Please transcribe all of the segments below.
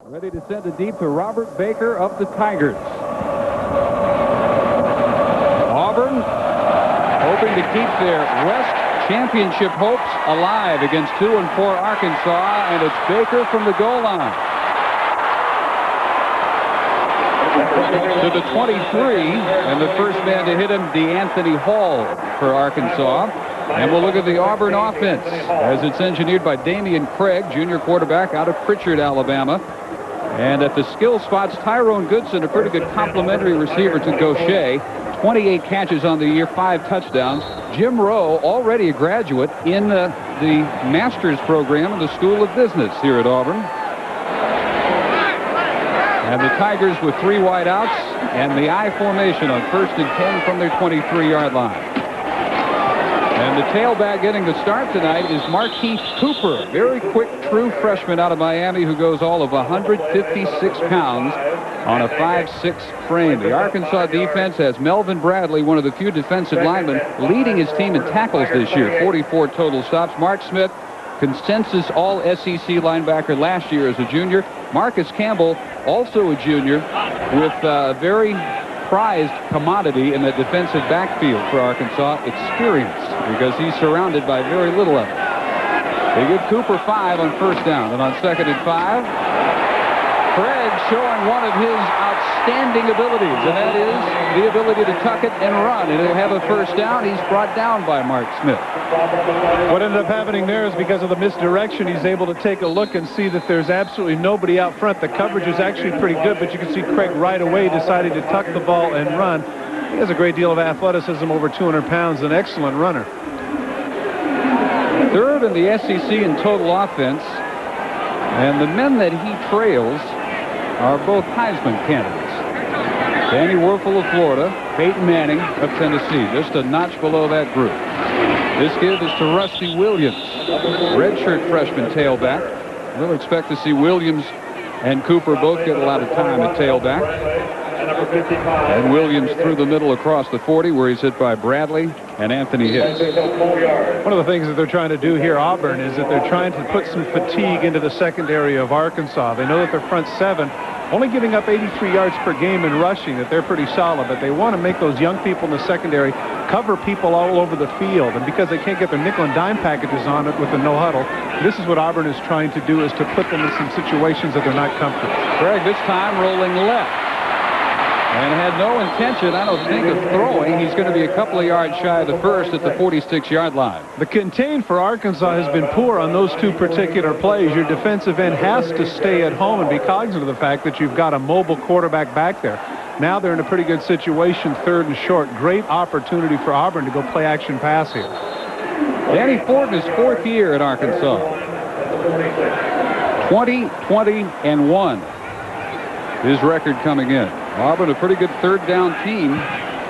Ready to send it deep to Robert Baker of the Tigers. Auburn hoping to keep their West Championship hopes alive against 2-4 Arkansas, and it's Baker from the goal line. To the 23, and the first man to hit him, DeAnthony Hall for Arkansas. And we'll look at the Auburn offense as it's engineered by Damian Craig, junior quarterback out of Pritchard, Alabama. And at the skill spots, Tyrone Goodson, a pretty good complimentary receiver to Gaucher. 28 catches on the year, 5 touchdowns. Jim Rowe, already a graduate in the master's program in the School of Business here at Auburn. And the Tigers with 3 wideouts and the I formation on 1st and 10 from their 23-yard line. And the tailback getting the start tonight is Marquise Cooper, very quick, true freshman out of Miami who goes all of 156 pounds on a 5'6" frame. The Arkansas defense has Melvin Bradley, one of the few defensive linemen, leading his team in tackles this year, 44 total stops. Mark Smith, consensus all-SEC linebacker last year as a junior. Marcus Campbell, also a junior, with a very prized commodity in the defensive backfield for Arkansas, experience, because he's surrounded by very little of it. They give Cooper 5 on 1st down, and on 2nd and 5, Craig showing one of his outstanding abilities, and that is the ability to tuck it and run. And he'll have a 1st down. He's brought down by Mark Smith. What ended up happening there is because of the misdirection, he's able to take a look and see that there's absolutely nobody out front. The coverage is actually pretty good, but you can see Craig right away deciding to tuck the ball and run. He has a great deal of athleticism, over 200 pounds, an excellent runner. 3rd in the SEC in total offense, and the men that he trails are both Heisman candidates. Danny Werfel of Florida, Peyton Manning of Tennessee, just a notch below that group. This give is to Rusty Williams, redshirt freshman tailback. We'll expect to see Williams and Cooper both get a lot of time at tailback. And Williams through the middle across the 40, where he's hit by Bradley and Anthony Hicks. One of the things that they're trying to do here, Auburn, is that they're trying to put some fatigue into the secondary of Arkansas. They know that their front 7 only giving up 83 yards per game in rushing, that they're pretty solid, but they want to make those young people in the secondary cover people all over the field. And because they can't get their nickel and dime packages on it with the no huddle, this is what Auburn is trying to do, is to put them in some situations that they're not comfortable. Craig this time rolling left. And had no intention, I don't think, of throwing. He's going to be a couple of yards shy of the 1st at the 46-yard line. The contain for Arkansas has been poor on those 2 particular plays. Your defensive end has to stay at home and be cognizant of the fact that you've got a mobile quarterback back there. Now they're in a pretty good situation, 3rd and short. Great opportunity for Auburn to go play action pass here. Danny Ford in his 4th year at Arkansas. 20-20-1. His record coming in. Auburn, a pretty good 3rd down team,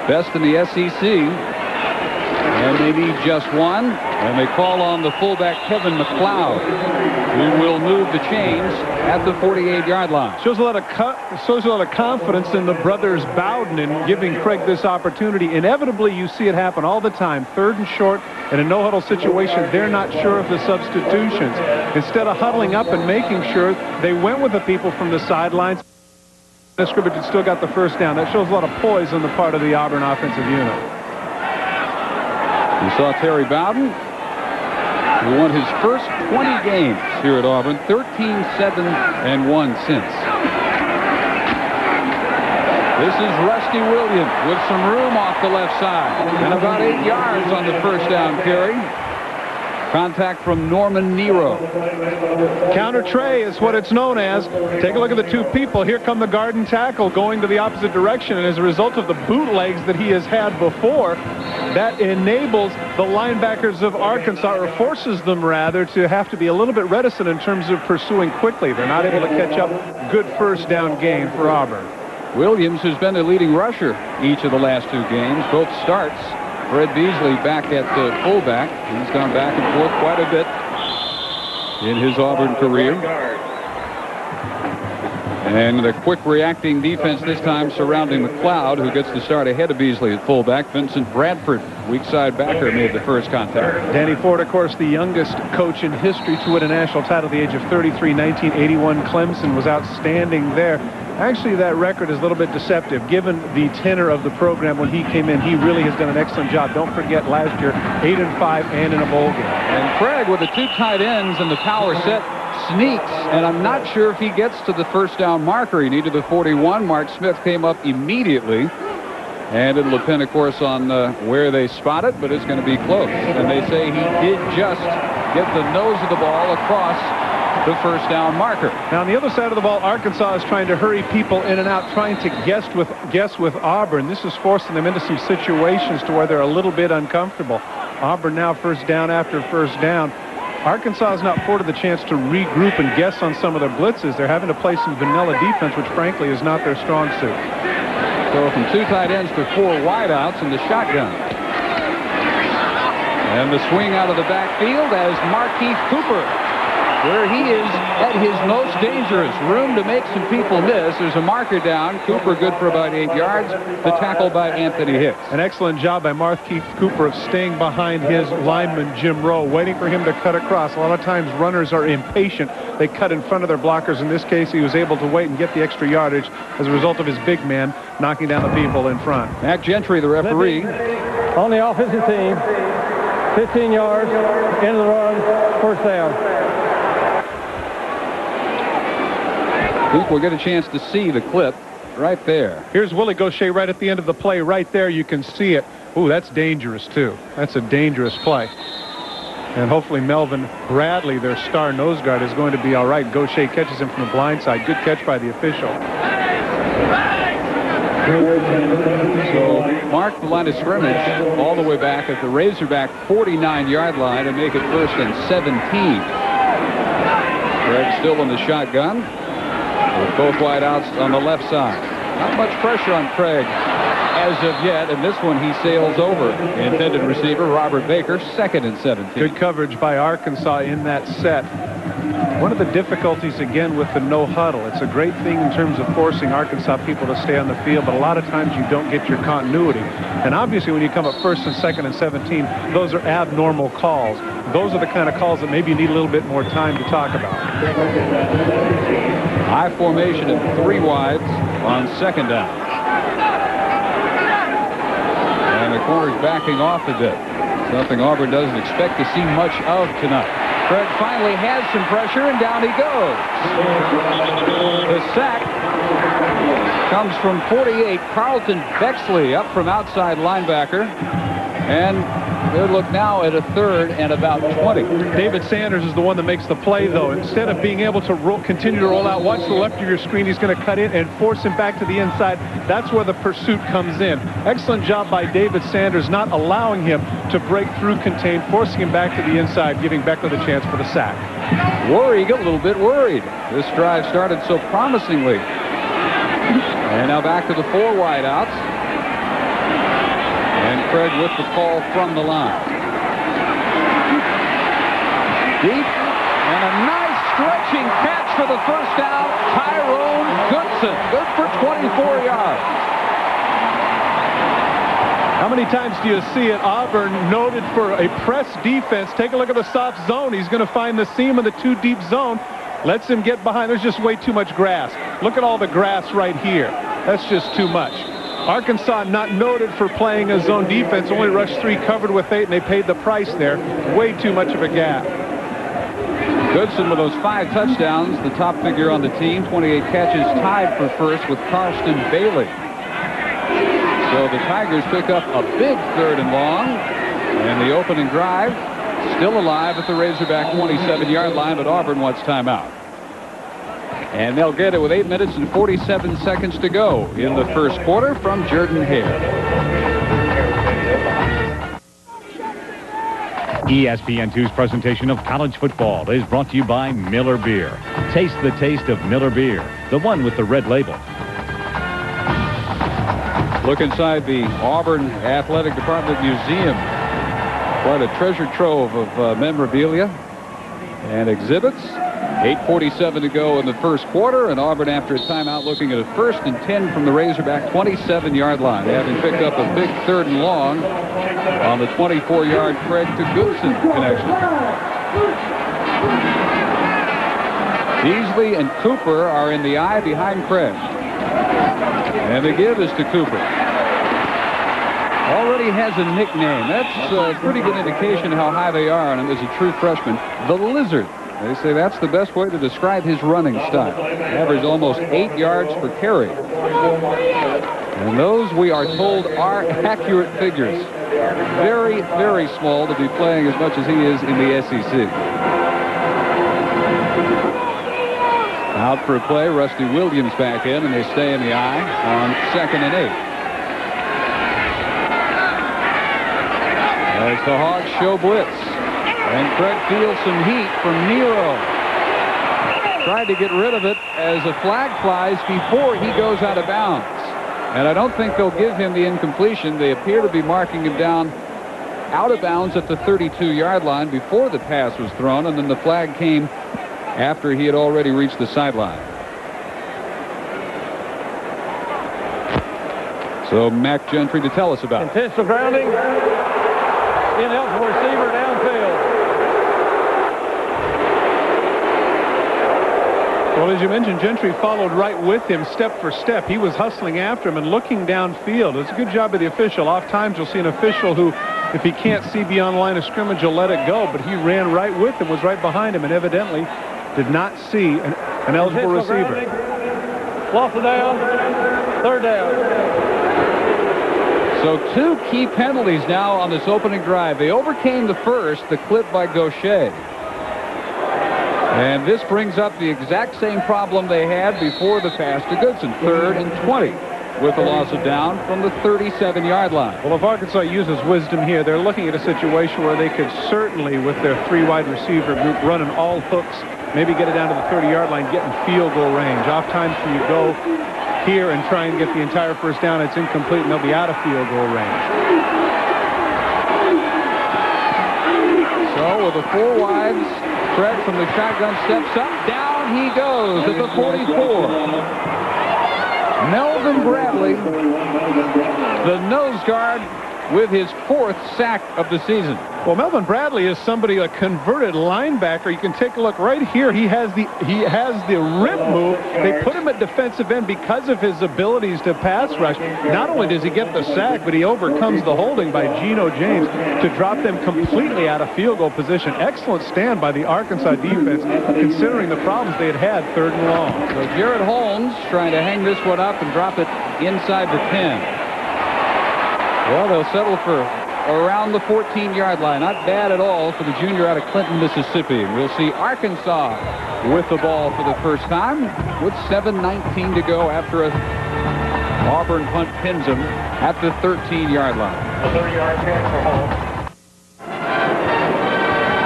best in the SEC, and they need just one, and they call on the fullback Kevin McLeod, who will move the chains at the 48-yard line. Shows a lot of confidence in the brothers Bowden in giving Craig this opportunity. Inevitably, you see it happen all the time. 3rd and short in a no-huddle situation, they're not sure of the substitutions. Instead of huddling up and making sure, they went with the people from the sidelines. The scrimmage had still got the 1st down. That shows a lot of poise on the part of the Auburn offensive unit. You saw Terry Bowden, who won his first 20 games here at Auburn, 13-7-1 since. This is Rusty Williams with some room off the left side, and about 8 yards on the 1st down carry. Contact from Norman Nero. Counter tray is what it's known as. Take a look at the 2 people. Here come the guard and tackle going to the opposite direction, and as a result of the bootlegs that he has had before, that enables the linebackers of Arkansas, or forces them rather, to have to be a little bit reticent in terms of pursuing quickly. They're not able to catch up. Good 1st down gain for Auburn. Williams has been the leading rusher each of the last 2 games, both starts. Fred Beasley back at fullback. He's gone back and forth quite a bit in his Auburn career. And the quick reacting defense this time surrounding McLeod, who gets the start ahead of Beasley at fullback. Vincent Bradford, weak side backer, made the first contact. Danny Ford, of course, the youngest coach in history to win a national title at the age of 33, 1981. Clemson was outstanding there. Actually, that record is a little bit deceptive. Given the tenor of the program when he came in, he really has done an excellent job. Don't forget last year, 8-5 and in a bowl game. And Craig, with the two tight ends and the power set, sneaks, and I'm not sure if he gets to the first down marker. He needed the 41. Mark Smith came up immediately, and it'll depend, of course, on where they spot it, but it's going to be close. And they say he did just get the nose of the ball across the first down marker. Now, on the other side of the ball, Arkansas is trying to hurry people in and out, trying to guess with Auburn. This is forcing them into some situations to where they're a little bit uncomfortable. Auburn now first down after first down. Arkansas is not afforded the chance to regroup and guess on some of their blitzes. They're having to play some vanilla defense, which frankly is not their strong suit. So from two tight ends to four wideouts in the shotgun. And the swing out of the backfield as Markeith Cooper, where he is at his most dangerous. Room to make some people miss. There's a marker down. Cooper good for about 8 yards. The tackle by Anthony Hicks. An excellent job by Markeith Cooper of staying behind his lineman, Jim Rowe, waiting for him to cut across. A lot of times runners are impatient. They cut in front of their blockers. In this case, he was able to wait and get the extra yardage as a result of his big man knocking down the people in front. Mac Gentry, the referee. On the offensive team, 15 yards, end of the run, first down. I think we'll get a chance to see the clip right there. Here's Willie Gaucher right at the end of the play. Right there, you can see it. Ooh, that's dangerous, too. That's a dangerous play. And hopefully Melvin Bradley, their star nose guard, is going to be all right. Gaucher catches him from the blind side. Good catch by the official. So mark the line of scrimmage all the way back at the Razorback 49-yard line and make it first and 17. Craig still in the shotgun, with both wideouts on the left side. Not much pressure on Craig as of yet, and this one he sails over. Intended receiver Robert Baker, second and 17. Good coverage by Arkansas in that set. One of the difficulties, again, with the no huddle, it's a great thing in terms of forcing Arkansas people to stay on the field, but a lot of times you don't get your continuity. And obviously when you come up first and second and 17, those are abnormal calls. Those are the kind of calls that maybe you need a little bit more time to talk about. High formation and three wides on second down. And the corner's backing off a bit. Something Auburn doesn't expect to see much of tonight. Craig finally has some pressure, and down he goes. The sack comes from 48. Carlton Bexley up from outside linebacker. And they'll look now at a third and about 20. David Sanders is the one that makes the play, though. Instead of being able to continue to roll out, watch the left of your screen. He's going to cut in and force him back to the inside. That's where the pursuit comes in. Excellent job by David Sanders, not allowing him to break through contain, forcing him back to the inside, giving Beckler the chance for the sack. Worried, a little bit worried. This drive started so promisingly. And now back to the four wideouts. And Craig with the call from the line. Deep, and a nice stretching catch for the first down. Tyrone Goodson, good for 24 yards. How many times do you see it? Auburn noted for a press defense. Take a look at the soft zone. He's going to find the seam in the too deep zone. Lets him get behind. There's just way too much grass. Look at all the grass right here. That's just too much. Arkansas not noted for playing a zone defense, only rushed 3, covered with 8, and they paid the price there. Way too much of a gap. Goodson with those 5 touchdowns, the top figure on the team, 28 catches, tied for first with Carlston Bailey. So the Tigers pick up a big third and long, and the opening drive still alive at the Razorback 27-yard line, but Auburn wants timeout. And they'll get it with 8 minutes and 47 seconds to go in the first quarter from Jordan Hare. ESPN2's presentation of college football is brought to you by Miller Beer. Taste the taste of Miller Beer, the one with the red label. Look inside the Auburn Athletic Department Museum. Quite a treasure trove of memorabilia and exhibits. 8:47 to go in the first quarter, and Auburn, after a timeout, looking at a 1st and 10 from the Razorback 27-yard line, having picked up a big 3rd and long on the 24-yard Craig to Goodson connection. Beasley and Cooper are in the eye behind Craig, and the give is to Cooper. Already has a nickname. That's a pretty good indication how high they are on him as a true freshman. The Lizard. They say that's the best way to describe his running style. Average almost 8 yards per carry. And those, we are told, are accurate figures. Very, very small to be playing as much as he is in the SEC. Out for a play, Rusty Williams back in, and they stay in the eye on 2nd and 8. As the Hogs show blitz. And Craig feels some heat from Nero. Tried to get rid of it as a flag flies before he goes out of bounds. And I don't think they'll give him the incompletion. They appear to be marking him down out of bounds at the 32-yard line before the pass was thrown, and then the flag came after he had already reached the sideline. So Mac Gentry to tell us about it. Intentional grounding. Ineligible receiver downfield. Well, as you mentioned, Gentry followed right with him step for step. He was hustling after him and looking downfield. It's a good job of the official. Oft times you'll see an official who, if he can't see beyond the line of scrimmage, will let it go. But he ran right with him, was right behind him, and evidently did not see an eligible receiver. Loss of down. 3rd down. So 2 key penalties now on this opening drive. They overcame the first, the clip by Gaucher. And this brings up the exact same problem they had before the pass to Goodson. 3rd and 20 with a loss of down from the 37-yard line. Well, if Arkansas uses wisdom here, they're looking at a situation where they could certainly, with their 3 wide receiver group, running all hooks, maybe get it down to the 30-yard line, get in field goal range. Oftentimes when you go here and try and get the entire first down, it's incomplete, and they'll be out of field goal range. So with the 4 wides, Craig from the shotgun steps up. Down he goes at the 44. Melvin Bradley, the nose guard, with his 4th sack of the season. Well, Melvin Bradley is somebody, a converted linebacker. You can take a look right here. He has the rip move. They put him at defensive end because of his abilities to pass rush. Not only does he get the sack, but he overcomes the holding by Geno James to drop them completely out of field goal position. Excellent stand by the Arkansas defense, considering the problems they had 3rd and long. So Jared Holmes trying to hang this one up and drop it inside the 10. Well, they'll settle for around the 14-yard line. Not bad at all for the junior out of Clinton, Mississippi. We'll see Arkansas with the ball for the first time with 7:19 to go after a Auburn punt pins him at the 13-yard line. A 30-yard chance for Holmes.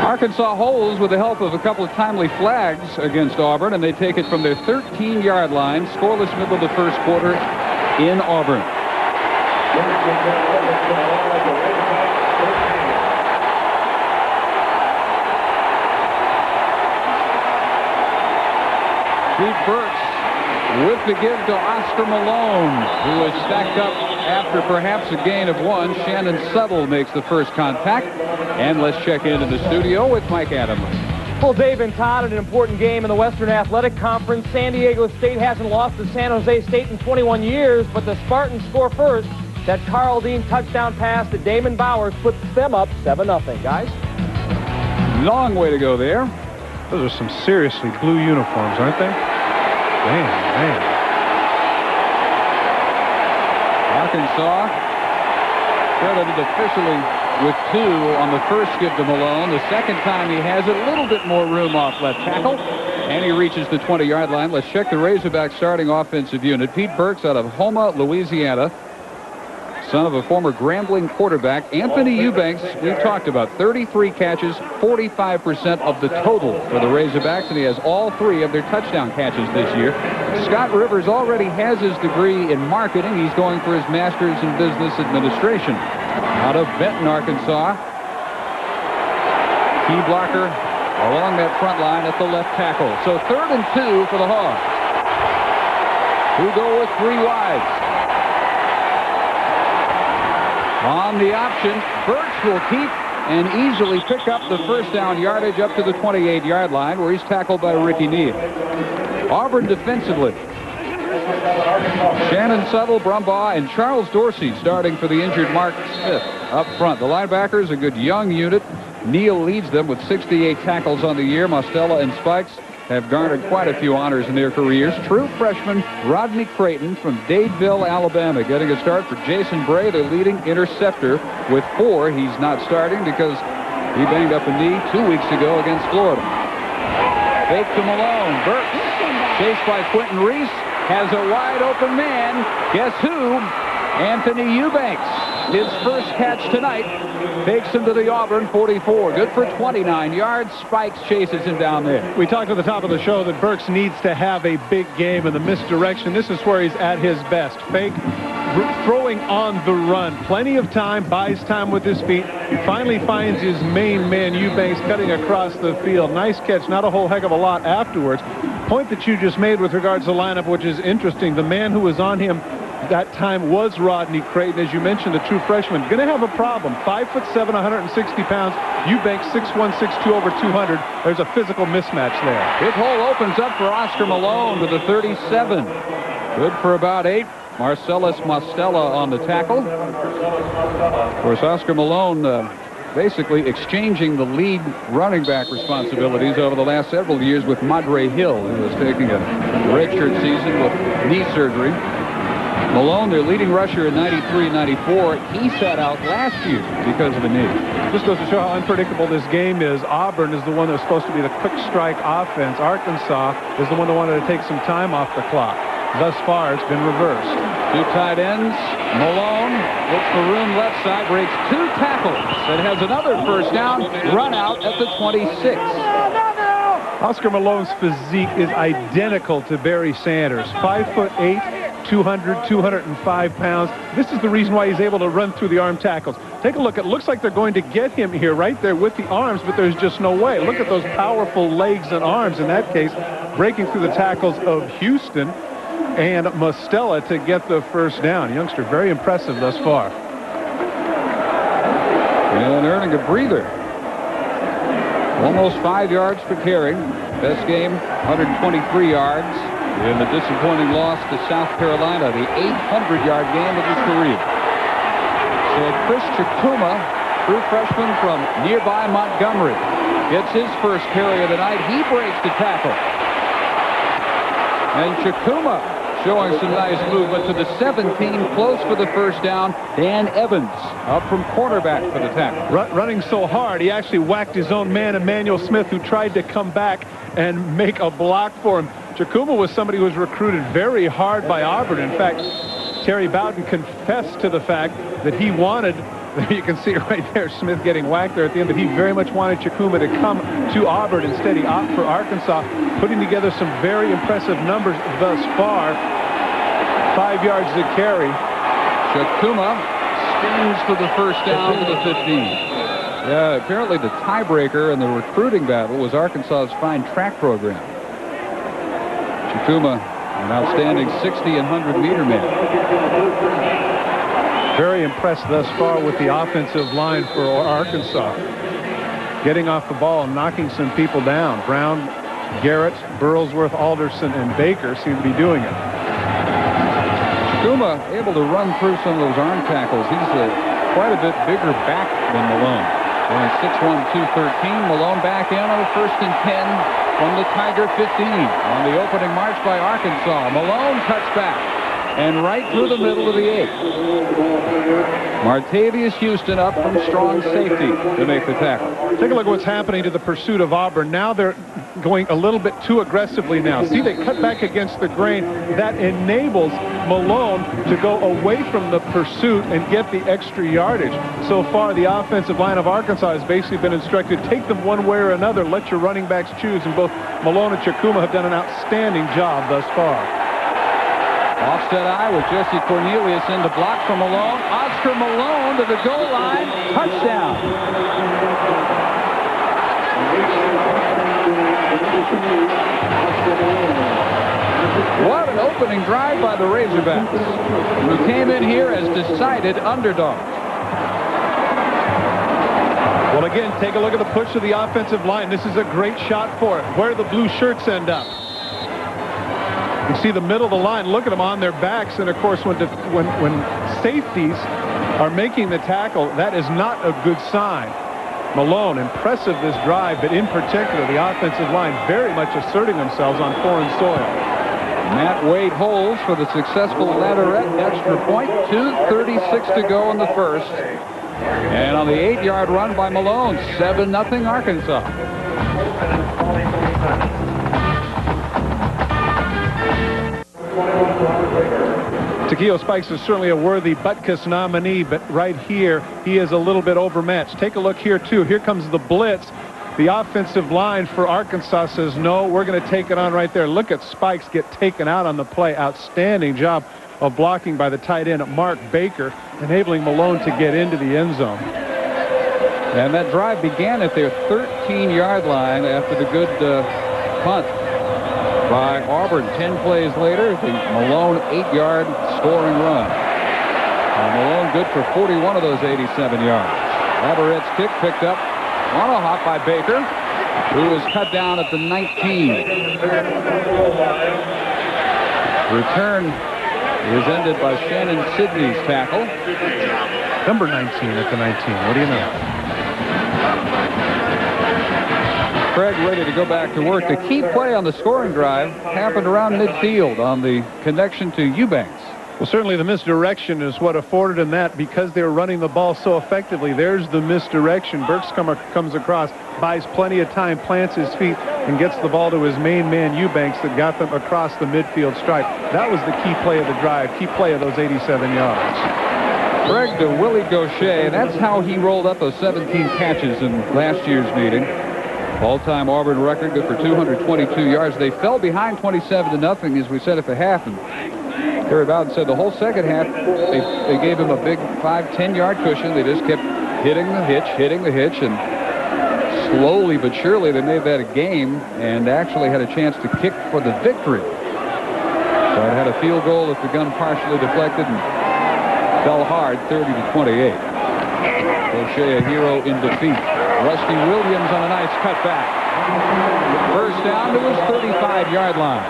Arkansas holds with the help of a couple of timely flags against Auburn, and they take it from their 13-yard line. Scoreless middle of the first quarter in Auburn. Pete Burks with the give to Oscar Malone, who is stacked up after perhaps a gain of 1. Shannon Settle makes the first contact. And let's check into the studio with Mike Adams. Well, Dave and Todd, an important game in the Western Athletic Conference. San Diego State hasn't lost to San Jose State in 21 years, but the Spartans score first. That Carl Dean touchdown pass to Damon Bowers puts them up 7-0, guys. Long way to go there. Those are some seriously blue uniforms, aren't they? Man. Arkansas credited officially with 2 on the first give to Malone. The second time he has a little bit more room off left tackle, and he reaches the 20-yard line. Let's check the Razorbacks starting offensive unit. Pete Burks out of Houma, Louisiana, son of a former Grambling quarterback. Anthony Eubanks, we've talked about, 33 catches, 45% of the total for the Razorbacks, and he has all 3 of their touchdown catches this year. Scott Rivers already has his degree in marketing. He's going for his master's in business administration. Out of Benton, Arkansas, key blocker along that front line at the left tackle. So 3rd and 2 for the Hogs, who go with 3 wides. On the option, Burks will keep and easily pick up the first down yardage up to the 28-yard line, where he's tackled by Ricky Neal. Auburn defensively: Shannon Settle, Brumbaugh, and Charles Dorsey starting for the injured Mark Smith up front. The linebackers, a good young unit. Neal leads them with 68 tackles on the year. Mostella and Spikes have garnered quite a few honors in their careers. True freshman Rodney Creighton from Dadeville, Alabama, getting a start for Jason Bray, the leading interceptor, with 4. He's not starting because he banged up a knee 2 weeks ago against Florida. Fake to Malone. Burks, chased by Quentin Reese, has a wide open man. Guess who? Anthony Eubanks. His first catch tonight. Takes him to the Auburn 44. Good for 29 yards. Spikes chases him down there. We talked at the top of the show that Burks needs to have a big game in the misdirection. This is where he's at his best. Fake, throwing on the run. Plenty of time, buys time with his feet. Finally finds his main man, Eubanks, cutting across the field. Nice catch, not a whole heck of a lot afterwards. Point that you just made with regards to the lineup, which is interesting. The man who was on him that time was Rodney Creighton, as you mentioned, the true freshman. Going to have a problem. 5'7", 160 pounds. Eubanks 6'1", 6'2", over 200. There's a physical mismatch there. Big hole opens up for Oscar Malone to the 37. Good for about 8. Marcellus Mostella on the tackle. Of course, Oscar Malone basically exchanging the lead running back responsibilities over the last several years with Madre Hill, who was taking a redshirt season with knee surgery. Malone, their leading rusher in 93-94, he sat out last year because of a knee. This goes to show how unpredictable this game is. Auburn is the one that's supposed to be the quick strike offense. Arkansas is the one that wanted to take some time off the clock. Thus far, it's been reversed. 2 tight ends. Malone looks for room left side, breaks 2 tackles, and has another first down, run out at the 26. Oscar Malone's physique is identical to Barry Sanders. 5'8". 200, 205 pounds. This is the reason why he's able to run through the arm tackles. Take a look. It looks like they're going to get him here right there with the arms, but there's just no way. Look at those powerful legs and arms in that case, breaking through the tackles of Houston and Mostella to get the first down. Youngster, very impressive thus far. And earning a breather. Almost 5 yards per carry. Best game, 123 yards. In the disappointing loss to South Carolina, the 800-yard game of his career. So Chris Chikuma, true freshman from nearby Montgomery, gets his first carry of the night. He breaks the tackle. And Chikuma showing some nice movement to the 17, close for the first down. Dan Evans up from cornerback for the tackle. Running so hard, he actually whacked his own man, Emmanuel Smith, who tried to come back and make a block for him. Chikuma was somebody who was recruited very hard by Auburn. In fact, Terry Bowden confessed to the fact that he wanted, you can see right there, Smith getting whacked there at the end, but he very much wanted Chikuma to come to Auburn. Instead, he opted for Arkansas, putting together some very impressive numbers thus far. 5 yards to carry. Chikuma spins for the first down to the 15. Yeah, apparently the tiebreaker in the recruiting battle was Arkansas's fine track program. Chikuma, an outstanding 60 and 100-meter man. Very impressed thus far with the offensive line for Arkansas. Getting off the ball and knocking some people down. Brown, Garrett, Burlsworth, Alderson, and Baker seem to be doing it. Chikuma able to run through some of those arm tackles. He's quite a bit bigger back than Malone. Only 6'1", 213. Malone back in on a 1st and 10 from the Tiger 15 on the opening march by Arkansas. Malone cuts back and right through the middle of the 8. Martavius Houston up from strong safety to make the tackle. Take a look at what's happening to the pursuit of Auburn. Now they're going a little bit too aggressively now. See, they cut back against the grain. That enables Malone to go away from the pursuit and get the extra yardage. So far, the offensive line of Arkansas has basically been instructed, take them one way or another, let your running backs choose, and both Malone and Chikuma have done an outstanding job thus far. Offset eye with Jesse Cornelius in the block for Malone. Oscar Malone to the goal line. Touchdown. What an opening drive by the Razorbacks, who came in here as decided underdogs. Well, again, take a look at the push of the offensive line. This is a great shot for it. Where do the blue shirts end up? You see the middle of the line. Look at them on their backs. And, of course, when safeties are making the tackle, that is not a good sign. Malone, impressive this drive, but in particular, the offensive line very much asserting themselves on foreign soil. Matt Wade holds for the successful Ladderette extra point. 2:36 to go in the first. And on the 8-yard run by Malone, 7-0 Arkansas. Takeo Spikes is certainly a worthy Butkus nominee, but right here, he is a little bit overmatched. Take a look here, too. Here comes the blitz. The offensive line for Arkansas says, no, we're going to take it on right there. Look at Spikes get taken out on the play. Outstanding job of blocking by the tight end, Mark Baker, enabling Malone to get into the end zone. And that drive began at their 13-yard line after the good punt by Auburn. 10 plays later, the Malone 8-yard scoring run. And Malone good for 41 of those 87 yards. Labarette's kick picked up on a hop by Baker, who was cut down at the 19. Return is ended by Shannon Sidney's tackle. Number 19 at the 19. What do you know? Craig ready to go back to work. The key play on the scoring drive happened around midfield on the connection to Eubanks. Well, certainly the misdirection is what afforded him that because they were running the ball so effectively. There's the misdirection. Burks comes across, buys plenty of time, plants his feet, and gets the ball to his main man, Eubanks, that got them across the midfield stripe. That was the key play of the drive, key play of those 87 yards. Craig to Willie Gaucher, and that's how he rolled up those 17 catches in last year's meeting. All-time Auburn record, good for 222 yards. They fell behind 27-0, as we said at the half. And Terry Bowden said the whole second half, they gave him a big 5-10 yard cushion. They just kept hitting the hitch, and slowly but surely they made that a game and actually had a chance to kick for the victory. So it had a field goal that the gun partially deflected and fell hard, 30-28. Gaucher a hero in defeat. Rusty Williams on a nice cutback. First down to his 35-yard line.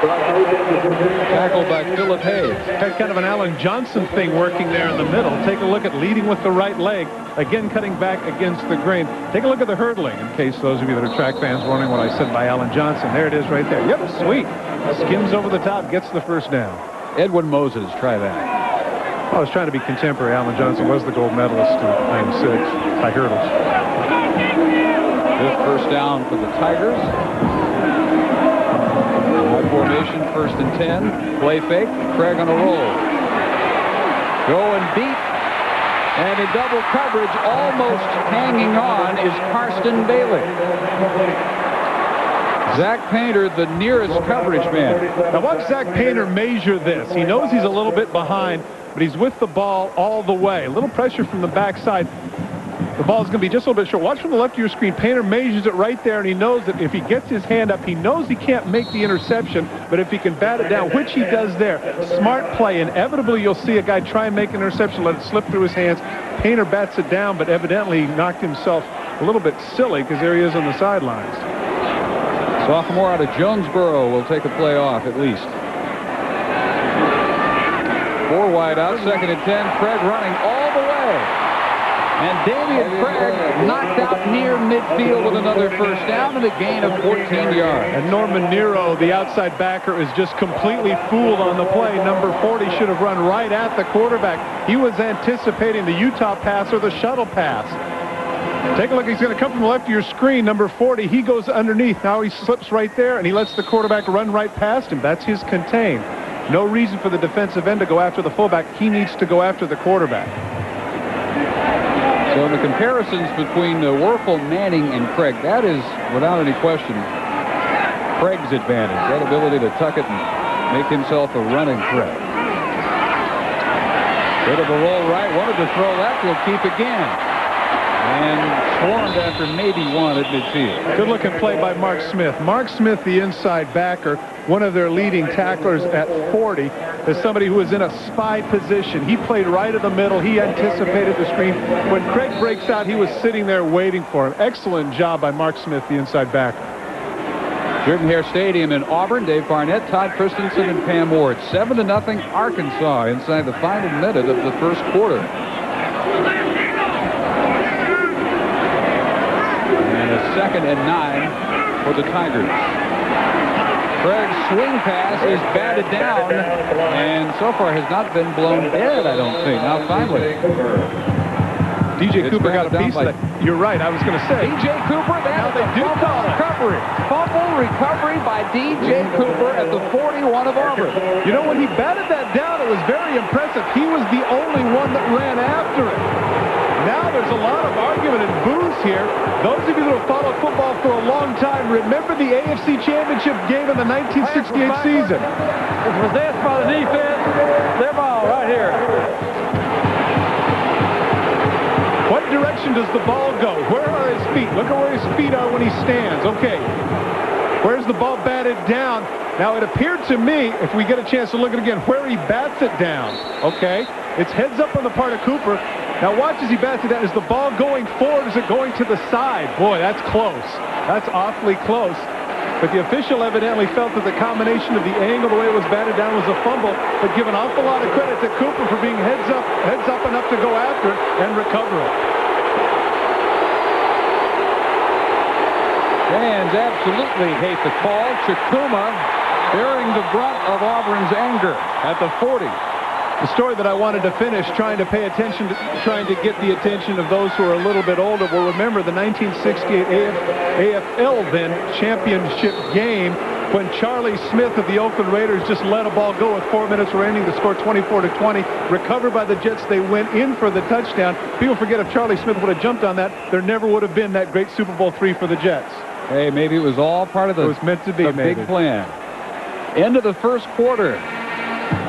Tackled by Philip Hayes. Had kind of an Alan Johnson thing working there in the middle. Take a look at leading with the right leg. Again, cutting back against the grain. Take a look at the hurdling, in case those of you that are track fans wondering what I said by Alan Johnson. There it is right there. Yep, sweet. Skims over the top, gets the first down. Edwin Moses, try that. I was trying to be contemporary. Alan Johnson was the gold medalist in '96 by hurdles. Fifth first down for the Tigers. High formation, 1st and 10. Play fake. Craig on a roll. Go and beat. And in double coverage, almost hanging on, is Karsten Bailey. Zach Painter, the nearest coverage man. Now watch Zach Painter measure this. He knows he's a little bit behind, but he's with the ball all the way. A little pressure from the backside. The ball's going to be just a little bit short. Watch from the left of your screen. Painter measures it right there, and he knows that if he gets his hand up, he knows he can't make the interception, but if he can bat it down, which he does there, smart play. Inevitably, you'll see a guy try and make an interception, let it slip through his hands. Painter bats it down, but evidently he knocked himself a little bit silly because there he is on the sidelines. Sophomore out of Jonesboro will take a play off at least. 4 wide out, 2nd and 10. Craig running all the way. And Damian Craig knocked out near midfield with another first down and a gain of 14 yards. And Norman Nero, the outside backer, is just completely fooled on the play. Number 40 should have run right at the quarterback. He was anticipating the Utah pass or the shuttle pass. Take a look. He's going to come from the left of your screen. Number 40, he goes underneath. Now he slips right there, and he lets the quarterback run right past him. That's his contain. No reason for the defensive end to go after the fullback. He needs to go after the quarterback. So in the comparisons between Werfel, Manning, and Craig, that is, without any question, Craig's advantage. That ability to tuck it and make himself a running threat. Bit of a roll right. Wanted to throw that. Will keep again. And swarmed after maybe one at midfield. Good looking play by Mark Smith. Mark Smith, the inside backer, one of their leading tacklers at 40, is somebody who was in a spy position. He played right in the middle. He anticipated the screen. When Craig breaks out, he was sitting there waiting for him. Excellent job by Mark Smith, the inside backer. Jordan Hare Stadium in Auburn. Dave Barnett, Todd Christensen, and Pam Ward. 7-0 Arkansas inside the final minute of the first quarter. And a 2nd and 9 for the Tigers. Craig's swing pass is batted down, and so far has not been blown dead, I don't think. Now finally. DJ Cooper got a piece of that. You're right, I was going to say. DJ Cooper, Now they do call it. recovery. Fumble recovery by DJ Cooper at the 41 of Auburn. You know, when he batted that down, it was very impressive. He was the only one that ran after it. Now there's a lot of argument and boos here. Those of you that have followed football for a long time, remember the AFC Championship game in the 1968 season. It's possessed by the defense. Their ball right here. What direction does the ball go? Where are his feet? Look at where his feet are when he stands. Okay. Where's the ball batted down? Now, it appeared to me, if we get a chance to look at it again, where he bats it down. Okay. It's heads up on the part of Cooper. Now, watch as he bats it down. Is the ball going forward? Is it going to the side? Boy, that's close. That's awfully close. But the official evidently felt that the combination of the angle, the way it was batted down, was a fumble, but give an awful lot of credit to Cooper for being heads up enough to go after it and recover it. Fans absolutely hate the call. Chikuma bearing the brunt of Auburn's anger at the 40. The story that I wanted to finish, trying to pay attention, trying to get the attention of those who are a little bit older, will remember the 1968 AFL then championship game when Charlie Smith of the Oakland Raiders just let a ball go with 4 minutes remaining to score 24-20. Recovered by the Jets, they went in for the touchdown. People forget if Charlie Smith would have jumped on that, there never would have been that great Super Bowl III for the Jets. Hey, maybe it was all part of the, it was meant to be, the big plan. End of the first quarter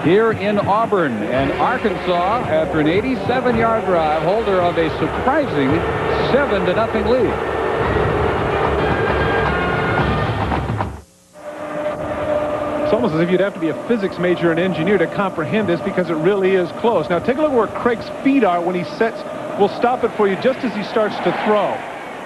here in Auburn, and Arkansas, after an 87-yard drive, holder of a surprising 7-0 lead. It's almost as if you'd have to be a physics major and engineer to comprehend this, because it really is close. Now take a look where Craig's feet are when he sets. We'll stop it for you just as he starts to throw.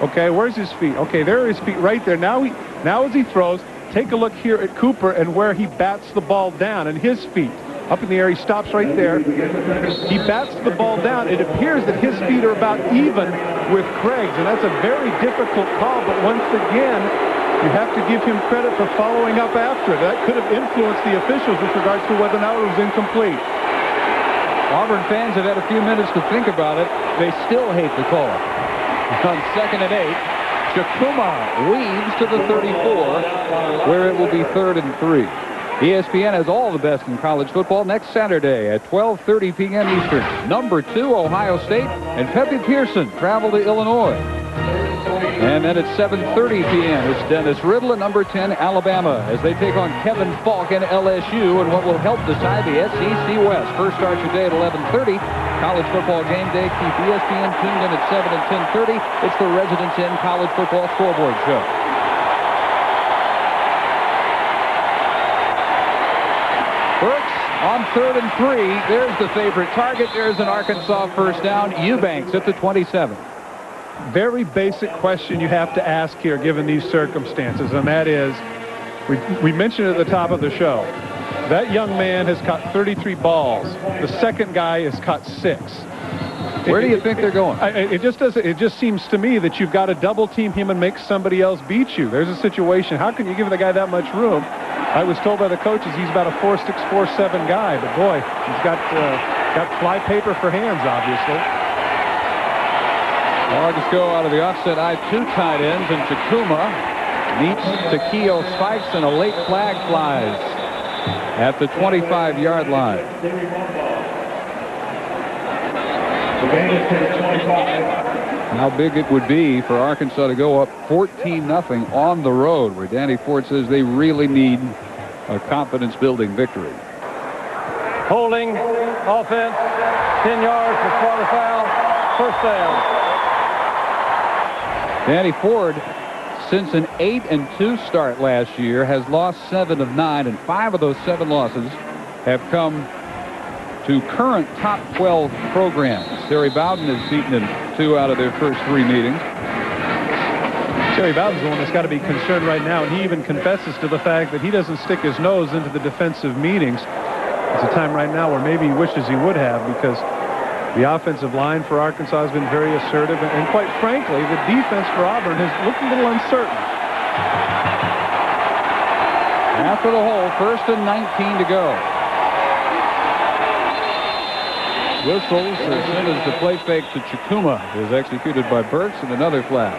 Okay, where's his feet? Okay, there are his feet right there. Now as he throws, take a look here at Cooper and where he bats the ball down, and his feet up in the air. He stops right there. He bats the ball down. It appears that his feet are about even with Craig's, and that's a very difficult call, but once again, you have to give him credit for following up after it. That could have influenced the officials with regards to whether or not it was incomplete. Auburn fans have had a few minutes to think about it. They still hate the call. On 2nd and 8, Chikuma weaves to the 34, where it will be 3rd and 3. ESPN has all the best in college football next Saturday at 12:30 p.m. Eastern. Number 2, Ohio State, and Pepe Pearson travel to Illinois. And then at 7:30 p.m. it's Dennis Riddle at number 10, Alabama, as they take on Kevin Falk and LSU in what will help decide the SEC West. First start your day at 11:30. College football game day. Keep ESPN tuned in at 7 and 10:30. It's the Residence Inn College Football Scoreboard Show. Burks on 3rd and 3. There's the favorite target. There's an Arkansas first down. Eubanks at the 27. Very basic question you have to ask here given these circumstances, and that is, we mentioned at the top of the show, that young man has caught 33 balls. The second guy has caught 6. Where do you think they're going? It just seems to me that you've got to double team him and make somebody else beat you. There's a situation. How can you give the guy that much room? I was told by the coaches he's about a 4'6", 4'7" guy, but boy, he's got fly paper for hands, obviously. Dogs go out of the offset I-2 tight ends, and Chikuma meets Takeo Spikes, and a late flag flies at the 25-yard line. How big it would be for Arkansas to go up 14-0 on the road, where Danny Ford says they really need a confidence-building victory. Holding, offense, 10 yards for quarter foul, first down. Danny Ford, since an 8-2 start last year, has lost 7 of 9, and 5 of those 7 losses have come to current top 12 programs. Terry Bowden has beaten in 2 out of their first 3 meetings. Terry Bowden's the one that's got to be concerned right now, and he even confesses to the fact that he doesn't stick his nose into the defensive meetings. It's a time right now where maybe he wishes he would have, because the offensive line for Arkansas has been very assertive, and quite frankly, the defense for Auburn has looked a little uncertain. After the hole, 1st and 19 to go. Whistles as soon as the play fake to Chikuma is executed by Burks, and another flag.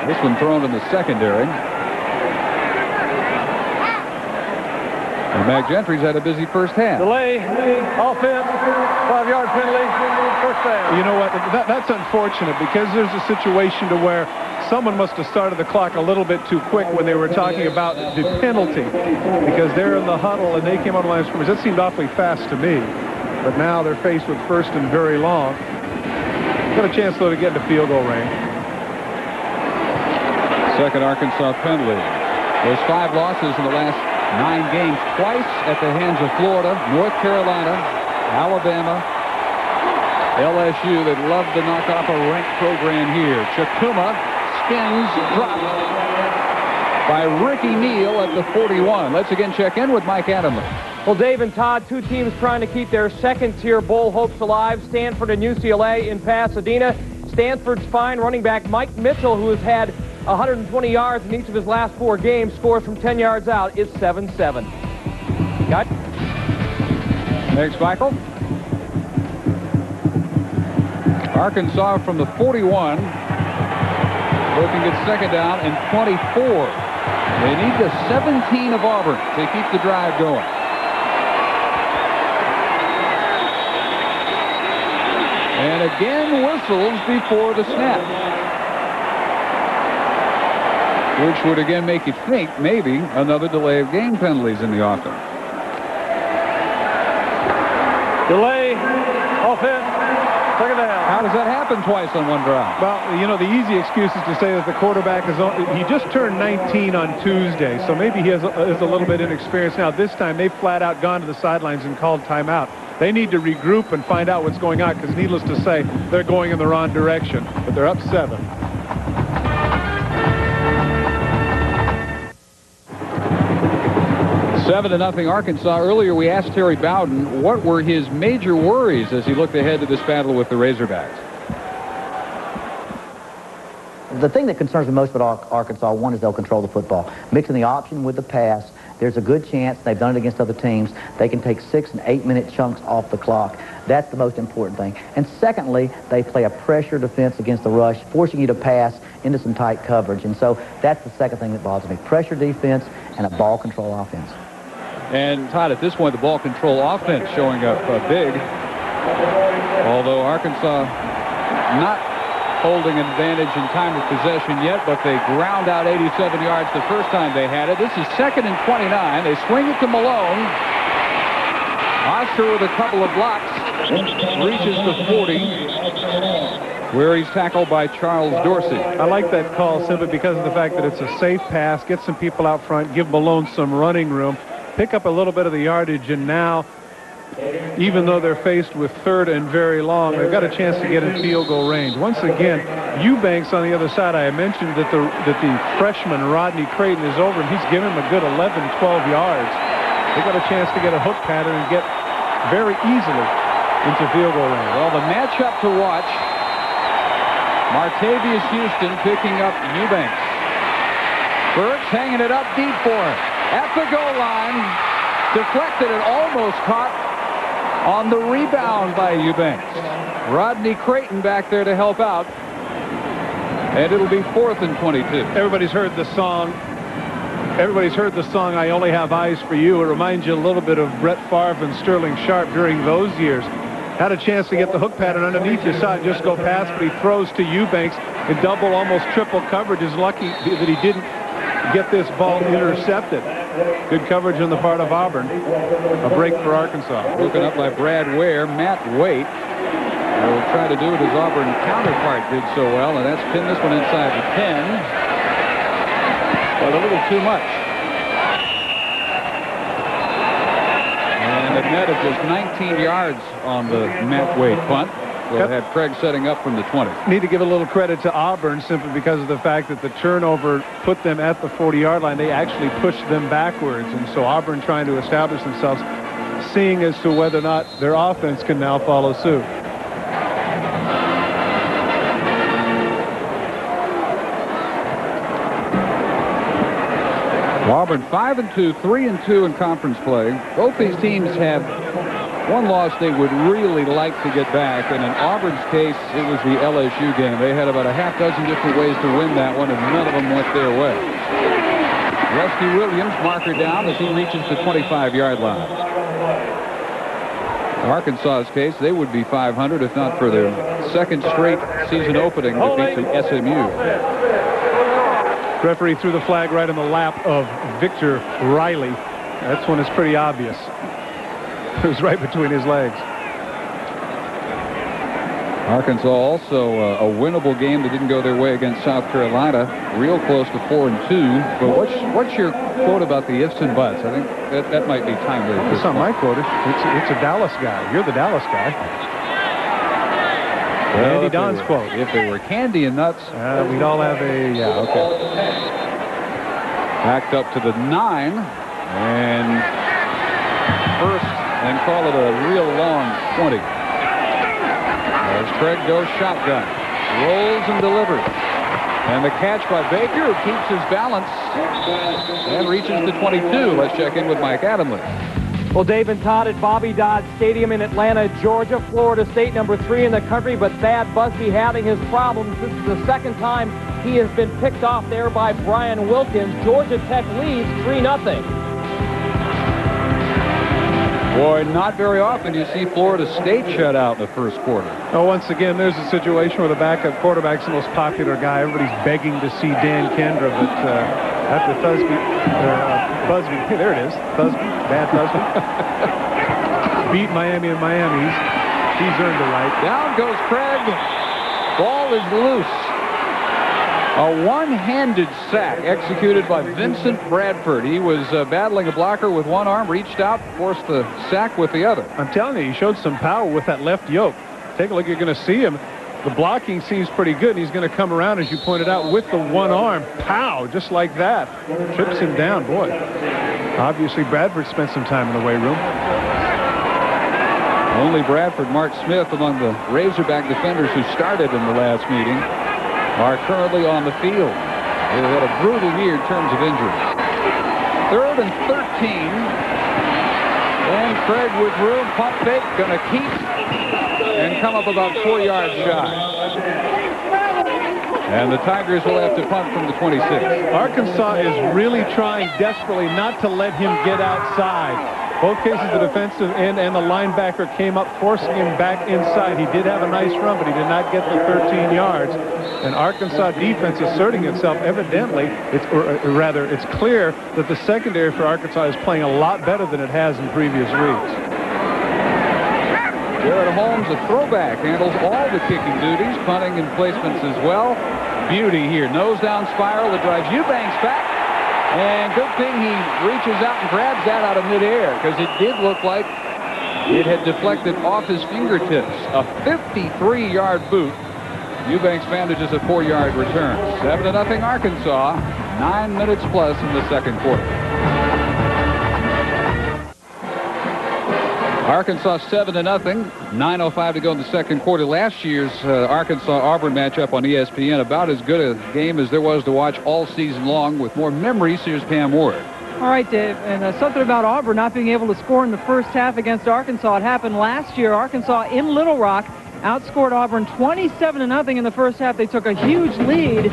This one thrown in the secondary. And Mac Gentry's had a busy first half. Delay, offense, 5-yard penalty, first down. You know what? That's unfortunate, because there's a situation to where someone must have started the clock a little bit too quick when they were talking about the penalty, because they're in the huddle and they came on the line of scrimmage. That seemed awfully fast to me. But now they're faced with 1st and very long. Got a chance, though, to get into field goal range. Second Arkansas penalty. Those 5 losses in the last 9 games, twice at the hands of Florida, North Carolina, Alabama, LSU, that love to knock off a ranked program here. Chikuma spins, dropped by Ricky Neal at the 41. Let's again check in with Mike Adamler. Well, Dave and Todd, 2 teams trying to keep their second-tier bowl hopes alive. Stanford and UCLA in Pasadena. Stanford's fine running back Mike Mitchell, who has had 120 yards in each of his last 4 games, scores from 10 yards out, is 7-7. Got Next, Michael. Arkansas from the 41, looking at second down and 24. They need the 17 of Auburn to keep the drive going. And again whistles before the snap, which would again make you think maybe another delay of game penalties in the offense. Delay, offense, second down. How does that happen twice on one drive? Well, you know, the easy excuse is to say that the quarterback he just turned 19 on Tuesday, so maybe he is a little bit inexperienced now. This time they've flat out gone to the sidelines and called timeout. They need to regroup and find out what's going on, because needless to say, they're going in the wrong direction, but they're up 7. Seven to nothing Arkansas. Earlier we asked Terry Bowden what were his major worries as he looked ahead to this battle with the Razorbacks. The thing that concerns me most about Arkansas, one, is they'll control the football. Mixing the option with the pass, there's a good chance, they've done it against other teams, they can take 6- and 8-minute chunks off the clock. That's the most important thing. And secondly, they play a pressure defense against the rush, forcing you to pass into some tight coverage. And so that's the second thing that bothers me. Pressure defense and a ball control offense. And Todd, at this point, the ball control offense showing up big. Although Arkansas not holding an advantage in time of possession yet, but they ground out 87 yards the first time they had it. This is 2nd and 29. They swing it to Malone. Oscar with a couple of blocks reaches the 40, where he's tackled by Charles Dorsey. I like that call simply because of the fact that it's a safe pass, get some people out front, give Malone some running room, pick up a little bit of the yardage, and now, even though they're faced with 3rd and very long, they've got a chance to get in field goal range. Once again, Eubanks on the other side, I mentioned that the freshman Rodney Creighton is over, and he's given him a good 11, 12 yards. They've got a chance to get a hook pattern and get very easily into field goal range. Well, the matchup to watch, Martavius Houston picking up Eubanks. Burks hanging it up deep for him. At the goal line, deflected and almost caught on the rebound by Eubanks. Rodney Creighton back there to help out. And it'll be 4th and 22. Everybody's heard the song. I Only Have Eyes for You. It reminds you a little bit of Brett Favre and Sterling Sharp during those years. Had a chance to get the hook pattern underneath. You saw it just go past, but he throws to Eubanks in double, almost triple coverage. Is lucky that he didn't get this ball intercepted. Good coverage on the part of Auburn. A break for Arkansas. Broken up by Brad Ware. Matt Waite They'll try to do it as Auburn counterpart did so well, and that's pin this one inside the 10. But a little too much. And a net of just 19 yards on the Matt Wade punt. We'll have Craig setting up from the 20. Need to give a little credit to Auburn simply because of the fact that the turnover put them at the 40-yard line. They actually pushed them backwards. And so Auburn trying to establish themselves, seeing as to whether or not their offense can now follow suit. Auburn 5-2, 3-2 in conference play. Both these teams have one loss they would really like to get back, and in Auburn's case, it was the LSU game. They had about a half dozen different ways to win that one, and none of them went their way. Rusty Williams, marker down as he reaches the 25-yard line. In Arkansas's case, they would be 500 if not for their second straight season opening defeat to SMU. Referee threw the flag right in the lap of Victor Riley. That's one is pretty obvious. It was right between his legs. Arkansas also a winnable game that didn't go their way against South Carolina. Real close to 4-2. But what's your quote about the ifs and buts? I think that might be timely. That's not my quote. It's a Dallas guy. You're the Dallas guy. Well, Andy Don's quote. If they were candy and nuts, we'd all have a, yeah, okay. Backed up to the 9 and first and call it a real long 20. As Craig goes shotgun, rolls and delivers. And the catch by Baker, who keeps his balance and reaches the 22. Let's check in with Mike Adamley. Well, Dave and Todd at Bobby Dodd Stadium in Atlanta, Georgia. Florida State number 3 in the country, but Thad Busby having his problems. This is the second time he has been picked off there by Brian Wilkins. Georgia Tech leads 3-0. Boy, not very often you see Florida State shut out in the first quarter. Oh, once again, there's a situation where the backup quarterback's the most popular guy. Everybody's begging to see Dan Kendra, but after Busby, there it is, Bad Busby, beat Miami in Miami. He's earned the right. Down goes Craig. Ball is loose. A one-handed sack executed by Vincent Bradford. He was battling a blocker with one arm, reached out, forced the sack with the other. I'm telling you, he showed some power with that left yoke. Take a look, you're going to see him. The blocking seems pretty good, and he's going to come around, as you pointed out, with the one arm. Pow, just like that. Trips him down, boy. Obviously, Bradford spent some time in the weight room. Only Bradford, Mark Smith, among the Razorback defenders who started in the last meeting, are currently on the field. They had a brutal year in terms of injuries. 3rd and 13. And Craig with room, pump fake, going to keep and come up about 4 yards shy. And the Tigers will have to punt from the 26. Arkansas is really trying desperately not to let him get outside. Both cases, the defensive end and the linebacker came up, forcing him back inside. He did have a nice run, but he did not get the 13 yards. And Arkansas defense asserting itself. Evidently, it's clear that the secondary for Arkansas is playing a lot better than it has in previous weeks. Jared Holmes, a throwback, handles all the kicking duties, punting and placements as well. Beauty here. Nose down spiral that drives Eubanks back. And good thing he reaches out and grabs that out of midair, because it did look like it had deflected off his fingertips. A 53-yard boot. Eubanks manages a 4-yard return. 7-0 Arkansas. 9 minutes plus in the second quarter. Arkansas 7-0. 9:05 to go in the second quarter. Last year's Arkansas-Auburn matchup on ESPN, about as good a game as there was to watch all season long. With more memories, here's Pam Ward. All right, Dave, and something about Auburn not being able to score in the first half against Arkansas. It happened last year. Arkansas in Little Rock outscored Auburn 27-0 in the first half. They took a huge lead,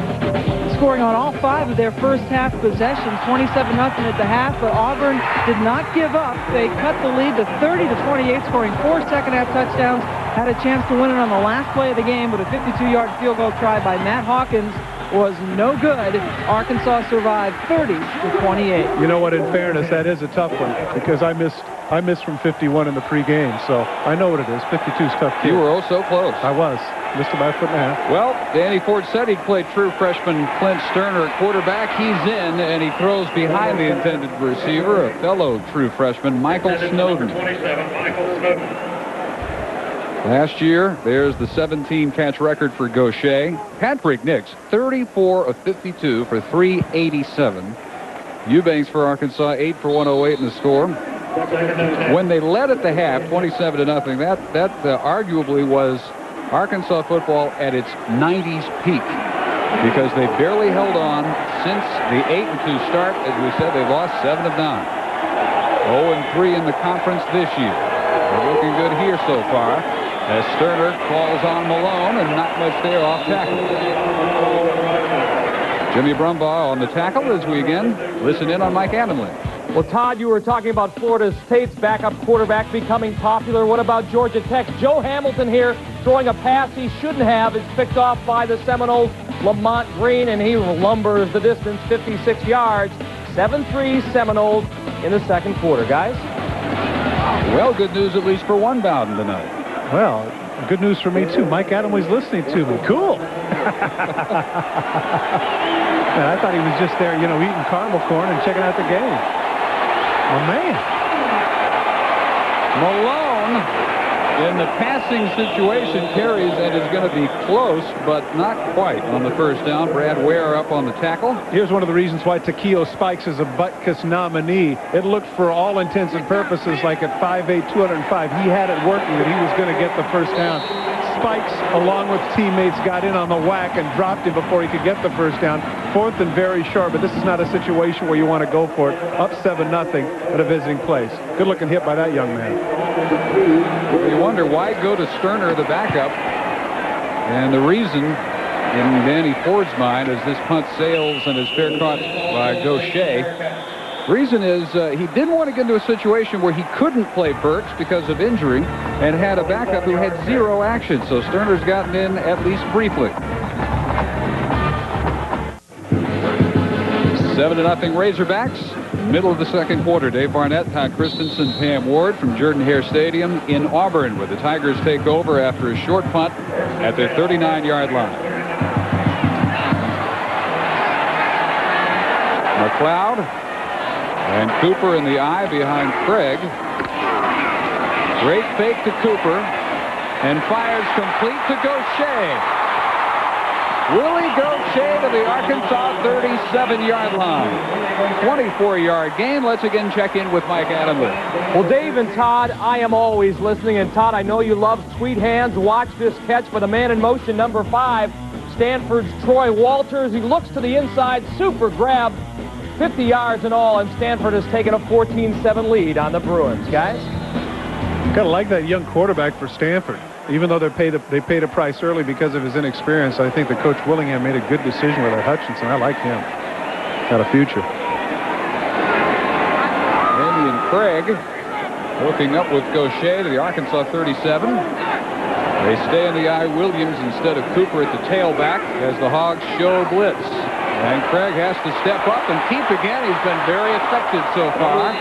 scoring on all 5 of their first half possessions, 27-0 at the half, but Auburn did not give up. They cut the lead to 30-28, scoring 4 second half touchdowns, had a chance to win it on the last play of the game with a 52-yard field goal try by Matt Hawkins. was no good. Arkansas survived 30-28. You know what, in fairness, that is a tough one because I missed from 51 in the pregame, so I know what it is. 52's tough kid. You were oh so close. I was. Missed about a foot and a half. Well, Danny Ford said he'd play true freshman Clint Sterner at quarterback. He's in, and he throws behind the intended receiver, a fellow true freshman, Michael Snowden. Last year, there's the 17-catch record for Gaucher. Patrick Nix, 34 of 52 for 387. Eubanks for Arkansas, 8 for 108 in the score. When they led at the half, 27-0, that arguably was Arkansas football at its 90s peak because they barely held on since the 8-2 start. As we said, they lost 7 of 9. 0-3 in the conference this year. They're looking good here so far as Sterner falls on Malone and not much there off tackle. Jimmy Brumbaugh on the tackle as we again listen in on Mike Adamle. Well, Todd, you were talking about Florida State's backup quarterback becoming popular. What about Georgia Tech? Joe Hamilton here throwing a pass he shouldn't have. It's picked off by the Seminoles, Lamont Green, and he lumbers the distance 56 yards. 7-3 Seminoles in the second quarter, guys. Well, good news at least for one Bowden tonight. Well, good news for me, too. Mike Adamle's listening to me. Cool. I thought he was just there, you know, eating caramel corn and checking out the game. Oh, man. Malone in the passing situation carries and is going to be close, but not quite on the first down. Brad Ware up on the tackle. Here's one of the reasons why Takeo Spikes is a Butkus nominee. It looked for all intents and purposes like at 5'8", 205. He had it working that he was going to get the first down. Spikes, along with teammates, got in on the whack and dropped him before he could get the first down. Fourth and very short, but this is not a situation where you want to go for it. Up 7-0 at a visiting place. Good-looking hit by that young man. You wonder why go to Sterner, the backup. And the reason, in Danny Ford's mind, as this punt sails and is fair caught by Gaucher, the reason is he didn't want to get into a situation where he couldn't play Burks because of injury and had a backup who had 0 action. So Sterner's gotten in at least briefly. 7-0 Razorbacks. Middle of the second quarter. Dave Barnett, Todd Christensen, Pam Ward from Jordan Hare Stadium in Auburn, where the Tigers take over after a short punt at their 39-yard line. McLeod and Cooper in the eye behind Craig. Great fake to Cooper and fires complete to Gaucher. Willie Gaucher to the Arkansas 37-yard line. 24-yard gain. Let's again check in with Mike Adamle. Well, Dave and Todd, I am always listening. And Todd, I know you love sweet hands. Watch this catch by the man in motion, number 5, Stanford's Troy Walters. He looks to the inside, super grab, 50 yards in all, and Stanford has taken a 14-7 lead on the Bruins. Guys? Kind of like that young quarterback for Stanford. Even though they paid a price early because of his inexperience, I think that Coach Willingham made a good decision with Hutchinson. I like him. Got a future. Andy and Craig hooking up with Gaucher to the Arkansas 37. They stay in the eye Williams instead of Cooper at the tailback as the Hogs show blitz. And Craig has to step up and keep again. He's been very effective so far.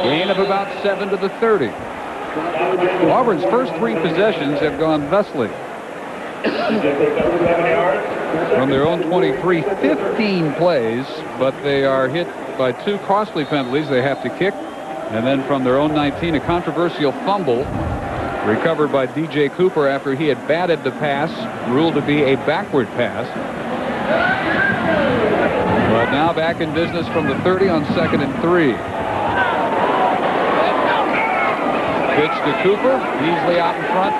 Gain of about 7 to the 30. Auburn's first 3 possessions have gone thusly. From their own 23, 15 plays, but they are hit by 2 costly penalties they have to kick. And then from their own 19, a controversial fumble recovered by DJ Cooper after he had batted the pass, ruled to be a backward pass. But now back in business from the 30 on 2nd and 3. Pitch to Cooper, easily out in front.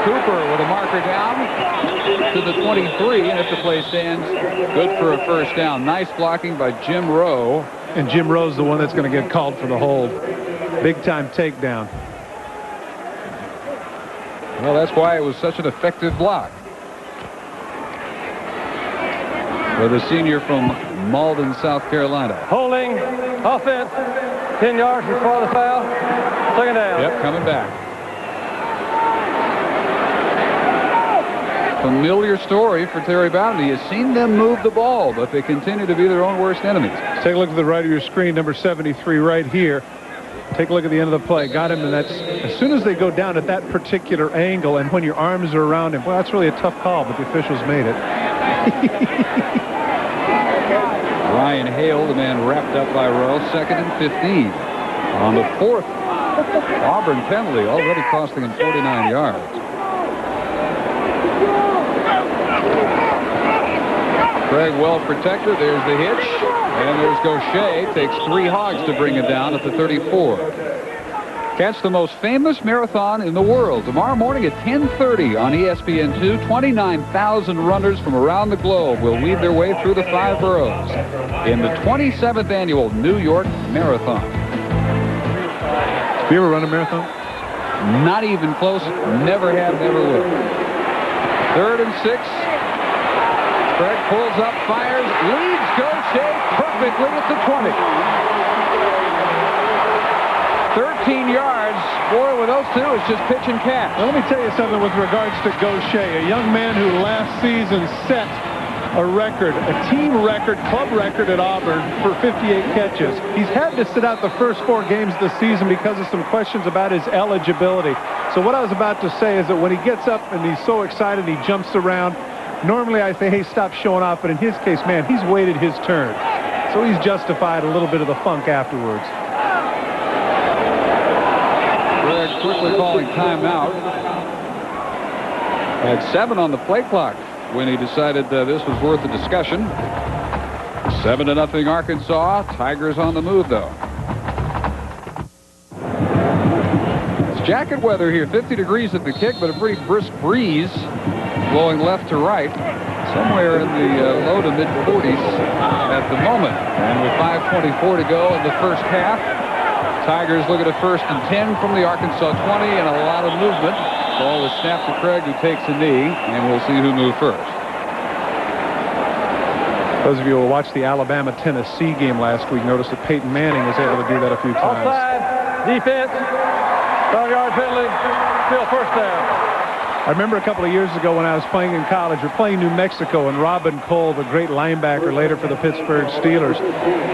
Cooper with a marker down to the 23, and if the play stands, good for a first down. Nice blocking by Jim Rowe. And Jim Rowe's the one that's going to get called for the hold. Big-time takedown. Well, that's why it was such an effective block. For the senior from Malden, South Carolina. Holding, offense, 10 yards before the foul. Second down. Yep, coming back. Familiar story for Terry Bowden. He has seen them move the ball, but they continue to be their own worst enemies. Take a look at the right of your screen, number 73 right here. Take a look at the end of the play. Got him, and that's as soon as they go down at that particular angle, and when your arms are around him, well, that's really a tough call, but the officials made it. Ryan Hale, the man wrapped up by Rowe, 2nd and 15. On the 4th Auburn penalty, already costing him 49 yards. Craig well protected. There's the hitch. And there's Gaucher. Takes 3 hogs to bring it down at the 34. Catch the most famous marathon in the world tomorrow morning at 10:30 on ESPN2. 29,000 runners from around the globe will weave their way through the 5 boroughs in the 27th annual New York Marathon. Have you ever run a marathon? Not even close. Never have, never will. 3rd and 6. Craig pulls up, fires, leads Gaucher perfectly at the 20. 13 yards. Boy, with those two, it's just pitch and catch. Now, let me tell you something with regards to Gaucher, a young man who last season set a record, a team record, club record at Auburn for 58 catches. He's had to sit out the first 4 games this season because of some questions about his eligibility. So what I was about to say is that when he gets up and he's so excited, he jumps around. Normally I say, hey, stop showing off, but in his case, man, he's waited his turn. So he's justified a little bit of the funk afterwards. Greg quickly calling timeout. Had 7 on the play clock when he decided this was worth a discussion. 7-0 Arkansas. Tigers on the move, though. It's jacket weather here. 50 degrees at the kick, but a pretty brisk breeze blowing left to right. Somewhere in the low to mid 40s at the moment. And with 5:24 to go in the first half, Tigers look at a 1st and 10 from the Arkansas 20, and a lot of movement. Ball is snapped to Craig, who takes a knee, and we'll see who moved first. Those of you who watched the Alabama-Tennessee game last week noticed that Peyton Manning was able to do that a few times. Offside, defense, 12-yard penalty, still first down. I remember a couple of years ago when I was playing in college, we're playing New Mexico, and Robin Cole, the great linebacker later for the Pittsburgh Steelers,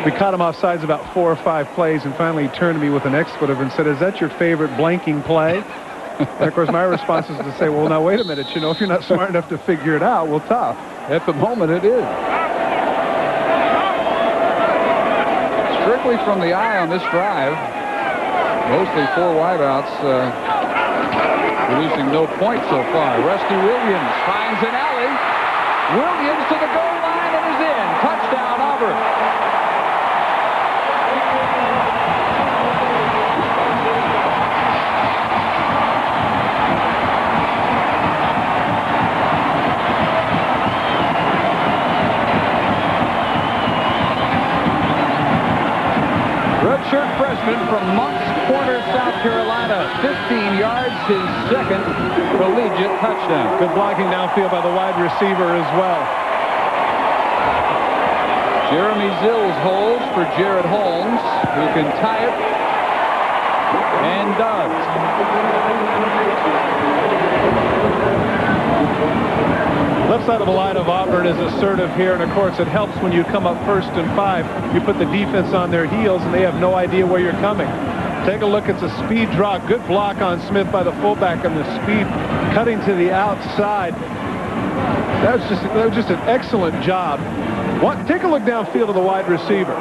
we caught him off sides about 4 or 5 plays, and finally he turned to me with an expletive and said, is that your favorite blanking play? And of course my response is to say, well, now wait a minute, you know, if you're not smart enough to figure it out, well, tough. At the moment it is. Strictly from the eye on this drive. Mostly 4 wideouts. Producing no point so far. Rusty Williams finds an alley. Williams to the goal line and is in. Touchdown, Auburn. Redshirt freshman from Moncks Corner, South Carolina. 15 yards, his 2nd collegiate touchdown. Good blocking downfield by the wide receiver as well. Jeremy Zills holds for Jared Holmes, who can tie it, and does. Left side of the line of Auburn is assertive here, and of course it helps when you come up 1st and 5. You put the defense on their heels, and they have no idea where you're coming. Take a look. It's a speed draw. Good block on Smith by the fullback, and the speed cutting to the outside. That was just an excellent job. Take a look downfield to the wide receiver.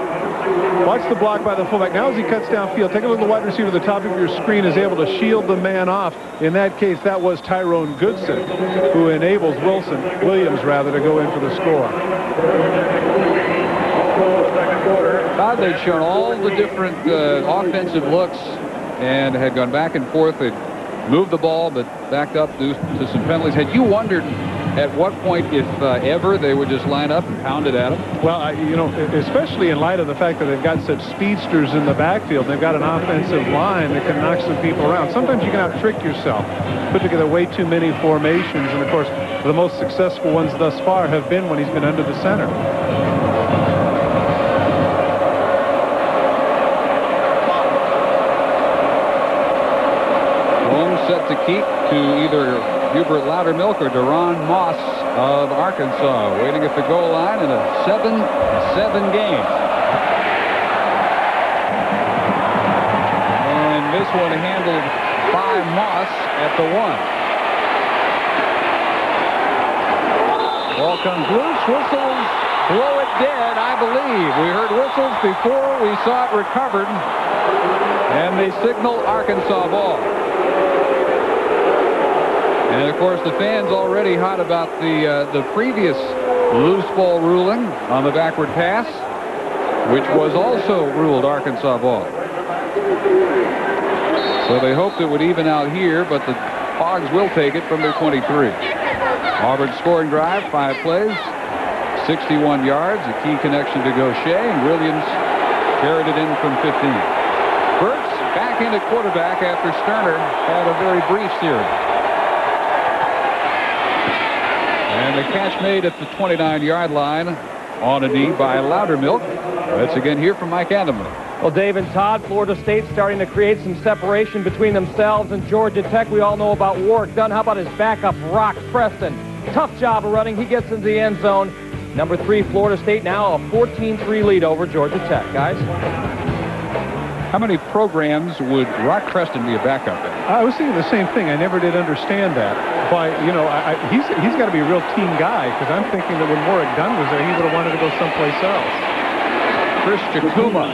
Watch the block by the fullback. Now as he cuts downfield, take a look at the wide receiver. The top of your screen is able to shield the man off. In that case, that was Tyrone Goodson, who enables Williams to go in for the score. Thought they'd shown all the different offensive looks and had gone back and forth. They'd moved the ball, but backed up due to some penalties. Had you wondered at what point, if ever, they would just line up and pound it at them? Well, you know, especially in light of the fact that they've got such speedsters in the backfield. They've got an offensive line that can knock some people around. Sometimes you can out-trick yourself. Put together way too many formations, and of course, the most successful ones thus far have been when he's been under the center. Holmes set to keep to either Hubert Loudermilk or Deron Moss of Arkansas, waiting at the goal line in a 7-7 game. And this one handled by Moss at the 1. Ball comes loose. Whistles blow it dead, I believe. We heard whistles before we saw it recovered. And they signal Arkansas ball. And, of course, the fans already hot about the previous loose ball ruling on the backward pass, which was also ruled Arkansas ball. So they hoped it would even out here, but the Hogs will take it from their 23. Auburn scoring drive, 5 plays, 61 yards, a key connection to Gaucher, and Williams carried it in from 15. Burks back in at quarterback after Sterner had a very brief series. And the catch made at the 29-yard line on a knee by Loudermilk. Let's again hear from Mike Anderman. Well, Dave and Todd, Florida State starting to create some separation between themselves and Georgia Tech. We all know about Warwick Dunn. How about his backup, Rock Preston? Tough job of running. He gets into the end zone. Number 3, Florida State now a 14-3 lead over Georgia Tech. Guys? How many programs would Rock Preston be a backup in? I was thinking the same thing. I never did understand that. Why, you know, he's got to be a real team guy, because I'm thinking that when Warwick Dunn was there, he would have wanted to go someplace else. Chris Chikuma.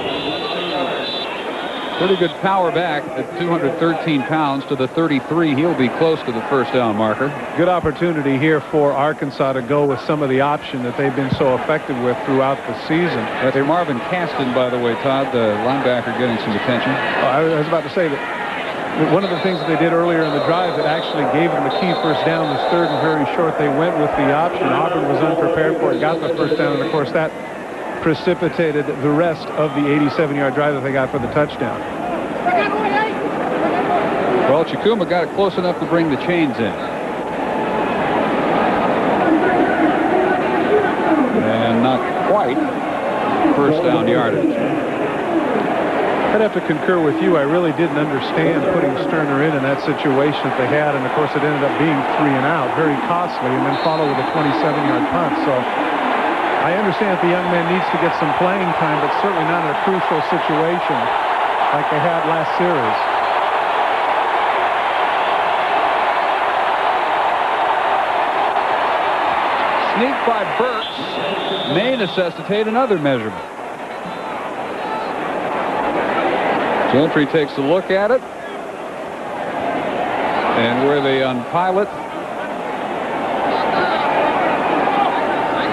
Pretty good power back at 213 pounds to the 33. He'll be close to the first down marker. Good opportunity here for Arkansas to go with some of the option that they've been so effective with throughout the season. That's Marvin Caston, by the way, Todd, the linebacker, getting some attention. I was about to say that one of the things that they did earlier in the drive that actually gave them the key first down was 3rd and very short. They went with the option. Auburn was unprepared for it, got the first down, and of course that precipitated the rest of the 87-yard drive that they got for the touchdown. Well, Chikuma got it close enough to bring the chains in. And not quite first down yardage. I'd have to concur with you. I really didn't understand putting Sterner in that situation that they had, and of course it ended up being 3 and out, very costly, and then followed with a 27-yard punt. So I understand that the young man needs to get some playing time, but certainly not in a crucial situation like they had last series. Sneak by Burks may necessitate another measurement. Gentry takes a look at it, and where they unpile it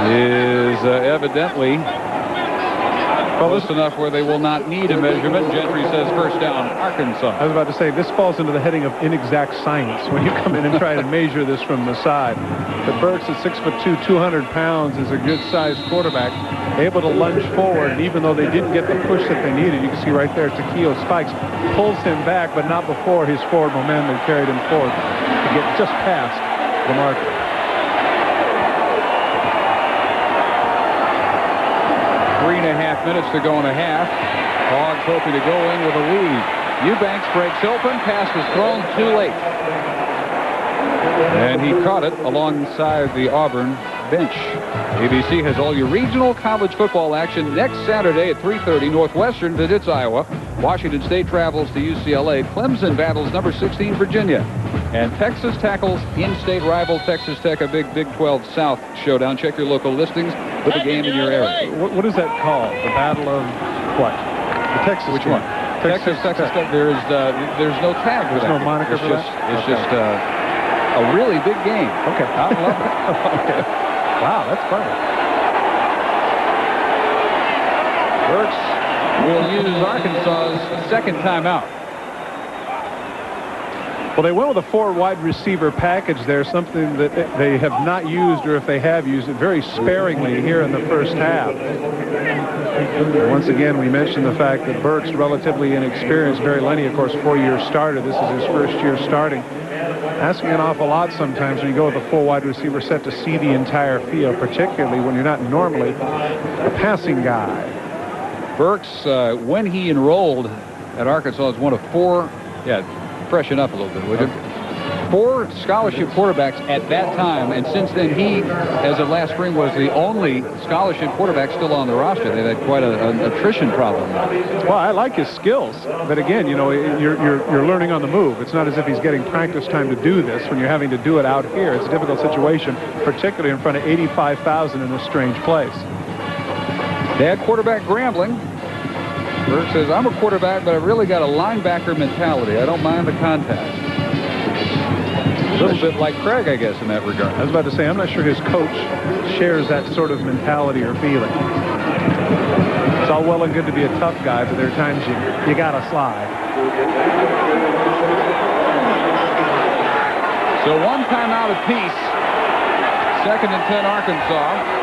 is evidently close enough where they will not need a measurement. Gentry says first down, Arkansas. I was about to say, this falls into the heading of inexact science when you come in and try to measure this from the side. But Burks at 6'2", 200 pounds, is a good-sized quarterback, able to lunge forward, and even though they didn't get the push that they needed, you can see right there, Takeo Spikes pulls him back, but not before his forward momentum carried him forward to get just past the marker. 3.5 minutes to go in a half. Hogs hoping to go in with a lead. Eubanks breaks open. Pass was thrown too late. And he caught it alongside the Auburn bench. ABC has all your regional college football action next Saturday at 3:30. Northwestern visits Iowa. Washington State travels to UCLA. Clemson battles number 16 Virginia. And Texas tackles in-state rival Texas Tech, a big Big 12 South showdown. Check your local listings with the game in your area. What is that called? The Battle of what? The Texas. Which one? Texas Tech. There's no tag for that. There's no moniker for that? It's just a really big game. Okay. I love it. Okay. Wow, that's funny. Burks will use Arkansas's second timeout. Well, they went with a 4 wide receiver package there, something that they have not used, or if they have used it, very sparingly here in the first half. Once again, we mentioned the fact that Burks, relatively inexperienced. Barry Lenny, of course, 4-year starter. This is his first year starting. Asking an awful lot sometimes when you go with a 4 wide receiver set to see the entire field, particularly when you're not normally a passing guy. Burks, when he enrolled at Arkansas, is one of 4. Yeah, freshen up a little bit, would you? 4 scholarship quarterbacks at that time, and since then he, as of last spring, was the only scholarship quarterback still on the roster. They've had quite an attrition problem. Well, I like his skills, but again, you know, you're learning on the move. It's not as if he's getting practice time to do this when you're having to do it out here. It's a difficult situation, particularly in front of 85,000 in a strange place. Dad quarterback Grambling. Burke says, I'm a quarterback, but I've really got a linebacker mentality. I don't mind the contact. A little bit like Craig, I guess, in that regard. I was about to say, I'm not sure his coach shares that sort of mentality or feeling. It's all well and good to be a tough guy, but there are times you got to slide. So 1 timeout apiece. 2nd and 10 Arkansas.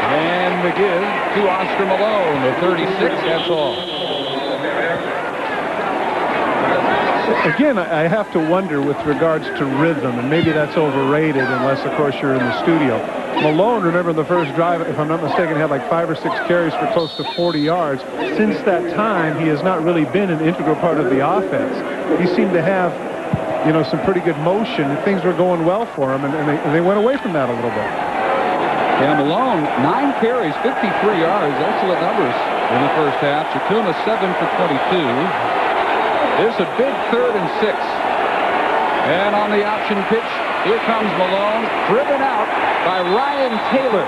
And the give to Oscar Malone, the 36. That's all. Again, I have to wonder with regards to rhythm, and maybe that's overrated unless, of course, you're in the studio. Malone, remember, in the first drive, if I'm not mistaken, had like 5 or 6 carries for close to 40 yards. Since that time, he has not really been an integral part of the offense. He seemed to have, you know, some pretty good motion. Things were going well for him, and they went away from that a little bit. Yeah, Malone, 9 carries, 53 yards. Excellent numbers in the first half. Chakuma, 7 for 22. This is a big 3rd and 6. And on the option pitch, here comes Malone, driven out by Ryan Taylor.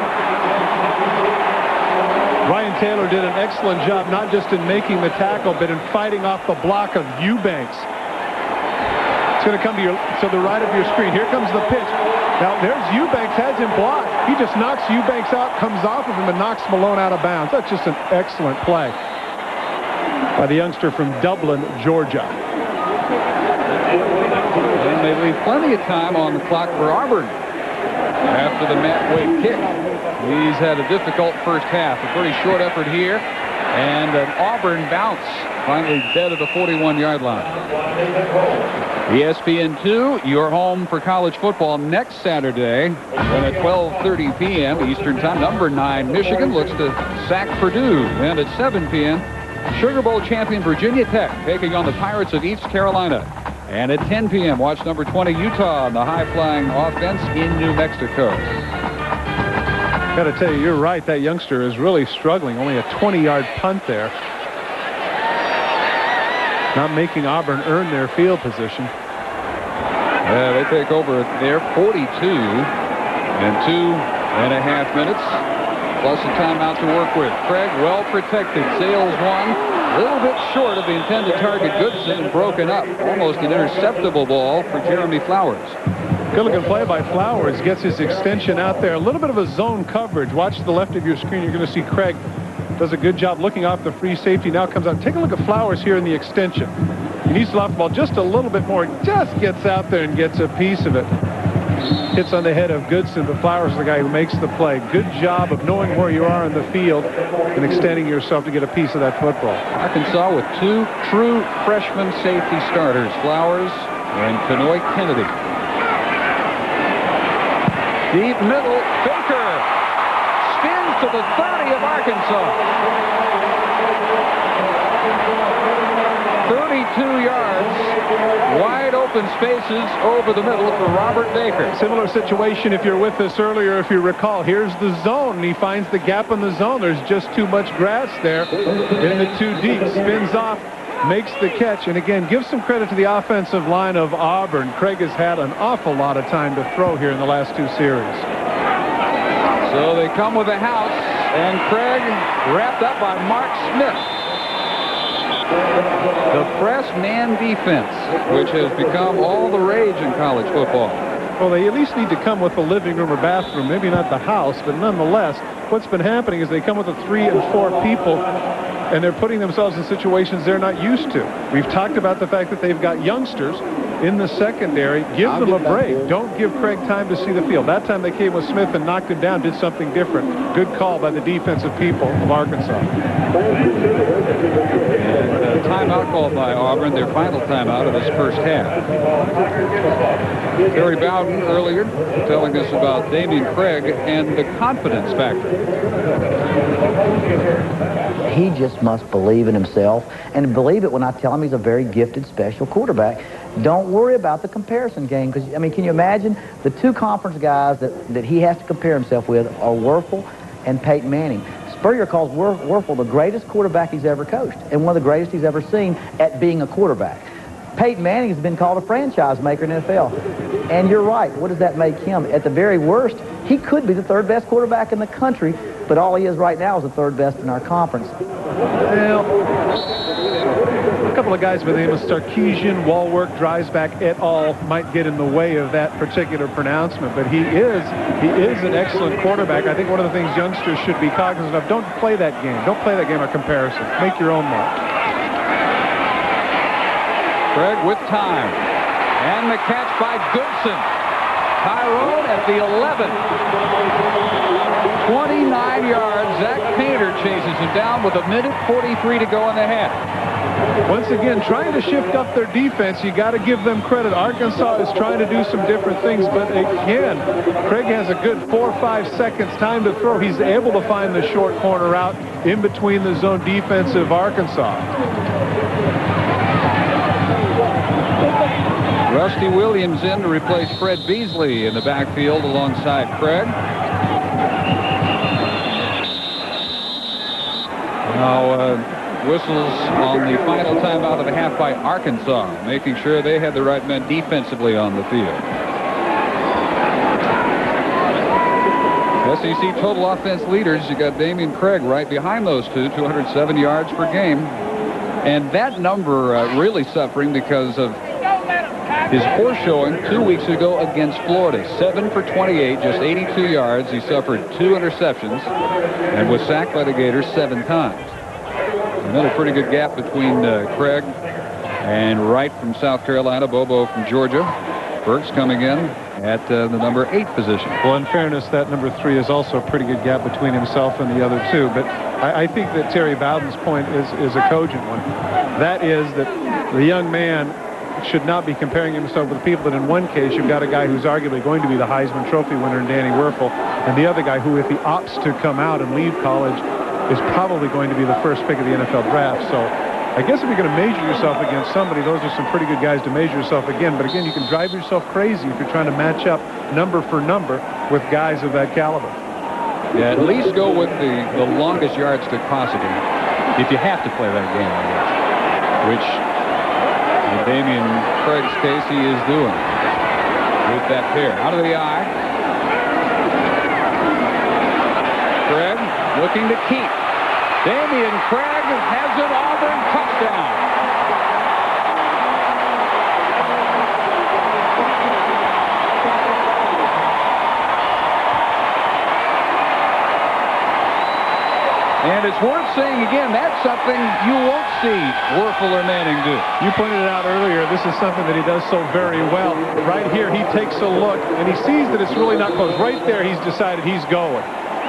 Ryan Taylor did an excellent job, not just in making the tackle, but in fighting off the block of Eubanks. It's going to come to the right of your screen. Here comes the pitch. Now, there's Eubanks, has him blocked. He just knocks Eubanks out, comes off of him, and knocks Malone out of bounds. That's just an excellent play by the youngster from Dublin, Georgia. And they leave plenty of time on the clock for Auburn after the Matt Wade kick. He's had a difficult first half. A pretty short effort here. And an Auburn bounce finally dead at the 41-yard line. ESPN2, your home for college football next Saturday when at 12:30 p.m. Eastern Time. Number 9, Michigan looks to sack Purdue. And at 7 p.m., Sugar Bowl champion Virginia Tech taking on the Pirates of East Carolina. And at 10 p.m., watch number 20, Utah, on the high-flying offense in New Mexico. Got to tell you, you're right. That youngster is really struggling. Only a 20-yard punt there. Not making Auburn earn their field position. Yeah, they take over their 42 in 2.5 minutes. Plus a timeout to work with. Craig well protected. Sales 1. A little bit short of the intended target. Goodson and broken up. Almost an interceptable ball for Jeremy Flowers. Good looking play by Flowers. Gets his extension out there. A little bit of a zone coverage. Watch to the left of your screen. You're going to see Craig does a good job looking off the free safety. Now comes out. Take a look at Flowers here in the extension. He needs to loft the ball just a little bit more. Just gets out there and gets a piece of it. Hits on the head of Goodson, but Flowers is the guy who makes the play. Good job of knowing where you are in the field and extending yourself to get a piece of that football. Arkansas with 2 true freshman safety starters, Flowers and Kenoy Kennedy. Deep middle, Baker spins to the 30 of Arkansas. 32 yards, wide open spaces over the middle for Robert Baker. Similar situation if you're with us earlier, if you recall. Here's the zone, and he finds the gap in the zone. There's just too much grass there. Getting it too deep, spins off, makes the catch. And again, give some credit to the offensive line of Auburn. Craig has had an awful lot of time to throw here in the last 2 series. So they come with a house, and Craig wrapped up by Mark Smith. The press man defense, which has become all the rage in college football. Well, they at least need to come with a living room or bathroom, maybe not the house, but nonetheless, what's been happening is they come with 3 and 4 people, and they're putting themselves in situations they're not used to. We've talked about the fact that they've got youngsters in the secondary. Give them a break. Don't give Craig time to see the field. That time they came with Smith and knocked him down, did something different. Good call by the defensive people of Arkansas. timeout called by Auburn, their final timeout of this first half. Terry Bowden earlier telling us about Damian Craig and the confidence factor. He just must believe in himself, and believe it when I tell him he's a very gifted special quarterback. Don't worry about the comparison game, because, I mean, can you imagine the two conference guys that he has to compare himself with are Werfel and Peyton Manning. Spurrier calls Werfel the greatest quarterback he's ever coached and one of the greatest he's ever seen at being a quarterback. Peyton Manning has been called a franchise maker in the NFL. And you're right. What does that make him? At the very worst, he could be the third best quarterback in the country, but all he is right now is the third best in our conference. Well, a couple of guys by the name of Sarkisian, Walwork, Dreisbach et al. Might get in the way of that particular pronouncement, but he is an excellent quarterback. I think one of the things youngsters should be cognizant of, don't play that game. Don't play that game of comparison. Make your own mark. Craig with time. And the catch by Goodson. Tyrone at the 11. 29 yards. Zach Painter chases him down with 1:43 to go in the half. Once again, trying to shift up their defense, you got to give them credit. Arkansas is trying to do some different things, but again, Craig has a good 4 or 5 seconds time to throw. He's able to find the short corner out in between the zone defense of Arkansas. Rusty Williams in to replace Fred Beasley in the backfield alongside Craig. Now whistles on the final timeout of the half by Arkansas, making sure they had the right men defensively on the field. SEC total offense leaders, you got Damian Craig right behind those two, 207 yards per game. And that number really suffering because of his poor showing 2 weeks ago against Florida. 7 for 28, just 82 yards. He suffered 2 interceptions and was sacked by the Gators 7 times. Another pretty good gap between Craig and Wright from South Carolina, Bobo from Georgia. Burks coming in at the number 8 position. Well, in fairness, that number 3 is also a pretty good gap between himself and the other two. But I think that Terry Bowden's point is a cogent one. That is that the young man should not be comparing himself with people that in one case you've got a guy who's arguably going to be the Heisman Trophy winner in Danny Werfel, and the other guy who, if he opts to come out and leave college, is probably going to be the first pick of the NFL draft. So I guess if you're going to measure yourself against somebody, those are some pretty good guys to measure yourself again. But again, you can drive yourself crazy if you're trying to match up number for number with guys of that caliber. Yeah, at least go with the longest yardstick possible if you have to play that game, I guess. Which, in Damian Craig's case, he is doing with that pair. Out of the eye. Craig looking to keep. Damian Craig has an Auburn touchdown. And it's worth saying again, that's something you won't see Werfel or Manning do. You pointed it out earlier. This is something that he does so very well. Right here, he takes a look, and he sees that it's really not close. Right there, he's decided he's going.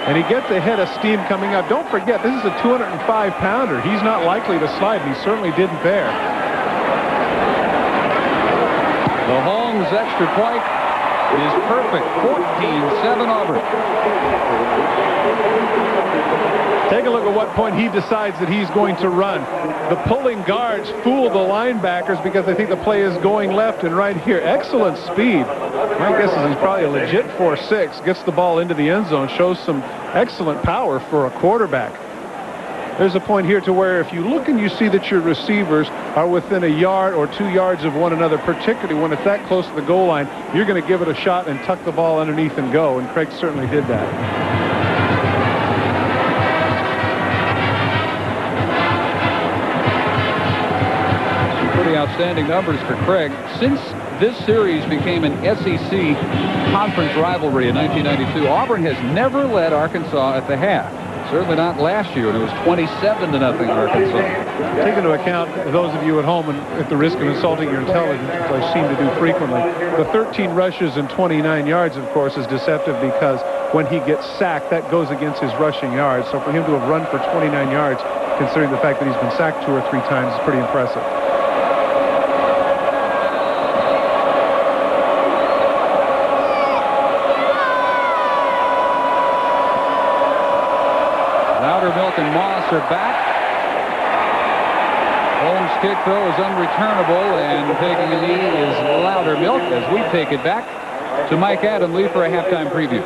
And he gets a head of steam coming up. Don't forget, this is a 205-pounder. He's not likely to slide, and he certainly didn't there. The Holmes extra point is perfect. 14-7 Auburn. Take a look at what point he decides that he's going to run. The pulling guards fool the linebackers because they think the play is going left, and right here, excellent speed. My guess is he's probably a legit 4.6, gets the ball into the end zone, shows some excellent power for a quarterback. There's a point here to where if you look and you see that your receivers are within a yard or 2 yards of one another, particularly when it's that close to the goal line, you're going to give it a shot and tuck the ball underneath and go, and Craig certainly did that. Outstanding numbers for Craig. Since this series became an SEC conference rivalry in 1992, Auburn has never led Arkansas at the half. Certainly not last year, and it was 27-0 Arkansas. Take into account, those of you at home, and at the risk of insulting your intelligence, which I seem to do frequently, the 13 rushes and 29 yards, of course, is deceptive because when he gets sacked, that goes against his rushing yards. So for him to have run for 29 yards considering the fact that he's been sacked 2 or 3 times, is pretty impressive. Loudermilk and Moss are back. Holmes' kick, though, is unreturnable, and taking a knee is Loudermilk as we take it back to Mike Adamle for a halftime preview.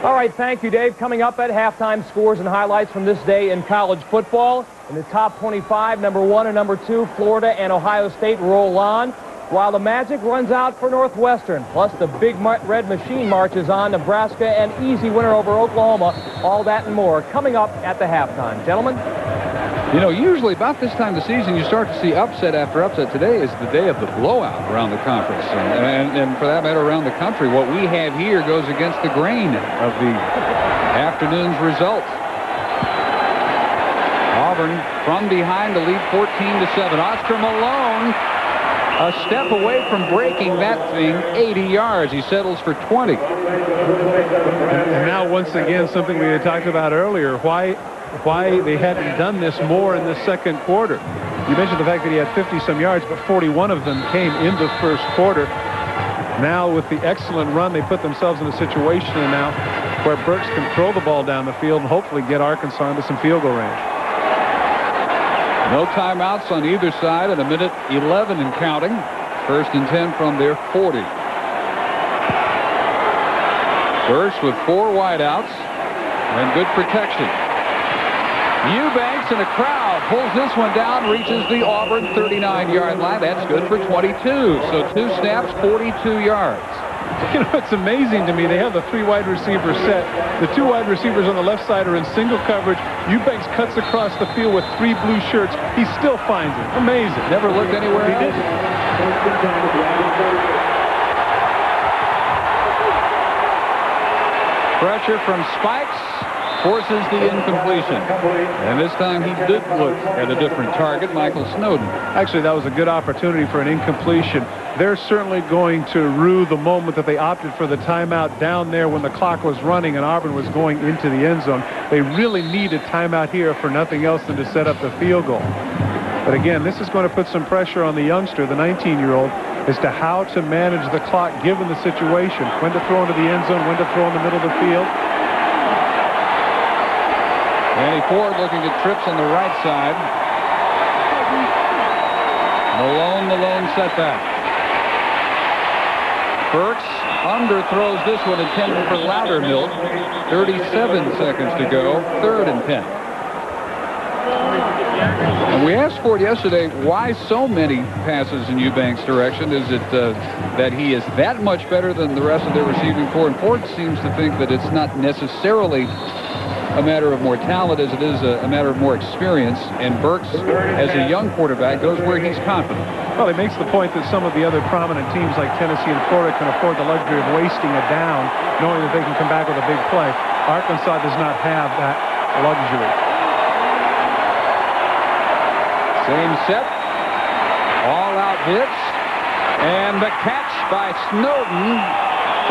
All right, thank you, Dave. Coming up at halftime, scores and highlights from this day in college football. In the top 25, number 1 and number 2, Florida and Ohio State roll on, while the magic runs out for Northwestern. Plus, the big red machine marches on. Nebraska, an easy winner over Oklahoma. All that and more coming up at the halftime. Gentlemen. You know, usually about this time of the season, you start to see upset after upset. Today is the day of the blowout around the conference, and for that matter, around the country. What we have here goes against the grain of the afternoon's result. Auburn from behind to lead 14-7. Oscar Malone a step away from breaking that thing 80 yards. He settles for 20. And now, once again, something we had talked about earlier, why they hadn't done this more in the second quarter. You mentioned the fact that he had 50-some yards, but 41 of them came in the first quarter. Now, with the excellent run, they put themselves in a situation now where Burks can throw the ball down the field and hopefully get Arkansas into some field goal range. No timeouts on either side, and 1:11 and counting. 1st and 10 from their 40. Burks with 4 wideouts and good protection. Eubanks in a crowd pulls this one down, reaches the Auburn 39-yard line. That's good for 22. So 2 snaps, 42 yards. You know, it's amazing to me. They have the 3 wide receiver set. The 2 wide receivers on the left side are in single coverage. Eubanks cuts across the field with 3 blue shirts. He still finds it. Amazing. Never looked anywhere else. He didn't. Pressure from Spikes forces the incompletion. And this time he did look at a different target, Michael Snowden. Actually, that was a good opportunity for an incompletion. They're certainly going to rue the moment that they opted for the timeout down there when the clock was running and Auburn was going into the end zone. They really need a timeout here for nothing else than to set up the field goal. But again, this is going to put some pressure on the youngster, the 19-year-old, as to how to manage the clock given the situation. When to throw into the end zone, when to throw in the middle of the field. Danny Ford looking at trips on the right side. Malone setback. Burks underthrows this one, intended for Loudermilk. 37 seconds to go. 3rd and 10. And we asked Ford yesterday why so many passes in Eubanks' direction. Is it that he is that much better than the rest of their receiving corps? And Ford seems to think that it's not necessarily a matter of more talent as it is a matter of more experience. And Burks, as a young quarterback, goes where he's confident. Well, he makes the point that some of the other prominent teams like Tennessee and Florida can afford the luxury of wasting a down, knowing that they can come back with a big play. Arkansas does not have that luxury. Same set. All-out hits. And the catch by Snowden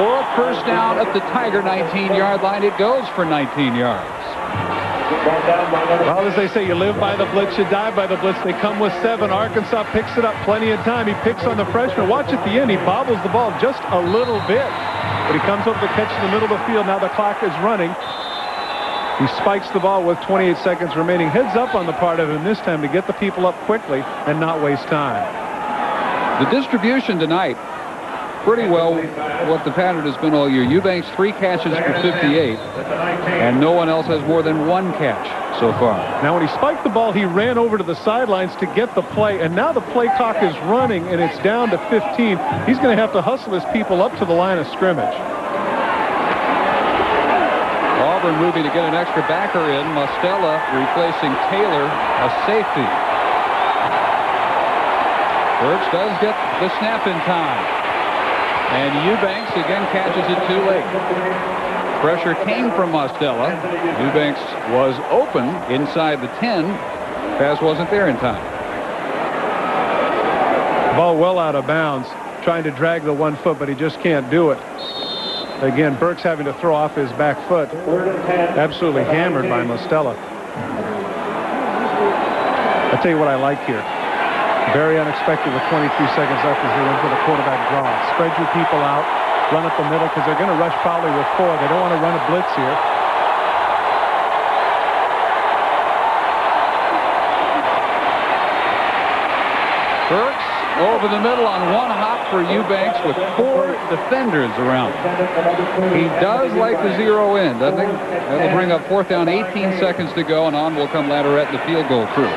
for a first down at the Tiger 19-yard line. It goes for 19 yards. Well, as they say, you live by the blitz, you die by the blitz. They come with 7. Arkansas picks it up plenty of time. He picks on the freshman. Watch at the end. He bobbles the ball just a little bit. But he comes up to catch in the middle of the field. Now the clock is running. He spikes the ball with 28 seconds remaining. Heads up on the part of him this time to get the people up quickly and not waste time. The distribution tonight, pretty well what the pattern has been all year. Eubanks 3 catches for 58, and no one else has more than 1 catch so far. Now, when he spiked the ball, he ran over to the sidelines to get the play, and now the play clock is running, and it's down to 15. He's going to have to hustle his people up to the line of scrimmage. Auburn moving to get an extra backer in. Mostella replacing Taylor, a safety. Burks does get the snap in time. And Eubanks again catches it too late. Pressure came from Mostella. Eubanks was open inside the 10. Pass wasn't there in time. Ball well out of bounds. Trying to drag the 1 foot, but he just can't do it. Again, Burks having to throw off his back foot. Absolutely hammered by Mostella. I'll tell you what I like here. Very unexpected with 23 seconds left as they went for the quarterback draw. Spread your people out, run up the middle, because they're going to rush probably with 4. They don't want to run a blitz here. Burks over the middle on one hop for Eubanks with 4 defenders around him. He does like the zero in, doesn't he? That'll bring up 4th down, 18 seconds to go, and on will come Latterette, the field goal crew.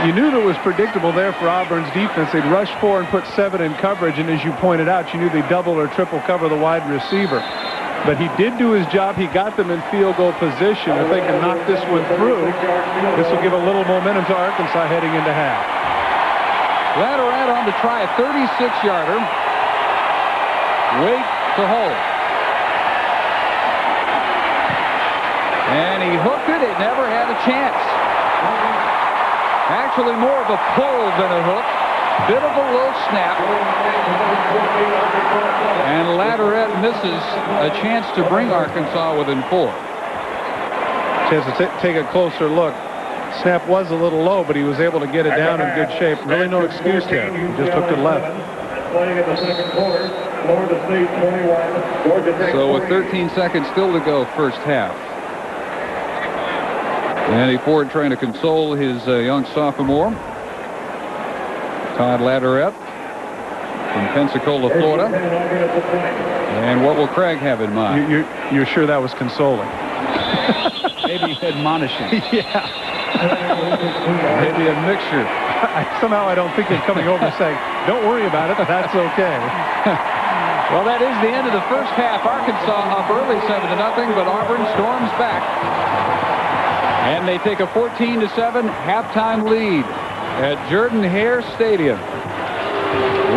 You knew that was predictable there for Auburn's defense. They'd rush 4 and put 7 in coverage, and as you pointed out, you knew they'd double or triple cover the wide receiver. But he did do his job. He got them in field goal position. If they can knock this one through, this will give a little momentum to Arkansas heading into half. Latterette on to try a 36-yarder. Wait to hold. And he hooked it. It never had a chance. Actually more of a pull than a hook. Bit of a low snap. And Latterette misses a chance to bring Arkansas within 4. Chance to take a closer look. Snap was a little low, but he was able to get it down in good shape. Really no excuse there. He just hooked it left. So with 13 seconds still to go, first half. Danny Ford trying to console his young sophomore, Todd Latterette from Pensacola, Florida. And what will Craig have in mind? You're sure that was consoling? Maybe admonishing. Yeah. Maybe a mixture. Somehow I don't think he's coming over saying, don't worry about it, that's okay. Well, that is the end of the first half. Arkansas up early 7-0, but Auburn storms back. And they take a 14-7 halftime lead at Jordan Hare Stadium.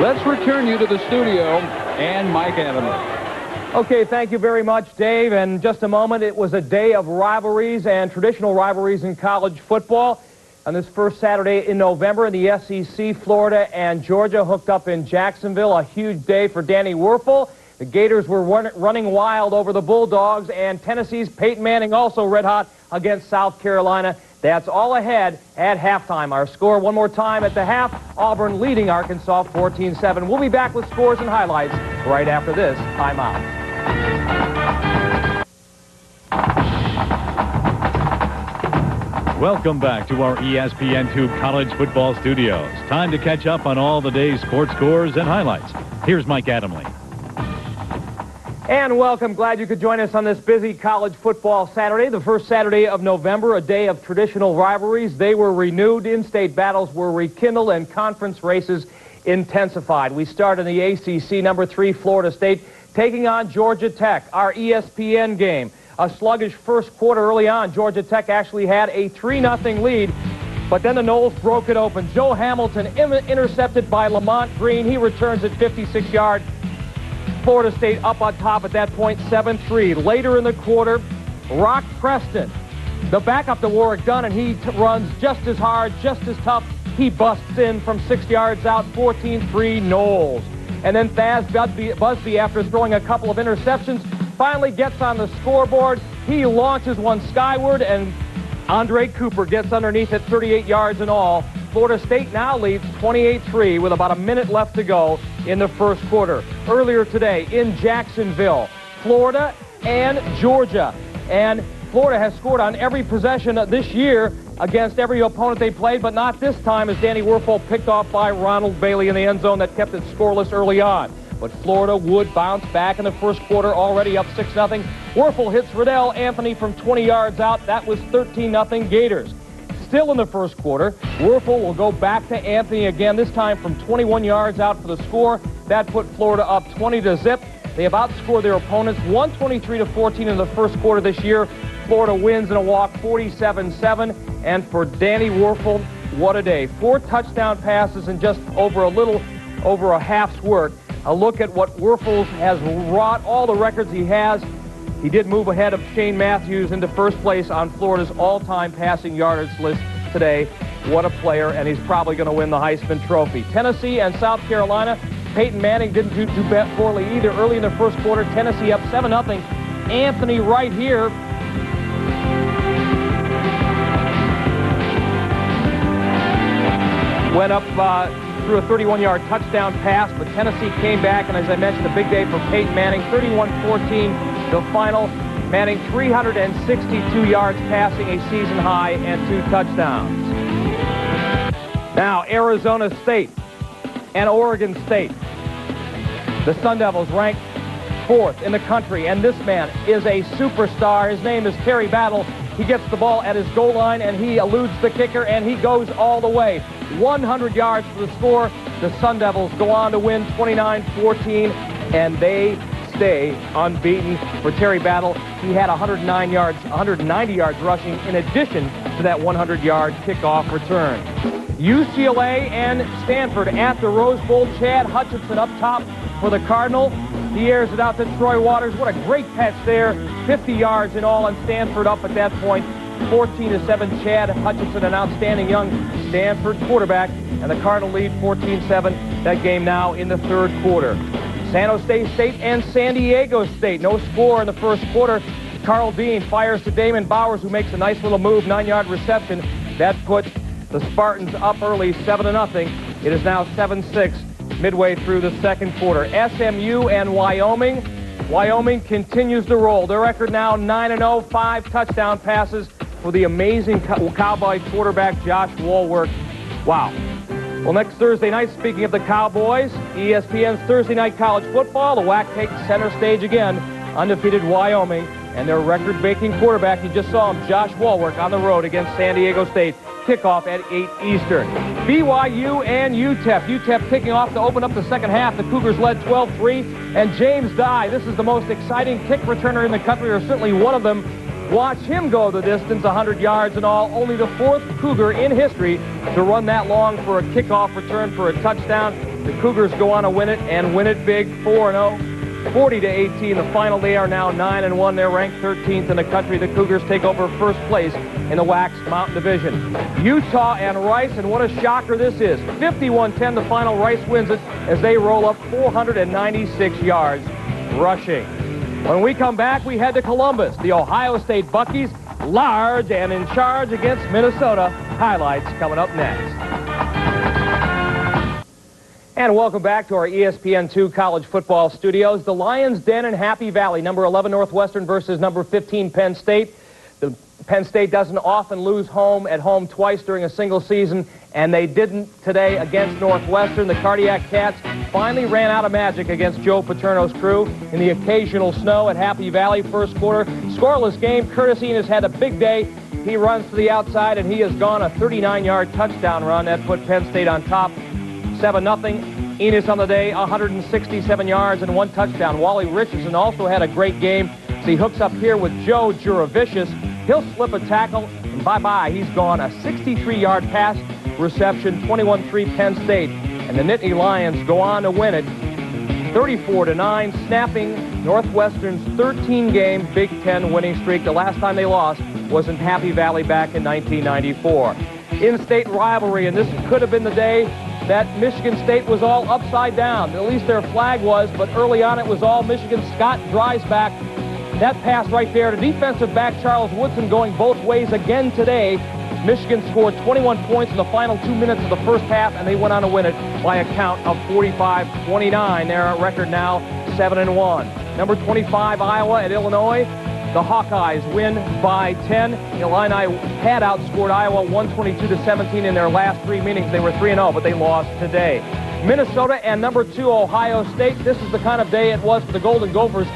Let's return you to the studio and Mike Adams. Okay, thank you very much, Dave. And just a moment, it was a day of rivalries and traditional rivalries in college football. On this first Saturday in November in the SEC, Florida and Georgia hooked up in Jacksonville. A huge day for Danny Werfel. The Gators were running wild over the Bulldogs, and Tennessee's Peyton Manning also red hot against South Carolina. That's all ahead at halftime. Our score one more time at the half, Auburn leading Arkansas 14-7. We'll be back with scores and highlights right after this timeout. Welcome back to our ESPN2 College Football Studios. Time to catch up on all the day's court scores and highlights. Here's Mike Adamle. And welcome. Glad you could join us on this busy college football Saturday, the first Saturday of November, a day of traditional rivalries. They were renewed, in-state battles were rekindled, and conference races intensified. We start in the ACC, number 3, Florida State, taking on Georgia Tech, our ESPN game. A sluggish first quarter early on. Georgia Tech actually had a 3-0 lead, but then the Noles broke it open. Joe Hamilton intercepted by Lamont Green. He returns at 56 yards. Florida State up on top at that point, 7-3. Later in the quarter, Rock Preston, the backup to Warwick Dunn, and he runs just as hard, just as tough. He busts in from 6 yards out, 14-3 Noles. And then Thaz Busby, after throwing a couple of interceptions, finally gets on the scoreboard. He launches one skyward, and Andre Cooper gets underneath at 38 yards in all. Florida State now leads 28-3 with about a minute left to go in the first quarter. Earlier today in Jacksonville, Florida and Georgia. And Florida has scored on every possession this year against every opponent they played, but not this time, as Danny Werfel picked off by Ronald Bailey in the end zone that kept it scoreless early on. But Florida would bounce back in the first quarter, already up 6-0. Werfel hits Riddell Anthony from 20 yards out. That was 13-0 Gators. Still in the first quarter, Werfel will go back to Anthony again, this time from 21 yards out for the score. That put Florida up 20-0. They have outscored their opponents 123-14 in the first quarter this year. Florida wins in a walk 47-7. And for Danny Werfel, what a day. 4 touchdown passes in just over a half's work. A look at what Werfel has wrought, all the records he has. He did move ahead of Shane Matthews into first place on Florida's all-time passing yardage list today. What a player, and he's probably going to win the Heisman Trophy. Tennessee and South Carolina. Peyton Manning didn't do too poorly either. Early in the first quarter, Tennessee up 7-0. Anthony right here. went up through a 31-yard touchdown pass, but Tennessee came back, and as I mentioned, a big day for Peyton Manning, 31-14 the final. Manning 362 yards passing, a season high, and 2 touchdowns. Now, Arizona State and Oregon State. The Sun Devils ranked 4th in the country, and this man is a superstar. His name is Terry Battle. He gets the ball at his goal line, and he eludes the kicker, and he goes all the way. 100 yards for the score. The Sun Devils go on to win 29-14, and they stay unbeaten. For Terry Battle, he had 190 yards rushing in addition to that 100-yard kickoff return. UCLA and Stanford at the Rose Bowl. Chad Hutchinson up top for the Cardinal. He airs it out to Troy Waters. What a great catch there. 50 yards in all, and Stanford up at that point 14-7. Chad Hutchinson, an outstanding young Stanford quarterback, and the Cardinal lead 14-7. That game now in the 3rd quarter. San Jose State and San Diego State. No score in the 1st quarter. Carl Dean fires to Damon Bowers, who makes a nice little move, 9-yard reception. That put the Spartans up early, 7-0. It is now 7-6 midway through the 2nd quarter. SMU and Wyoming. Wyoming continues to roll. Their record now 9-0, 5 touchdown passes for the amazing Cowboy quarterback Josh Walworth. Wow. Well, next Thursday night, speaking of the Cowboys, ESPN's Thursday Night College Football, the WAC takes center stage again. Undefeated Wyoming and their record-breaking quarterback, you just saw him, Josh Walworth, on the road against San Diego State. Kickoff at 8 Eastern. BYU and UTEP. UTEP kicking off to open up the 2nd half. The Cougars led 12-3. And James Dye, this is the most exciting kick returner in the country, or certainly one of them. Watch him go the distance, 100 yards and all. Only the 4th Cougar in history to run that long for a kickoff return for a touchdown. The Cougars go on to win it, and win it big, 4-0. 40-18, the final. They are now 9-1. They're ranked 13th in the country. The Cougars take over 1st place in the WAC's Mountain Division. Utah and Rice, and what a shocker this is. 51-10, the final. Rice wins it as they roll up 496 yards rushing. When we come back, we head to Columbus. The Ohio State Buckies, large and in charge against Minnesota. Highlights coming up next. And welcome back to our ESPN2 college football studios. The Lions Den in Happy Valley, number 11 Northwestern versus number 15 Penn State. The Penn State doesn't often lose at home twice during a single season, and they didn't today against Northwestern. The Cardiac Cats finally ran out of magic against Joe Paterno's crew in the occasional snow at Happy Valley. 1st quarter, scoreless game. Curtis Enos had a big day. He runs to the outside, and he has gone a 39-yard touchdown run. That put Penn State on top. 7-0. Enos on the day, 167 yards and 1 touchdown. Wally Richardson also had a great game. So he hooks up here with Joe Juravicius. He'll slip a tackle, and bye-bye. He's gone a 63-yard pass reception, 21-3 Penn State. And the Nittany Lions go on to win it 34-9, snapping Northwestern's 13-game Big Ten winning streak. The last time they lost was in Happy Valley back in 1994. In-state rivalry, and this could have been the day that Michigan State was all upside down. At least their flag was, but early on it was all Michigan. Scott Dreisbach, that pass right there to defensive back Charles Woodson going both ways again today. Michigan scored 21 points in the final 2 minutes of the 1st half, and they went on to win it by a count of 45-29. Their record now 7-1. Number 25, Iowa at Illinois. The Hawkeyes win by 10. The Illini had outscored Iowa 122-17 in their last 3 meetings. They were 3-0, but they lost today. Minnesota and number 2, Ohio State. This is the kind of day it was for the Golden Gophers.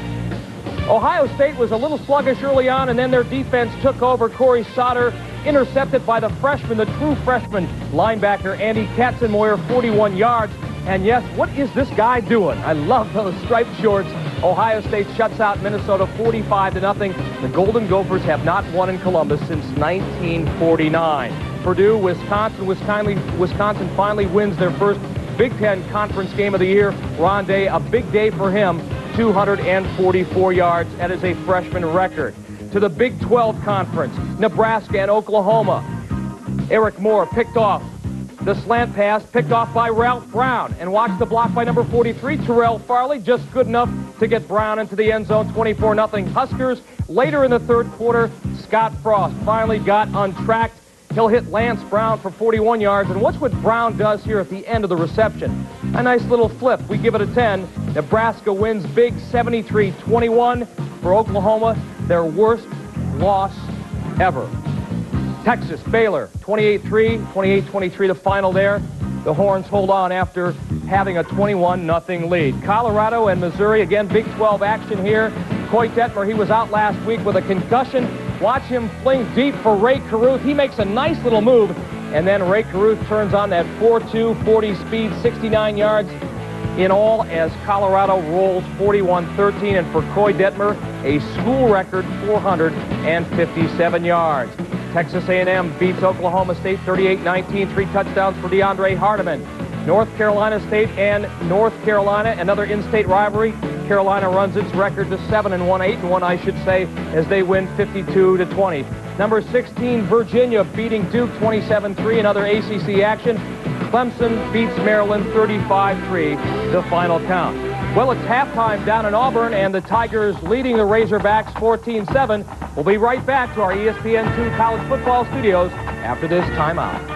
Ohio State was a little sluggish early on, and then their defense took over. Corey Sauter intercepted by the freshman, the true freshman linebacker, Andy Katzenmoyer, 41 yards. And yes, what is this guy doing? I love those striped shorts. Ohio State shuts out Minnesota 45-0. The Golden Gophers have not won in Columbus since 1949. Purdue, Wisconsin finally wins their first Big Ten Conference game of the year. Ron Day, a big day for him, 244 yards. That is a freshman record. To the Big 12 Conference, Nebraska and Oklahoma. Eric Moore picked off the slant pass, picked off by Ralph Brown, and watch the block by number 43, Terrell Farley, just good enough to get Brown into the end zone, 24-0 Huskers. Later in the 3rd quarter, Scott Frost finally got untracked. He'll hit Lance Brown for 41 yards. And watch what Brown does here at the end of the reception. A nice little flip. We give it a 10. Nebraska wins big 73-21 for Oklahoma, their worst loss ever. Texas, Baylor, 28-3, 28-23 the final there. The Horns hold on after having a 21-0 lead. Colorado and Missouri, again, Big 12 action here. Coy Detmer, he was out last week with a concussion. Watch him fling deep for Ray Caruth. He makes a nice little move, and then Ray Caruth turns on that 4.2, 40 speed, 69 yards in all as Colorado rolls 41-13. And for Coy Detmer, a school record 457 yards. Texas A&M beats Oklahoma State 38-19, 3 touchdowns for DeAndre Hardiman. North Carolina State and North Carolina, another in-state rivalry. Carolina runs its record to 7-1, 8-1, I should say, as they win 52-20. Number 16, Virginia beating Duke 27-3, another ACC action. Clemson beats Maryland 35-3, the final count. Well, it's halftime down in Auburn, and the Tigers leading the Razorbacks 14-7. We'll be right back to our ESPN2 College Football Studios after this timeout.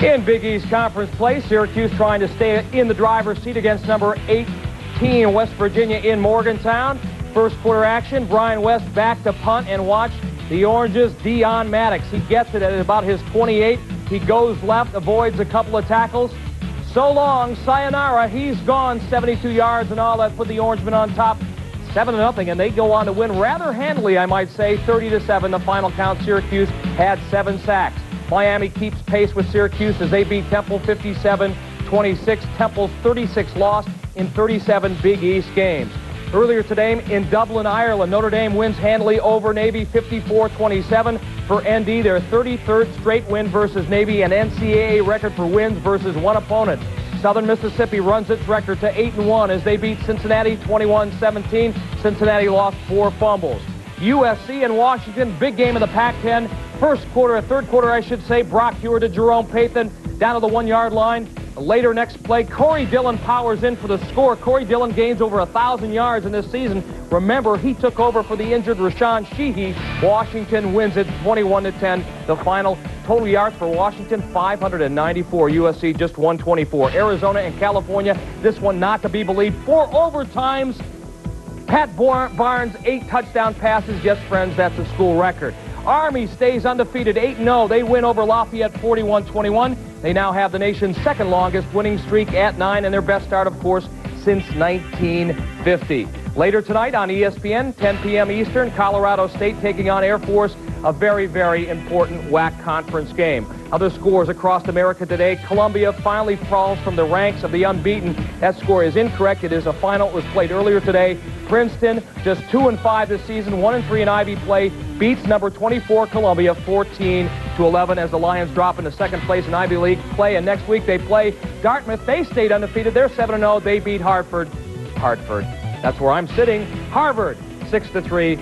In Big East Conference play, Syracuse trying to stay in the driver's seat against number 18, West Virginia in Morgantown. First quarter action, Brian West back to punt, and watch the Oranges' Dion Maddox. He gets it at about his 28. He goes left, avoids a couple of tackles. So long, sayonara, he's gone. 72 yards and all. That put the Orangemen on top 7-0, and they go on to win rather handily, I might say, 30-7. The final count, Syracuse had 7 sacks. Miami keeps pace with Syracuse as they beat Temple 57-26. Temple's 36th loss in 37 Big East games. Earlier today in Dublin, Ireland, Notre Dame wins handily over Navy 54-27. For ND, their 33rd straight win versus Navy, and NCAA record for wins versus one opponent. Southern Mississippi runs its record to 8-1 as they beat Cincinnati 21-17. Cincinnati lost 4 fumbles. USC and Washington, big game of the Pac-10. Third quarter, I should say. Brock Hewer to Jerome Pathan down to the 1-yard line. Later next play, Corey Dillon powers in for the score. Corey Dillon gains over 1,000 yards in this season. Remember, he took over for the injured Rashawn Sheehy. Washington wins it 21-10. The final total yards for Washington, 594. USC just 124. Arizona and California, this one not to be believed. 4 overtimes. Pat Barnes, 8 touchdown passes. Yes, friends, that's a school record. Army stays undefeated, 8-0. They win over Lafayette 41-21. They now have the nation's second longest winning streak at 9, and their best start, of course, since 1950. Later tonight on ESPN, 10 p.m. Eastern, Colorado State taking on Air Force, a very, very important WAC conference game. Other scores across America today. Columbia finally falls from the ranks of the unbeaten. That score is incorrect. It is a final. It was played earlier today. Princeton, just 2-5 this season, 1-3 in Ivy play, beats number 24 Columbia 14-11 as the Lions drop into second place in Ivy League play. And next week they play Dartmouth. They stayed undefeated. They're 7-0. They beat Hartford. That's where I'm sitting. Harvard, 6-3.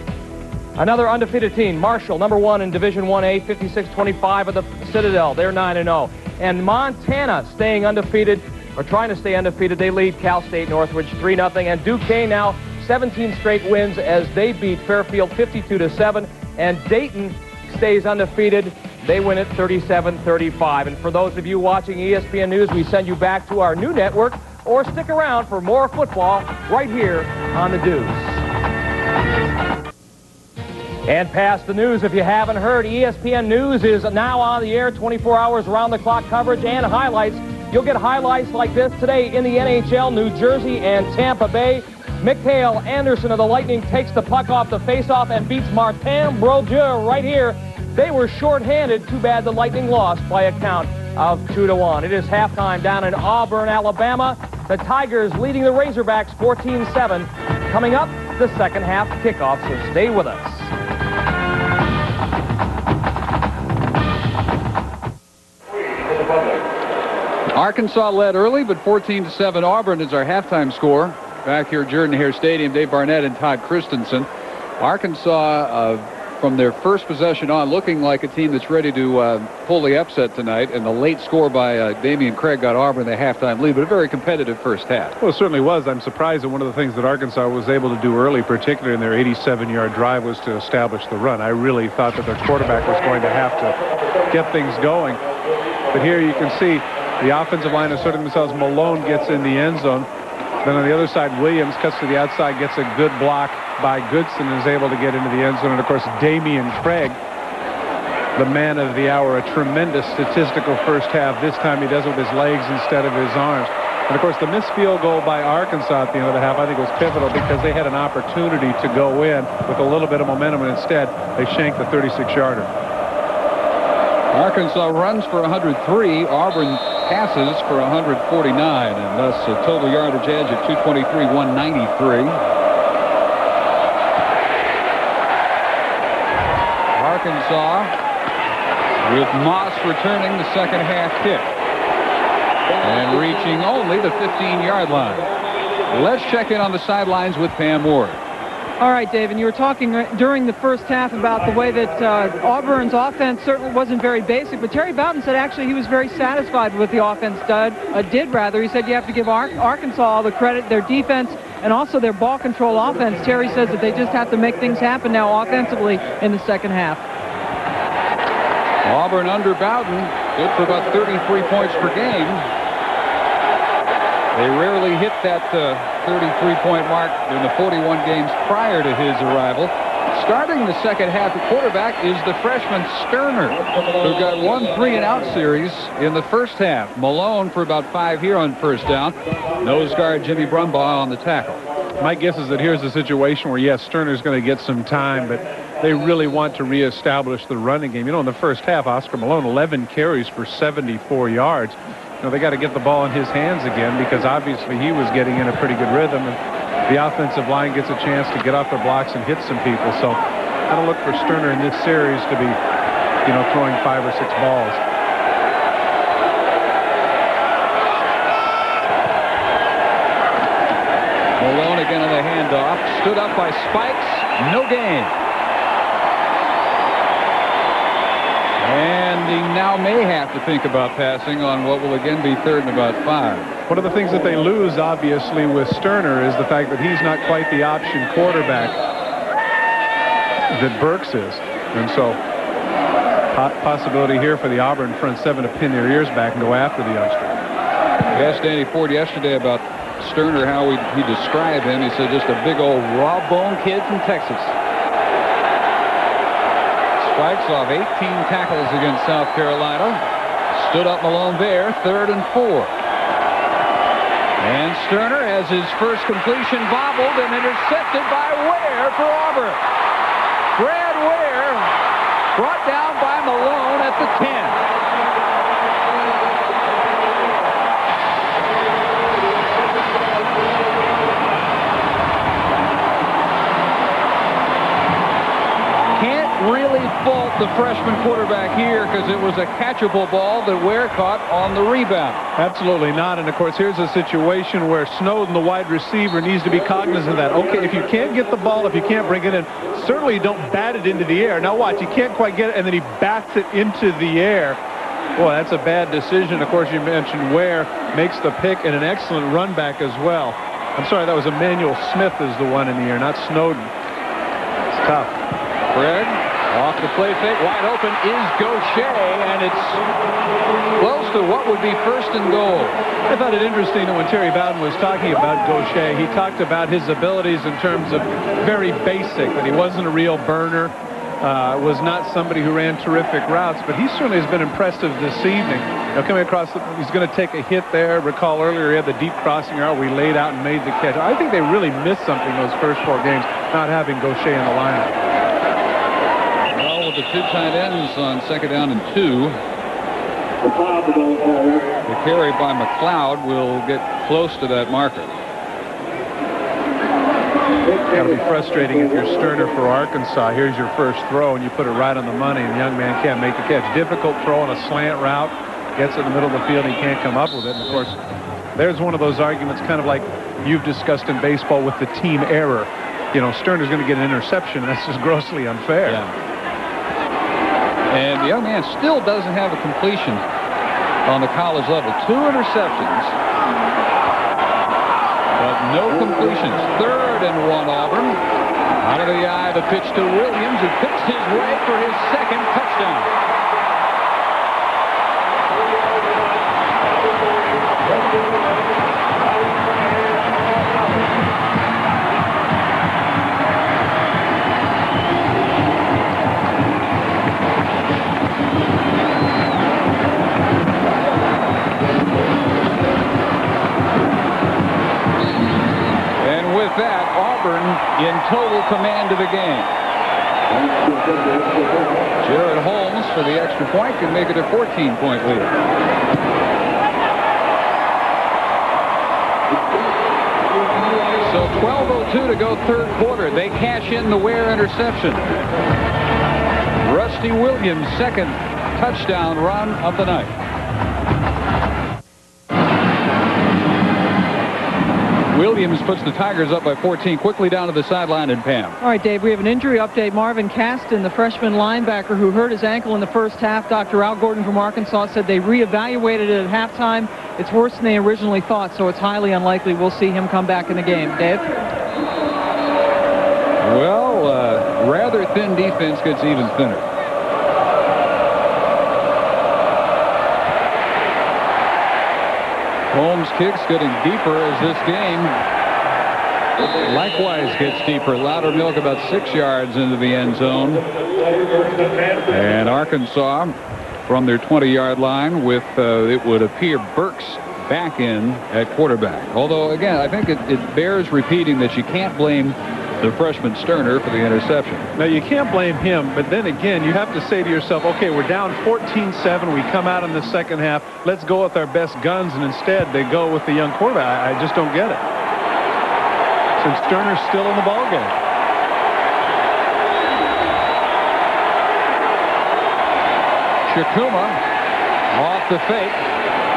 Another undefeated team, Marshall, number 1 in Division 1A, 56-25 of the Citadel. They're 9-0. And Montana staying undefeated, or trying to stay undefeated. They lead Cal State Northridge 3-0. And Duquesne now 17 straight wins as they beat Fairfield 52-7. And Dayton stays undefeated. They win it 37-35. And for those of you watching ESPN News, we send you back to our new network, or stick around for more football right here on the Deuce. And past the news, if you haven't heard, ESPN News is now on the air, 24 hours around-the-clock coverage and highlights. You'll get highlights like this today in the NHL, New Jersey and Tampa Bay. Mikhail Anderson of the Lightning takes the puck off the faceoff and beats Martin Brodeur right here. They were shorthanded. Too bad the Lightning lost by a count of 2-1. It is halftime down in Auburn, Alabama. The Tigers leading the Razorbacks 14-7. Coming up, the second half kickoff, so stay with us. Arkansas led early, but 14-7 Auburn is our halftime score. Back here at Jordan Hare Stadium, Dave Barnett and Todd Christensen. Arkansas from their first possession on, looking like a team that's ready to pull the upset tonight. And the late score by Damian Craig got Auburn the halftime lead, but a very competitive first half. Well, it certainly was. I'm surprised that one of the things that Arkansas was able to do early, particularly in their 87-yard drive, was to establish the run. I really thought that their quarterback was going to have to get things going. But here you can see the offensive line asserting themselves. Malone gets in the end zone. Then on the other side, Williams cuts to the outside, gets a good block by Goodson, and is able to get into the end zone. And, of course, Damian Craig, the man of the hour, a tremendous statistical first half. This time he does it with his legs instead of his arms. And, of course, the missed field goal by Arkansas at the end of the half, I think, was pivotal because they had an opportunity to go in with a little bit of momentum, and instead they shanked the 36-yarder. Arkansas runs for 103. Auburn passes for 149, and thus a total yardage edge at 223, 193. Arkansas with Moss returning the second half kick and reaching only the 15-yard line. Let's check in on the sidelines with Pam Ward. All right, Dave, and you were talking during the first half about the way that Auburn's offense certainly wasn't very basic, but Terry Bowden said actually he was very satisfied with what the offense did. He said you have to give Arkansas all the credit, their defense, and also their ball control offense. Terry says that they just have to make things happen now offensively in the second half. Auburn under Bowden, good for about 33 points per game. They rarely hit that 33-point mark in the 41 games prior to his arrival. Starting the second half, the quarterback is the freshman Sterner, who got one 3-and-out series in the first half. Malone for about 5 here on first down. Nose guard Jimmy Brumbaugh on the tackle. My guess is that here's a situation where, yes, Sterner's going to get some time, but they really want to reestablish the running game. You know, in the first half, Oscar Malone, 11 carries for 74 yards. You know, they got to get the ball in his hands again because obviously he was getting in a pretty good rhythm, and the offensive line gets a chance to get off their blocks and hit some people. So got to look for Sterner in this series to be, you know, throwing 5 or 6 balls. Malone again on the handoff. Stood up by Spikes. No gain. And he now may have to think about passing on what will again be third and about 5. One of the things that they lose, obviously, with Sterner is the fact that he's not quite the option quarterback that Burks is. And so, possibility here for the Auburn front seven to pin their ears back and go after the youngster. I asked Danny Ford yesterday about Sterner, how he described him. He said just a big old raw bone kid from Texas. Spikes off 18 tackles against South Carolina. Stood up Malone there, 3rd and 4. And Sterner has his first completion bobbled and intercepted by Ware for Auburn. Brad Ware brought down by Malone at the 10. Really fault the freshman quarterback here because it was a catchable ball that Ware caught on the rebound. Absolutely not. And, of course, here's a situation where Snowden, the wide receiver, needs to be cognizant of that. Okay, if you can't get the ball, if you can't bring it in, certainly don't bat it into the air. Now, watch, he can't quite get it, and then he bats it into the air. Boy, that's a bad decision. Of course, you mentioned Ware makes the pick and an excellent run back as well. I'm sorry, that was Emmanuel Smith is the one in the air, not Snowden. It's tough. Craig off the play fake, wide open is Gaucher, and it's close to what would be 1st and goal. I thought it interesting that when Terry Bowden was talking about Gaucher, he talked about his abilities in terms of very basic, that he wasn't a real burner, was not somebody who ran terrific routes, but he certainly has been impressive this evening. Now, coming across, he's going to take a hit there. Recall earlier he had the deep crossing route where he laid out and made the catch. I think they really missed something those first 4 games, not having Gaucher in the lineup. With the 2 tight ends on 2nd down and 2. The carry by McLeod will get close to that marker. It's got to be frustrating if you're Sterner for Arkansas. Here's your first throw, and you put it right on the money, and the young man can't make the catch. Difficult throw on a slant route. Gets in the middle of the field, and he can't come up with it. And, of course, there's one of those arguments kind of like you've discussed in baseball with the team error. You know, Sterner's going to get an interception. That's just grossly unfair. Yeah. And the young man still doesn't have a completion on the college level. 2 interceptions, but no completions. 3rd and 1 Auburn. Out of the eye, the pitch to Williams, who picks his way for his 2nd touchdown. That Auburn in total command of the game. Jared Holmes for the extra point can make it a 14-point lead. So 12:02 to go 3rd quarter. They cash in the Ware interception. Rusty Williams' 2nd touchdown run of the night. Williams puts the Tigers up by 14. Quickly down to the sideline, and Pam. All right, Dave, we have an injury update. Marvin Caston, the freshman linebacker who hurt his ankle in the first half. Dr. Al Gordon from Arkansas said they reevaluated it at halftime. It's worse than they originally thought, so it's highly unlikely we'll see him come back in the game. Dave? Well, rather thin defense gets even thinner. Holmes' kicks getting deeper as this game likewise gets deeper. Loudermilk about 6 yards into the end zone. And Arkansas from their 20-yard line with, it would appear, Burks back in at quarterback. Although, again, I think it bears repeating that you can't blame the freshman Sterner for the interception. Now, you can't blame him, but then again, you have to say to yourself, okay, we're down 14-7. We come out in the second half. Let's go with our best guns, and instead they go with the young quarterback. I just don't get it. Since Sterner's still in the ballgame. Shakuma off the fake.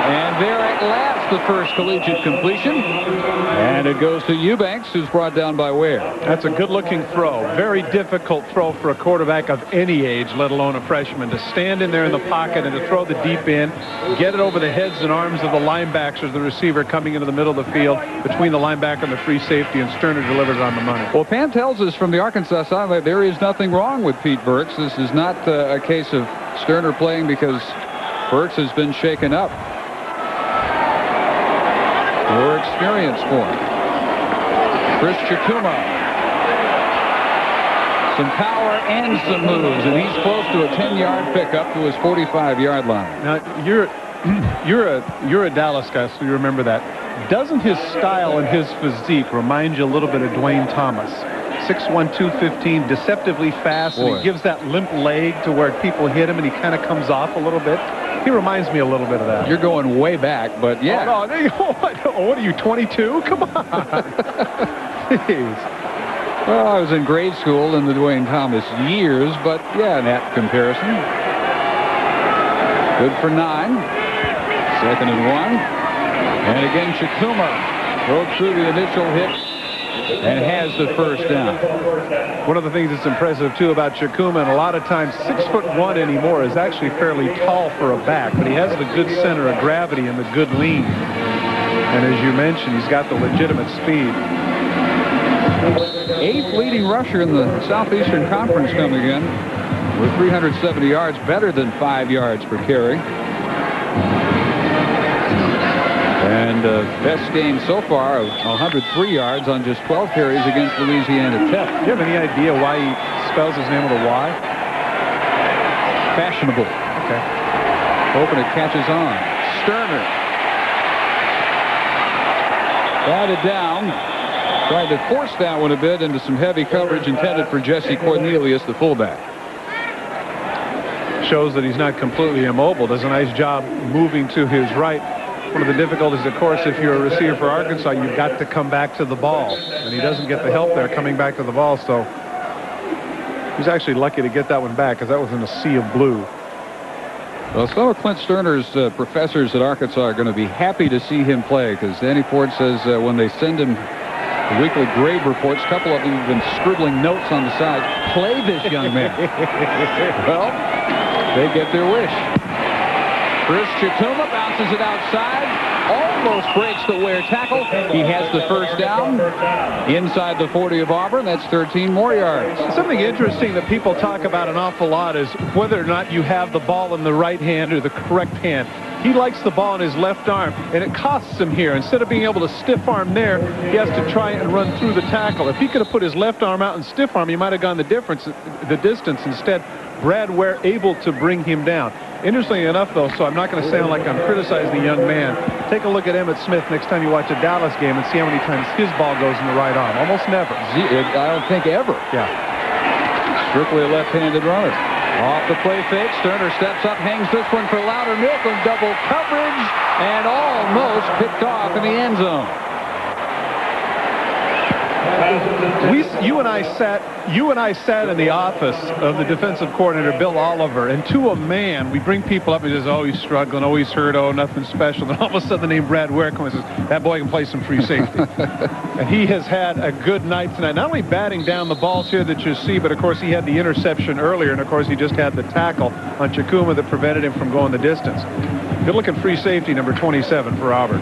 And there at last the first collegiate completion. And it goes to Eubanks, who's brought down by Ware. That's a good-looking throw. Very difficult throw for a quarterback of any age, let alone a freshman, to stand in there in the pocket and to throw the deep end, get it over the heads and arms of the linebackers, the receiver coming into the middle of the field between the linebacker and the free safety, and Sterner delivers on the money. Well, Pam tells us from the Arkansas side that there is nothing wrong with Pete Burks. This is not a case of Sterner playing because Burks has been shaken up. More experience for him. Chris Chakuma. Some power and some moves, and he's close to a 10-yard pickup to his 45-yard line. Now, you're a Dallas guy, so you remember that. Doesn't his style and his physique remind you a little bit of Dwayne Thomas? 6'1", 215, deceptively fast, and he gives that limp leg to where people hit him, and he kind of comes off a little bit. He reminds me a little bit of that. You're going way back, but yeah. Oh, no, what are you, 22? Come on. Jeez. Well, I was in grade school in the Dwayne Thomas years, but yeah, in that comparison. Good for 9. 2nd and 1. And again, Chakuma broke through the initial hit and has the first down. One of the things that's impressive, too, about Chakuma, and a lot of times 6'1" anymore, is actually fairly tall for a back, but he has the good center of gravity and the good lean. And as you mentioned, he's got the legitimate speed. 8th leading rusher in the Southeastern Conference coming in with 370 yards, better than 5 yards per carry. And best game so far of 103 yards on just 12 carries against Louisiana Tech. Do you have any idea why he spells his name with a Y? Fashionable. Okay. Hoping it catches on. Sterner. Batted down. Tried to force that one a bit into some heavy coverage intended for Jesse Cornelius, the fullback. Shows that he's not completely immobile. Does a nice job moving to his right. One of the difficulties, of course, if you're a receiver for Arkansas, you've got to come back to the ball. And he doesn't get the help there coming back to the ball, so he's actually lucky to get that one back because that was in a sea of blue. Well, some of Clint Sterner's professors at Arkansas are going to be happy to see him play because Danny Ford says when they send him the weekly grade reports, a couple of them have been scribbling notes on the side. Play this young man. Well, They get their wish. Chris Chikuma bounces it outside. Almost breaks the wear tackle. He has the first down inside the 40 of Auburn. That's 13 more yards. Something interesting that people talk about an awful lot is whether or not you have the ball in the right hand or the correct hand. He likes the ball in his left arm, and it costs him here. Instead of being able to stiff arm there, he has to try and run through the tackle. If he could have put his left arm out and stiff arm, he might have gone the distance. Instead, Brad Ware able to bring him down. Interestingly enough, though, so I'm not going to sound like I'm criticizing the young man, take a look at Emmitt Smith next time you watch a Dallas game and see how many times his ball goes in the right arm. Almost never. I don't think ever. Yeah. Strictly a left-handed runner. Off the play fake, Sterner steps up, hangs this one for Loudermilk on double coverage, and almost picked off in the end zone. You and I sat in the office of the defensive coordinator, Bill Oliver, and to a man, we bring people up and he says, oh, he's struggling, oh, he's hurt, oh, nothing special. And all of a sudden the name Brad Ware comes and says, that boy can play some free safety. And he has had a good night tonight. Not only batting down the balls here that you see, but of course he had the interception earlier, and of course he just had the tackle on Chikuma that prevented him from going the distance. Good looking free safety, number 27 for Auburn.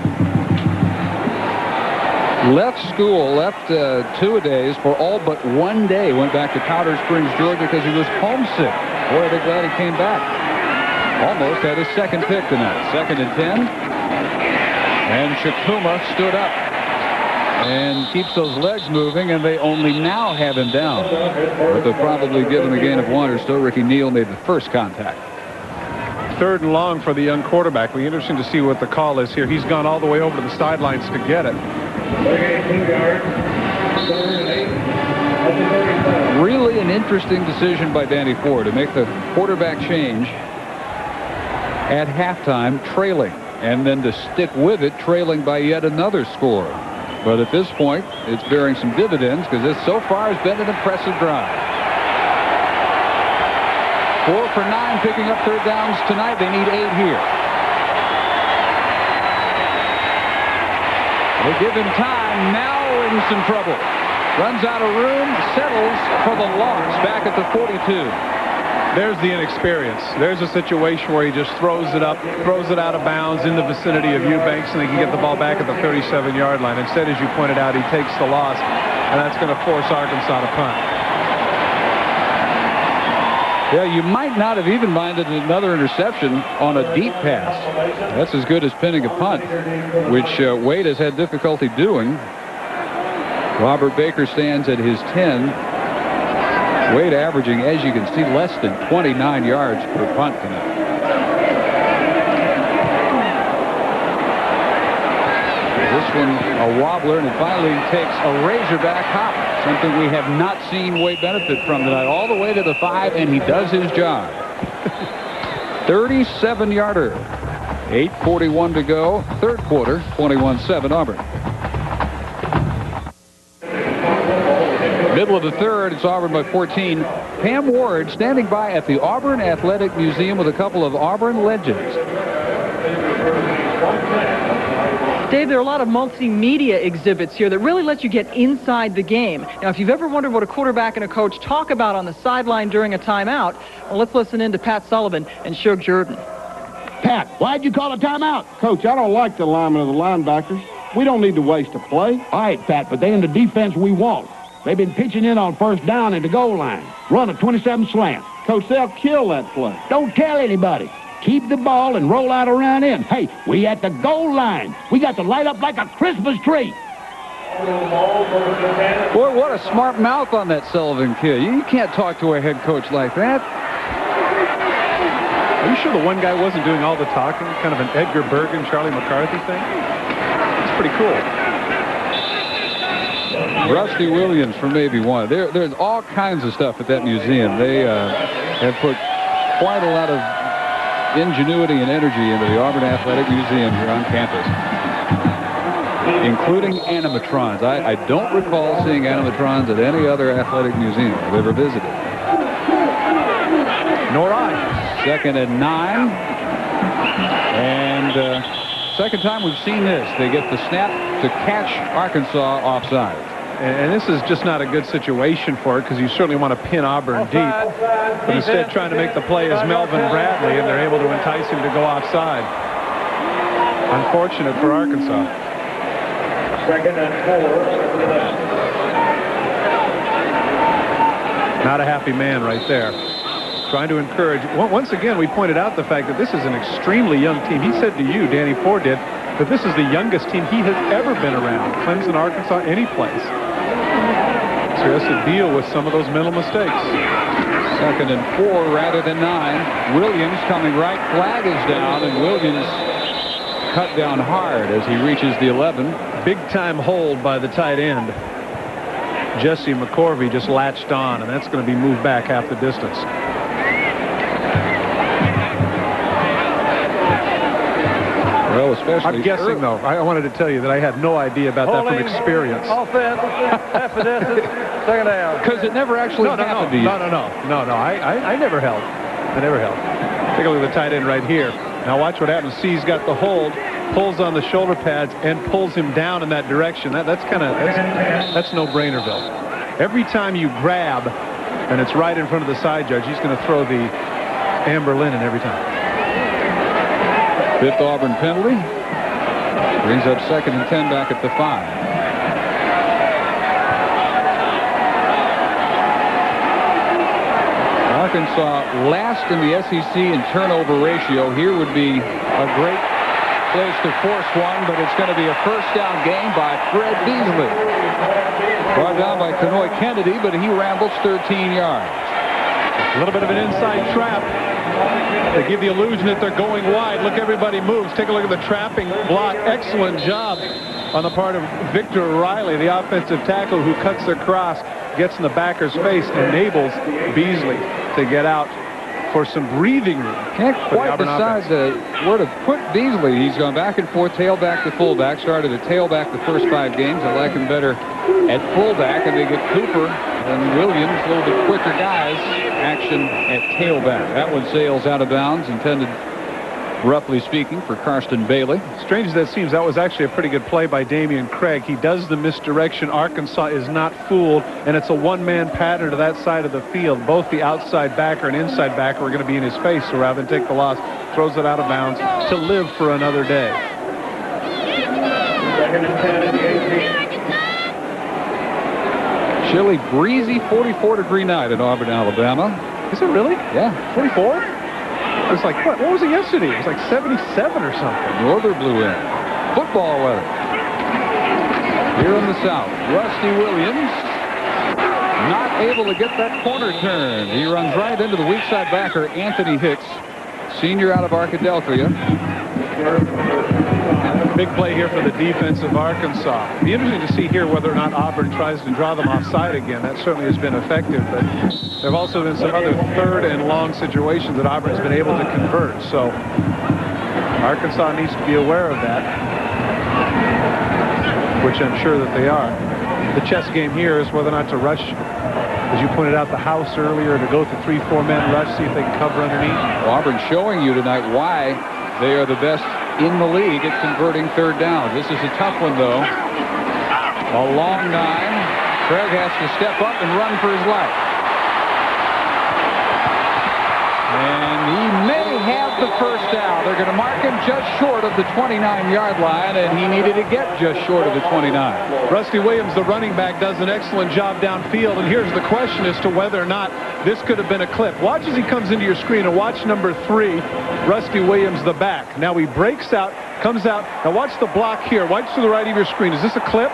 Left school, left 2-a-days for all but 1 day. Went back to Powder Springs, Georgia, because he was homesick. Boy, they're glad he came back. Almost had his second pick tonight. 2nd and 10. And Chikuma stood up and keeps those legs moving, and they only now have him down. But they'll probably give him a gain of 1 or so. Ricky Neal made the first contact. 3rd and long for the young quarterback. It'll be interesting to see what the call is here. He's gone all the way over to the sidelines to get it. Really an interesting decision by Danny Ford to make the quarterback change at halftime, trailing, and then to stick with it, trailing by yet another score. But at this point, it's bearing some dividends because this so far has been an impressive drive. 4 for 9 picking up 3rd downs tonight. They need 8 here. They give him time. Now in some trouble. Runs out of room. Settles for the loss back at the 42. There's the inexperience. There's a situation where he just throws it up, throws it out of bounds in the vicinity of Eubanks, and they can get the ball back at the 37-yard line. Instead, as you pointed out, he takes the loss, and that's going to force Arkansas to punt. Yeah, you might not have even minded another interception on a deep pass. That's as good as pinning a punt, which Wade has had difficulty doing. Robert Baker stands at his 10. Wade averaging, as you can see, less than 29 yards per punt tonight. This one a wobbler, and it finally takes a Razorback hop. Something we have not seen Wade benefit from tonight. All the way to the 5, and he does his job. 37-yarder. 8:41 to go. 3rd quarter, 21-7 Auburn. Middle of the 3rd, it's Auburn by 14. Pam Ward standing by at the Auburn Athletic Museum with a couple of Auburn legends. Dave, there are a lot of multimedia exhibits here that really let you get inside the game. Now, if you've ever wondered what a quarterback and a coach talk about on the sideline during a timeout, well, let's listen in to Pat Sullivan and Shug Jordan. Pat, why'd you call a timeout? Coach, I don't like the alignment of the linebackers. We don't need to waste a play. All right, Pat, but they in the defense we want. They've been pitching in on 1st down at the goal line. Run a 27 slant. Coach, they'll kill that play. Don't tell anybody. Keep the ball and roll out around in. Hey, we at the goal line. We got to light up like a Christmas tree. Boy, what a smart mouth on that Sullivan kid. You can't talk to a head coach like that. Are you sure the one guy wasn't doing all the talking? Kind of an Edgar Bergen, Charlie McCarthy thing? It's pretty cool. Rusty Williams for maybe one. There's all kinds of stuff at that museum. They have put quite a lot of ingenuity and energy into the Auburn Athletic Museum here on campus, including animatrons. I don't recall seeing animatrons at any other athletic museum I've ever visited. Nor I. 2nd and 9. And second time we've seen this. They get the snap to catch Arkansas offside. And this is just not a good situation for it because you certainly want to pin Auburn deep. But instead trying to make the play is Melvin Bradley, and they're able to entice him to go offside. Unfortunate for Arkansas. 2nd and 4. Not a happy man right there. Trying to encourage. Once again, we pointed out the fact that this is an extremely young team. He said to you, Danny Ford did, that this is the youngest team he has ever been around. Clemson, Arkansas, any place. So he has to deal with some of those mental mistakes. 2nd and 4 rather than 9. Williams coming right. Flag is down, and Williams cut down hard as he reaches the 11. Big time hold by the tight end. Jesse McCorvey just latched on, and that's going to be moved back half the distance. Well, especially I'm guessing, though. I wanted to tell you that I had no idea about that from experience. Offense, half the distance, 2nd down. Because it never actually happened to you. No. I never held. I never held. Take a look at the tight end right here. Now watch what happens. See, he's got the hold, pulls on the shoulder pads, and pulls him down in that direction. That's no-brainerville. Every time you grab, and it's right in front of the side judge, he's going to throw the amber linen every time. 5th Auburn penalty. Brings up 2nd and 10 back at the 5. Arkansas last in the SEC in turnover ratio. Here would be a great place to force one, but it's going to be a 1st down game by Fred Beasley. Brought down by Kenoy Kennedy, but he rambles 13 yards. A little bit of an inside trap. They give the illusion that they're going wide. Look, everybody moves. Take a look at the trapping block. Excellent job on the part of Victor Riley, the offensive tackle, who cuts across, gets in the backer's face, enables Beasley to get out for some breathing room. Can't quite decide where to put Beasley. He's gone back and forth, tailback to fullback. Started at tailback the first 5 games. I like him better at fullback, and they get Cooper and Williams, a little bit quicker guys. Action at tailback. That one sails out of bounds, intended, roughly speaking, for Karsten Bailey. Strange as that seems, that was actually a pretty good play by Damian Craig. He does the misdirection. Arkansas is not fooled, and it's a one-man pattern to that side of the field. Both the outside backer and inside backer are going to be in his face, so rather than take the loss, throws it out of bounds to live for another day. 2nd and 10 at the 18. Chilly, breezy 44-degree night in Auburn, Alabama. Is it really? Yeah. 44? It was like, what was it yesterday? It was like 77 or something. Norther blew in. Football weather. Here in the South, Rusty Williams not able to get that corner turn. He runs right into the weak side backer, Anthony Hicks, senior out of Arkadelphia. Big play here for the defense of Arkansas. It'll be interesting to see here whether or not Auburn tries to draw them offside again. That certainly has been effective, but there have also been some other 3rd and long situations that Auburn has been able to convert. So Arkansas needs to be aware of that, which I'm sure that they are. The chess game here is whether or not to rush, as you pointed out, the house earlier, to go to 3-4 men rush, see if they can cover underneath. Well, Auburn showing you tonight why they are the best in the league at converting 3rd down. This is a tough one, though. A long 9. Craig has to step up and run for his life. And he may have the 1st down. They're going to mark him just short of the 29-yard line, and he needed to get just short of the 29. Rusty Williams, the running back, does an excellent job downfield, and here's the question as to whether or not this could have been a clip. Watch as he comes into your screen, and watch number 3, Rusty Williams, the back. Now he breaks out, comes out. Now watch the block here. Watch to the right of your screen. Is this a clip?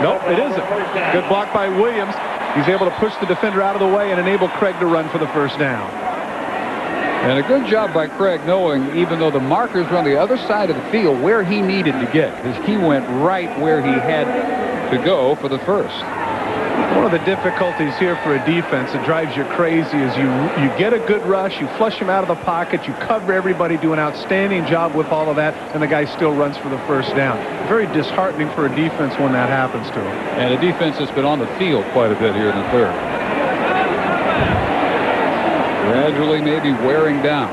Nope, it isn't. Good block by Williams. He's able to push the defender out of the way and enable Craig to run for the 1st down. And a good job by Craig, knowing, even though the markers were on the other side of the field, where he needed to get, because he went right where he had to go for the 1st. One of the difficulties here for a defense that drives you crazy is you get a good rush, you flush him out of the pocket, you cover everybody, do an outstanding job with all of that, and the guy still runs for the 1st down. Very disheartening for a defense when that happens to him. And a defense that's been on the field quite a bit here in the 3rd. Gradually maybe wearing down.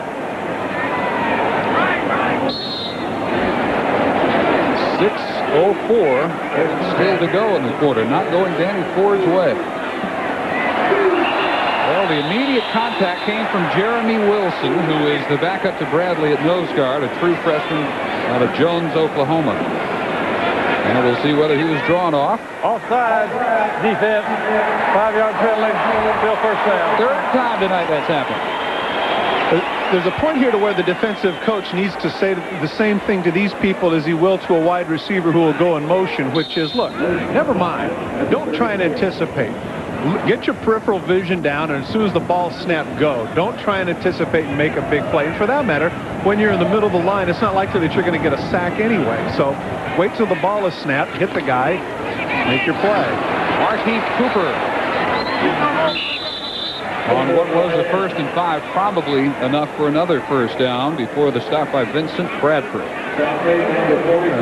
6 0-4. Still to go in the quarter. Not going Danny Ford's way. Well, the immediate contact came from Jeremy Wilson, who is the backup to Bradley at nose guard, a true freshman out of Jones, Oklahoma. And we'll see whether he was drawn off. Offside, defense, 5-yard penalty, still first down. Third time tonight that's happened. There's a point here to where the defensive coach needs to say the same thing to these people as he will to a wide receiver who will go in motion, which is, look, never mind. Don't try and anticipate. Get your peripheral vision down, and as soon as the ball snapped, go. Don't try and anticipate and make a big play. And for that matter, when you're in the middle of the line, it's not likely that you're going to get a sack anyway. So wait till the ball is snapped, hit the guy, make your play. Markeith Cooper on what was a 1st and 5, probably enough for another first down before the stop by Vincent Bradford.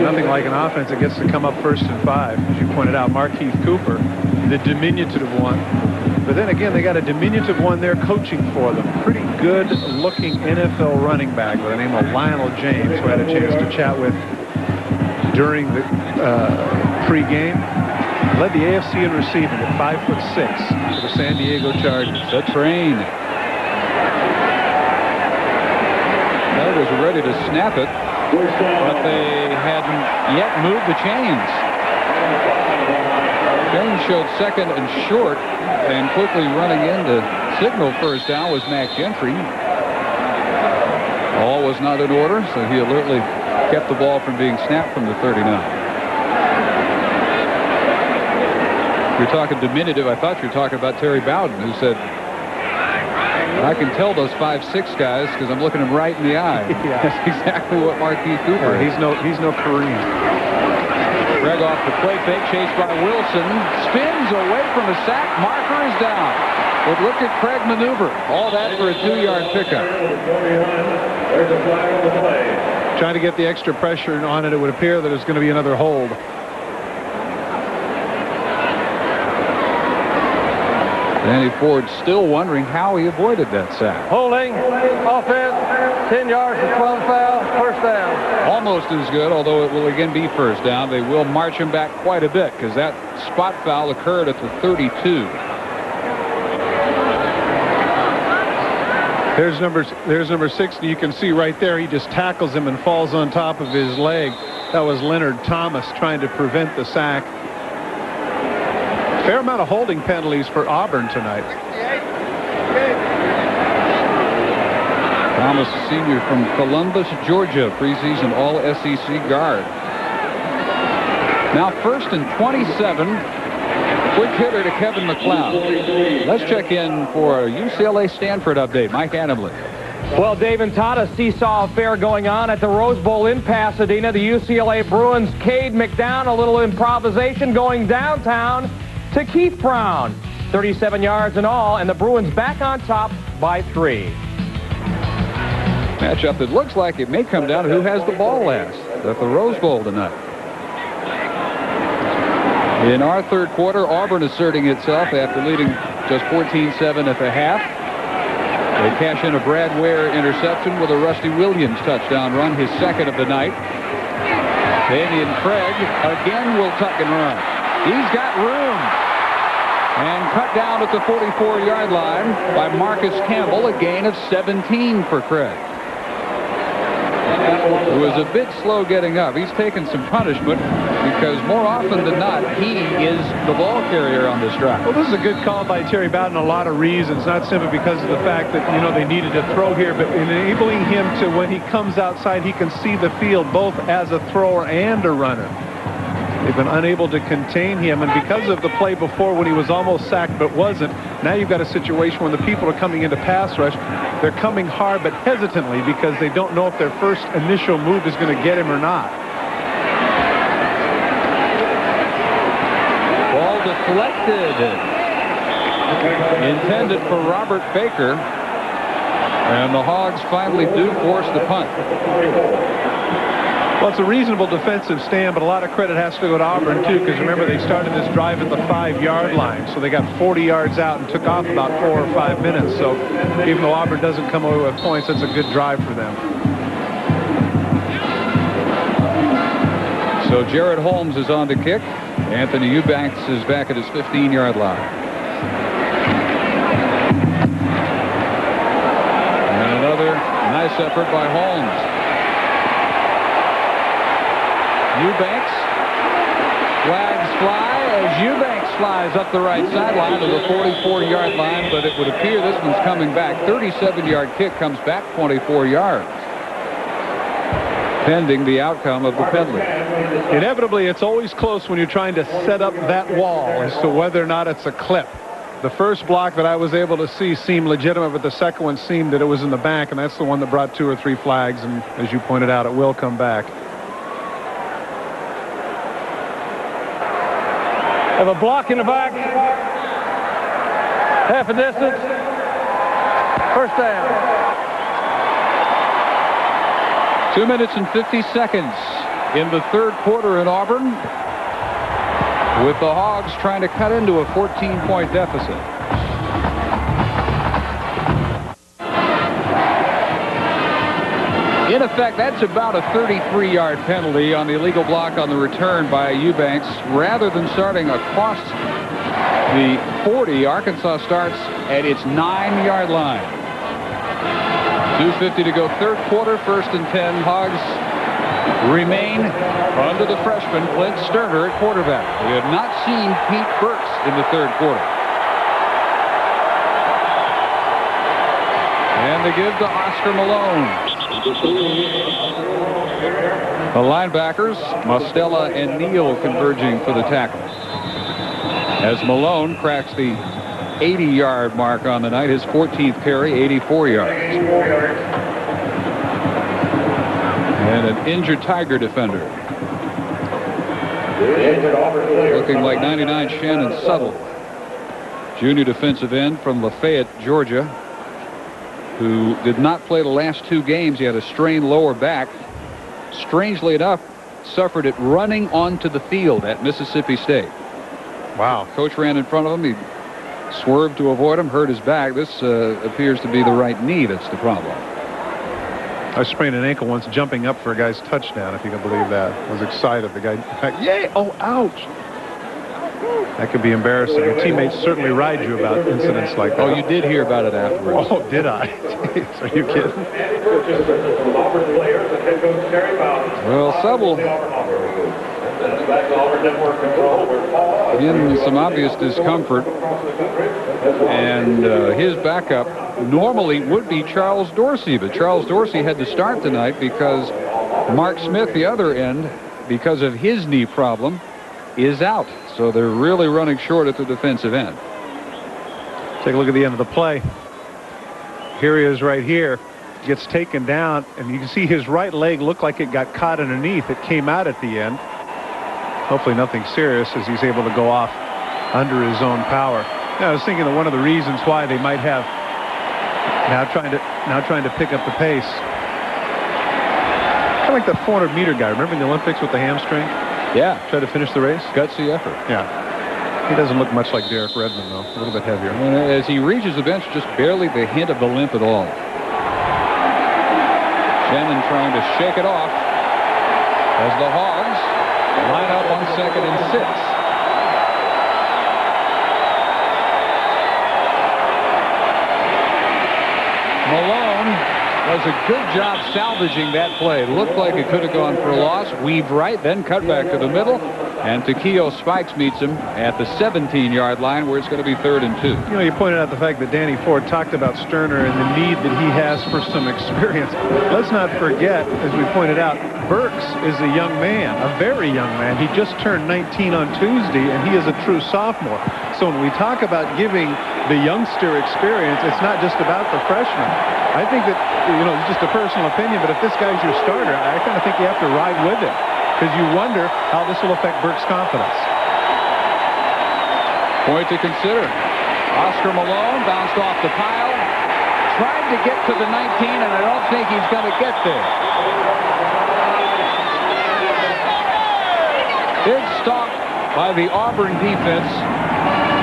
Nothing like an offense that gets to come up 1st and 5, as you pointed out. Markeith Cooper, the diminutive one. But then again, they got a diminutive one there coaching for them. Pretty good-looking NFL running back by the name of Lionel James, who I had a chance to chat with during the pregame. Led the AFC in receiving at 5'6" for the San Diego Chargers. The train. That was ready to snap it, but they hadn't yet moved the chains. James showed second and short, and quickly running in to signal first down was Mac Gentry. All was not in order, so he alertly kept the ball from being snapped from the 39. You're talking diminutive. I thought you were talking about Terry Bowden, who said, I can tell those 5'6" guys because I'm looking them right in the eye. Yeah. That's exactly what Markeith Cooper is. He's no Kareem. Greg off the play fake, chased by Wilson, spins away from the sack. Marker is down. But look at Craig maneuver. All that for a 2-yard pickup. There's a flag on the play. Trying to get the extra pressure on it, it would appear that it's going to be another hold. Danny Ford still wondering how he avoided that sack. Holding, offense, 10 yards to 12 foul, first down. Almost as good, although it will again be first down. They will march him back quite a bit because that spot foul occurred at the 32. There's number 60. You can see right there, he just tackles him and falls on top of his leg. That was Leonard Thomas trying to prevent the sack. Fair amount of holding penalties for Auburn tonight. Thomas, senior from Columbus, Georgia, preseason All-SEC guard. Now 1st and 27. Quick hitter to Kevin McLeod. Let's check in for a UCLA Stanford update. Mike Adamley. Well, Dave and Todd, a seesaw affair going on at the Rose Bowl in Pasadena. The UCLA Bruins, Cade McDown, a little improvisation going downtown to Keith Brown. 37 yards in all, and the Bruins back on top by 3. Matchup that looks like it may come down to who has the ball last at the Rose Bowl tonight. In our third quarter, Auburn asserting itself after leading just 14-7 at the half. They cash in a Brad Ware interception with a Rusty Williams touchdown run, his second of the night. Damian Craig again will tuck and run. He's got room. And cut down at the 44-yard line by Marcus Campbell, a gain of 17 for Craig. It was a bit slow getting up. He's taken some punishment because more often than not, he is the ball carrier on this drive. Well, this is a good call by Terry Bowden, a lot of reasons, not simply because of the fact that, they needed to throw here, but enabling him to, when he comes outside, he can see the field both as a thrower and a runner. They've been unable to contain him, and because of the play before when he was almost sacked but wasn't, now you've got a situation when the people are coming into pass rush. They're coming hard but hesitantly because they don't know if their first initial move is going to get him or not. Ball deflected. Intended for Robert Baker. And the Hogs finally do force the punt. Well, it's a reasonable defensive stand, but a lot of credit has to go to Auburn, too, because remember, they started this drive at the 5-yard line, so they got 40 yards out and took off about 4 or 5 minutes. So even though Auburn doesn't come away with points, that's a good drive for them. So Jared Holmes is on to kick. Anthony Eubanks is back at his 15-yard line. And another nice effort by Holmes. Eubanks. Flags fly as Eubanks flies up the right sideline to the 44-yard line, but it would appear this one's coming back. 37-yard kick comes back 24 yards. Pending the outcome of the penalty. Inevitably, it's always close when you're trying to set up that wall as to whether or not it's a clip. The first block that I was able to see seemed legitimate, but the second one seemed that it was in the back, and that's the one that brought 2 or 3 flags, and as you pointed out, it will come back. Have a block in the back. Half a distance. First down. 2 minutes and 50 seconds in the third quarter in Auburn, with the Hogs trying to cut into a 14-point deficit. In effect, that's about a 33-yard penalty on the illegal block on the return by Eubanks. Rather than starting across the 40, Arkansas starts at its 9-yard line. 2:50 to go, third quarter, 1st and 10. Hogs remain under the freshman Clint Sterner at quarterback. We have not seen Pete Burks in the third quarter. And they give to Oscar Malone. The linebackers, Mostella and Neal, converging for the tackle. As Malone cracks the 80-yard mark on the night, his 14th carry, 84 yards. And an injured Tiger defender. Looking like 99 Shannon Suttle, junior defensive end from Lafayette, Georgia, who did not play the last 2 games. He had a strained lower back. Strangely enough, suffered it running onto the field at Mississippi State. Wow. Coach ran in front of him. He swerved to avoid him, hurt his back. This appears to be the right knee that's the problem. I sprained an ankle once jumping up for a guy's touchdown, if you can believe that. I was excited. The guy, yay! Oh, ouch! That could be embarrassing. Your teammates certainly ride you about incidents like that. Oh, you did hear about it afterwards. Oh, did I? Jeez, are you kidding? Well, Suttle in some obvious discomfort, and his backup normally would be Charles Dorsey, but Charles Dorsey had to start tonight because Mark Smith, the other end, because of his knee problem, is out. So they're really running short at the defensive end. Take a look at the end of the play. Here he is right here. Gets taken down, and you can see his right leg look like it got caught underneath. It came out at the end. Hopefully nothing serious as he's able to go off under his own power. Now, I was thinking that one of the reasons why they might have now trying to pick up the pace. I like the 400-meter guy. Remember in the Olympics with the hamstring? Yeah. Try to finish the race? Gutsy effort. Yeah. He doesn't look much like Derek Redmond, though. A little bit heavier. As he reaches the bench, just barely the hint of the limp at all. Shannon trying to shake it off as the Hogs line up on 2nd and 6. Malone does a good job salvaging that play. Looked like it could have gone for a loss. Weaved right, then cut back to the middle. And Takeo Spikes meets him at the 17-yard line where it's going to be 3rd and 2. You know, you pointed out the fact that Danny Ford talked about Sterner and the need that he has for some experience. Let's not forget, as we pointed out, Burks is a young man, a very young man. He just turned 19 on Tuesday, and he is a true sophomore. So when we talk about giving the youngster experience, it's not just about the freshman. I think that, you know, it's just a personal opinion, but if this guy's your starter, I kind of think you have to ride with him, because you wonder how this will affect Burke's confidence. Point to consider. Oscar Malone bounced off the pile, tried to get to the 19, and I don't think he's going to get there. Big stop by the Auburn defense.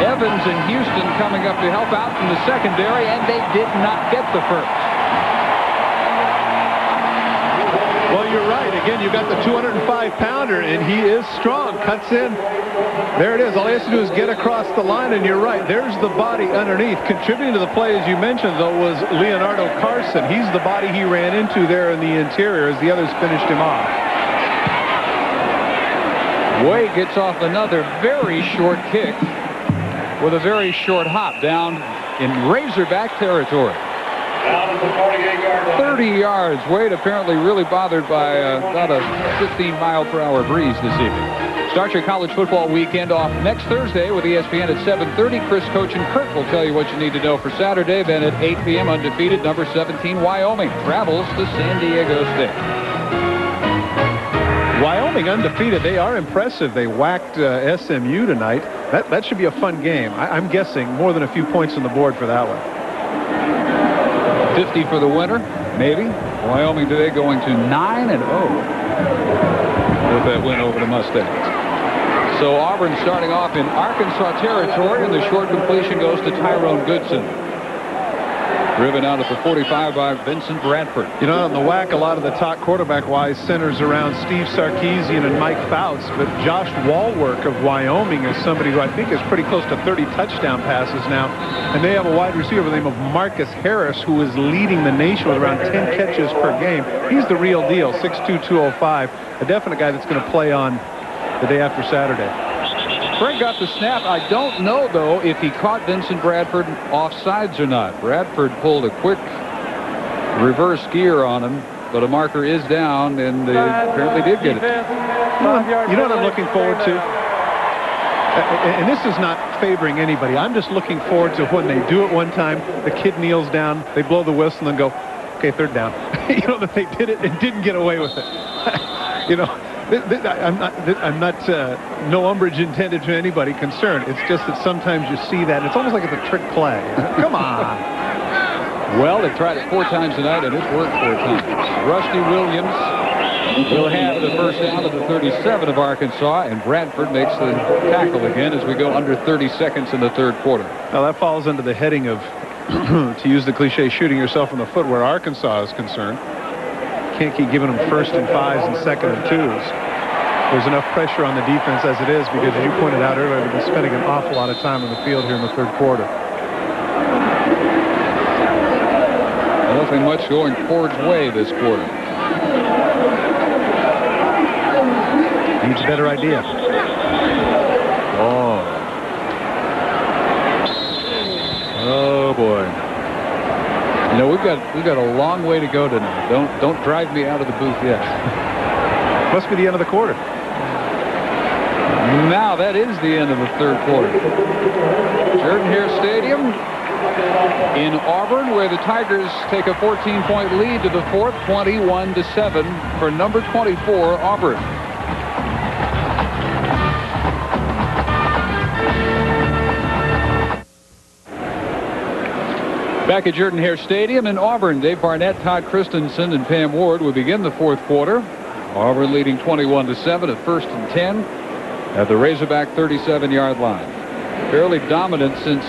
Evans and Houston coming up to help out from the secondary, and they did not get the first. Well, you're right. Again, you've got the 205-pounder, and he is strong. Cuts in. There it is. All he has to do is get across the line, and you're right. There's the body underneath. Contributing to the play, as you mentioned, though, was Leonardo Carson. He's the body he ran into there in the interior as the others finished him off. Wade gets off another very short kick with a very short hop down in Razorback territory. 30 yards. Wade apparently really bothered by about a 15-mile-per-hour breeze this evening. Start your college football weekend off next Thursday with ESPN at 7:30. Chris, Coach, and Kurt will tell you what you need to know for Saturday. Then at 8 p.m., undefeated number 17 Wyoming travels to San Diego State. Wyoming undefeated. They are impressive. They whacked SMU tonight. That should be a fun game. I'm guessing more than a few points on the board for that one. 50 for the winner, maybe. Wyoming today going to 9-0 with that win over the Mustangs. So Auburn starting off in Arkansas territory, and the short completion goes to Tyrone Goodson. Driven out at the 45 by Vincent Bradford. You know, on the WAC, a lot of the talk quarterback-wise centers around Steve Sarkisian and Mike Fouts, but Josh Walwork of Wyoming is somebody who I think is pretty close to 30 touchdown passes now. And they have a wide receiver by the name of Marcus Harris, who is leading the nation with around 10 catches per game. He's the real deal, 6'2", 205. A definite guy that's going to play on the day after Saturday. Craig got the snap. I don't know, though, if he caught Vincent Bradford offsides or not. Bradford pulled a quick reverse gear on him, but a marker is down, and they apparently did get it. You know what I'm looking forward to? And this is not favoring anybody. I'm just looking forward to when they do it one time, the kid kneels down, they blow the whistle and go, okay, third down. You know, that they did it and didn't get away with it. You know, I'm not no umbrage intended to anybody concerned. It's just that sometimes you see that, and it's almost like it's a trick play. Come on. Well, they tried it 4 times tonight, and it worked 4 times. Rusty Williams will have the first down at the 37 of Arkansas, and Bradford makes the tackle again as we go under 30 seconds in the third quarter. Now, that falls under the heading of, to use the cliche, shooting yourself in the foot where Arkansas is concerned. Can't keep giving them 1st and 5s and 2nd and 2s. There's enough pressure on the defense as it is because, as you pointed out earlier, they've been spending an awful lot of time on the field here in the third quarter. Nothing much going Ford's way this quarter. Needs a better idea. Oh boy. You know, we've got a long way to go tonight. Don't drive me out of the booth yet. Must be the end of the quarter. Now that is the end of the third quarter. Jordan Hare Stadium in Auburn, where the Tigers take a 14-point lead to the fourth, 21-7 for number 24 Auburn. Back at Jordan Hare Stadium in Auburn, Dave Barnett, Todd Christensen, and Pam Ward will begin the fourth quarter. Auburn leading 21-7 at 1st and 10 at the Razorback 37-yard line. Fairly dominant since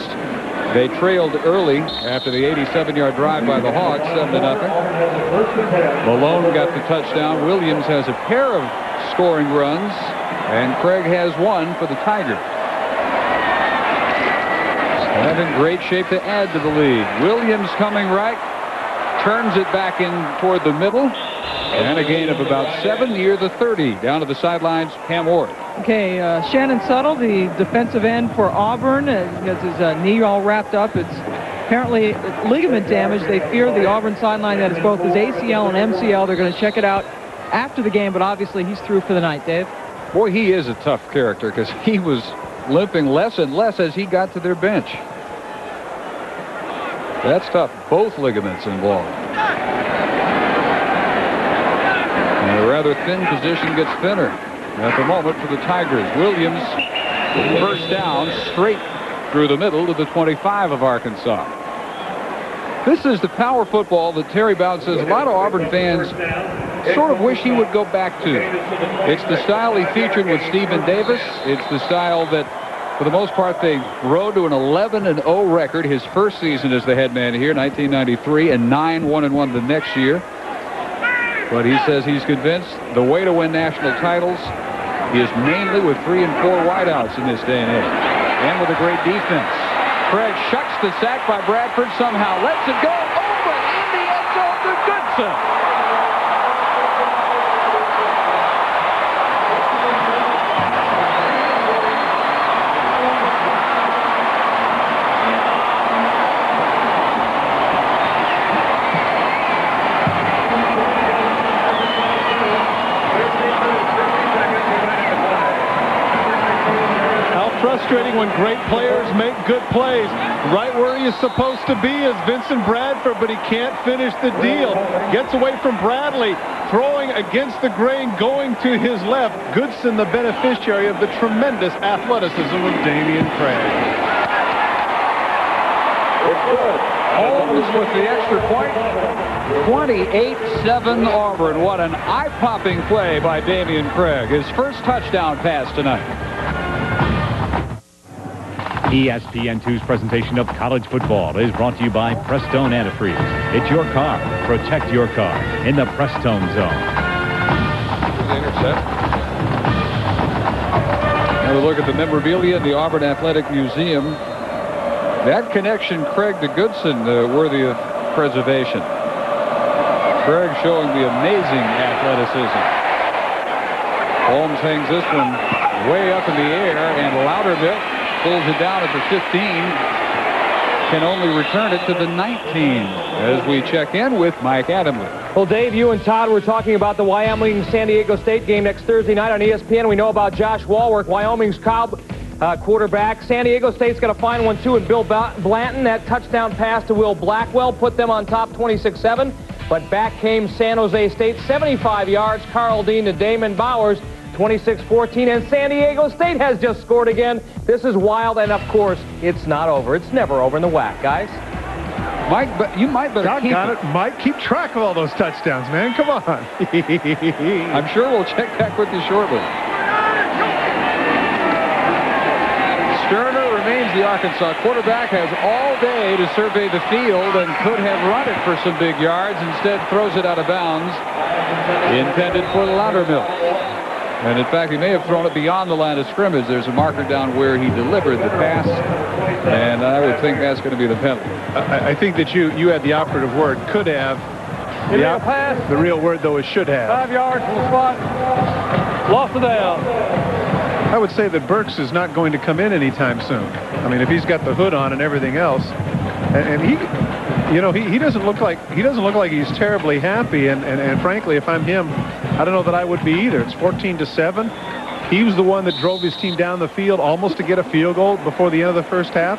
they trailed early after the 87-yard drive by the Hawks, 7-0. Malone got the touchdown. Williams has a pair of scoring runs, and Craig has one for the Tigers. And in great shape to add to the lead. Williams coming right, turns it back in toward the middle, and a gain of about 7 near the 30. Down to the sidelines, Pam Ward. Okay, Shannon Suttle, the defensive end for Auburn, has his knee all wrapped up. It's apparently ligament damage. They fear the Auburn sideline that is both his ACL and MCL. They're going to check it out after the game, but obviously he's through for the night, Dave. Boy, he is a tough character because he was limping less and less as he got to their bench. That's tough. Both ligaments involved. And a rather thin position gets thinner at the moment for the Tigers. Williams, first down, straight through the middle to the 25 of Arkansas. This is the power football that Terry Bowden says a lot of Auburn fans sort of wish he would go back to. It's the style he featured with Stephen Davis. It's the style that, for the most part, they rode to an 11-0 record his first season as the head man here, 1993, and 9-1-1 the next year. but he says he's convinced the way to win national titles is mainly with 3 and 4 wideouts in this day and age. And with a great defense. Craig shucks the sack by Bradford, somehow lets it go, open in the end zone to Goodson. Frustrating when great players make good plays. Right where he is supposed to be is Vincent Bradford, but he can't finish the deal. Gets away from Bradley, throwing against the grain, going to his left. Goodson, the beneficiary of the tremendous athleticism of Damian Craig. It's good. Holmes with the extra point. 28-7 Auburn. What an eye-popping play by Damian Craig. His first touchdown pass tonight. ESPN2's presentation of college football is brought to you by Prestone Antifreeze. It's your car. Protect your car in the Prestone zone. Now we look at the memorabilia in the Auburn Athletic Museum. That connection, Craig to Goodson, worthy of preservation. Craig showing the amazing athleticism. Holmes hangs this one way up in the air, and Loudermilk pulls it down at the 15, can only return it to the 19 as we check in with Mike Adamley. Well, Dave, you and Todd were talking about the Wyoming-San Diego State game next Thursday night on ESPN. We know about Josh Walworth, Wyoming's quarterback. San Diego State's got to find one, too, and Bill Blanton. That touchdown pass to Will Blackwell put them on top 26-7. But back came San Jose State, 75 yards. Carl Dean to Damon Bowers, 26-14, and San Diego State has just scored again. This is wild, and of course, it's not over. It's never over in the WAC, guys. Mike, but you might better keep it. Mike, keep track of all those touchdowns, man. Come on. I'm sure we'll check back with you shortly. Sterner remains the Arkansas quarterback, has all day to survey the field and could have run it for some big yards. Instead, throws it out of bounds, intended for Loudermilk. And in fact, he may have thrown it beyond the line of scrimmage. There's a marker down where he delivered the pass, and I would think that's going to be the penalty. I think that you had the operative word, could have. The real word, though, is should have. 5 yards from the spot. Lost the down. I would say that Burks is not going to come in anytime soon. I mean, if he's got the hood on and everything else, and he, you know, he doesn't look like he's terribly happy. And frankly, if I'm him, I don't know that I would be either. It's 14-7. He was the one that drove his team down the field almost to get a field goal before the end of the first half.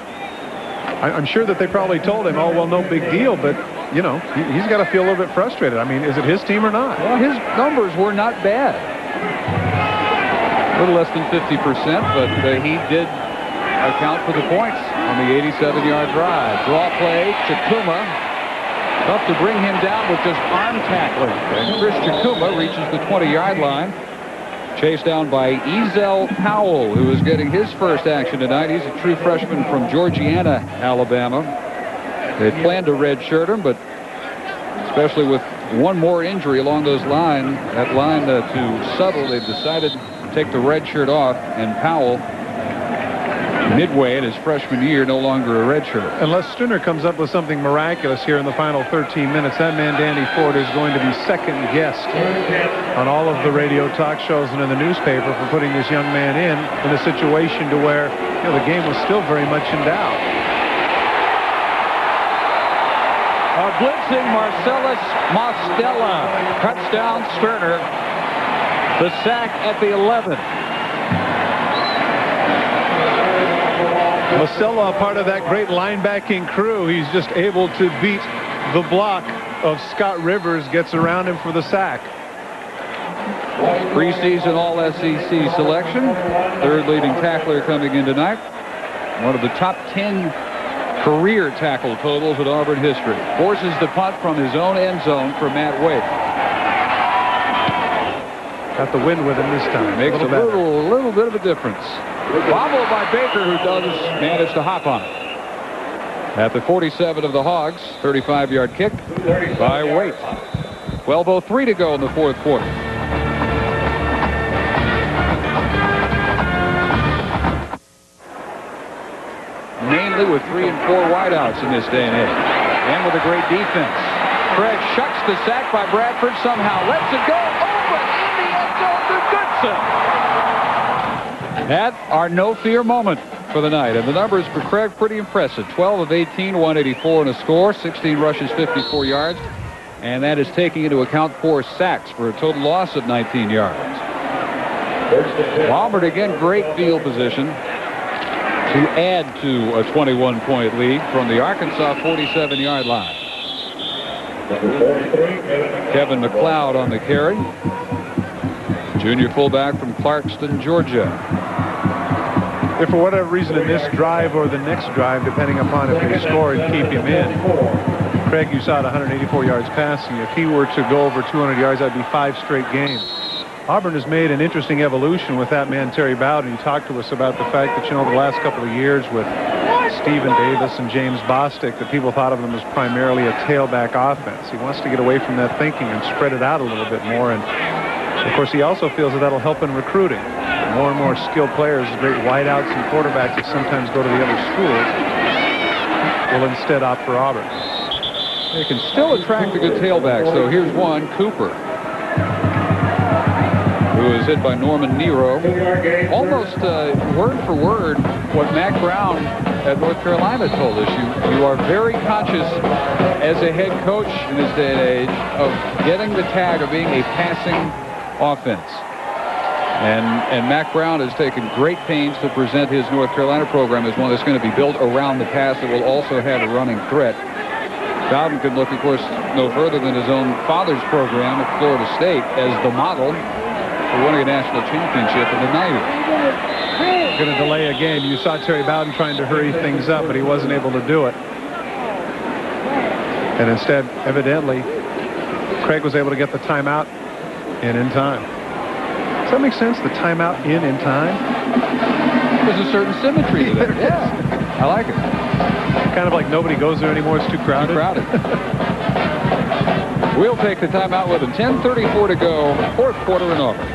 I'm sure that they probably told him, oh, well, no big deal. But, you know, he's got to feel a little bit frustrated. I mean, is it his team or not? Well, his numbers were not bad. A little less than 50%, but he did account for the points on the 87-yard drive. Draw play, Chikuma. Tough to bring him down with just arm tackling. And Chris Chikuma reaches the 20-yard line. Chased down by Ezel Powell, who is getting his first action tonight. He's a true freshman from Georgiana, Alabama. They planned to redshirt him, but especially with one more injury along those lines, that line to Subtle, they've decided to take the red shirt off, and Powell, midway in his freshman year, no longer a red shirt. Unless Sterner comes up with something miraculous here in the final 13 minutes, that man, Danny Ford, is going to be second-guessed on all of the radio talk shows and in the newspaper for putting this young man in a situation to where, you know, the game was still very much in doubt. Blitzing Marcellus Mostella cuts down Sterner. The sack at the 11. Mostella, part of that great linebacking crew. He's just able to beat the block of Scott Rivers, gets around him for the sack. Preseason All-SEC selection. Third leading tackler coming in tonight. One of the top 10 career tackle totals in Auburn history. Forces the punt from his own end zone for Matt Wade. Got the wind with him this time. Makes a little bit of a difference. Followed by Baker, who does manage to hop on it. At the 47 of the Hogs, 35-yard kick by Waite. 12:03 to go in the fourth quarter. Mainly with 3 and 4 wideouts in this day and age. And with a great defense. Craig shucks the sack by Bradford, somehow lets it go open in the end zone to Goodson. That our no-fear moment for the night. And the numbers for Craig pretty impressive. 12 of 18, 184 and a score, 16 rushes, 54 yards. And that is taking into account 4 sacks for a total loss of 19 yards. Auburn again, great field position to add to a 21-point lead from the Arkansas 47-yard line. Kevin McLeod on the carry. Junior fullback from Clarkston, Georgia. If for whatever reason in this drive or the next drive, depending upon if they score and keep him in, Craig, you saw it 184 yards passing. If he were to go over 200 yards, that'd be 5 straight games. Auburn has made an interesting evolution with that man, Terry Bowden. He talked to us about the fact that, you know, the last couple of years with Stephen Davis and James Bostic, that people thought of them as primarily a tailback offense. He wants to get away from that thinking and spread it out a little bit more. And, of course, he also feels that that'll help in recruiting. More and more skilled players, great wideouts and quarterbacks that sometimes go to the other schools, will instead opt for Auburn. They can still attract the good tailbacks, though. Here's one, Cooper, who was hit by Norman Nero. Almost word for word what Mac Brown at North Carolina told us. You are very conscious as a head coach in this day and age of getting the tag of being a passing offense. And Mac Brown has taken great pains to present his North Carolina program as one that's going to be built around the pass that will also have a running threat. Bowden could look, of course, no further than his own father's program at Florida State as the model for winning a national championship in the 90s. Going to delay a game. You saw Terry Bowden trying to hurry things up, but he wasn't able to do it. And instead, evidently, Craig was able to get the timeout in time. Does that make sense? The timeout in time? There's a certain symmetry to that. Yeah, I like it. Kind of like nobody goes there anymore. It's too crowded. Too crowded. We'll take the timeout with 10:34 to go, fourth quarter in Auburn.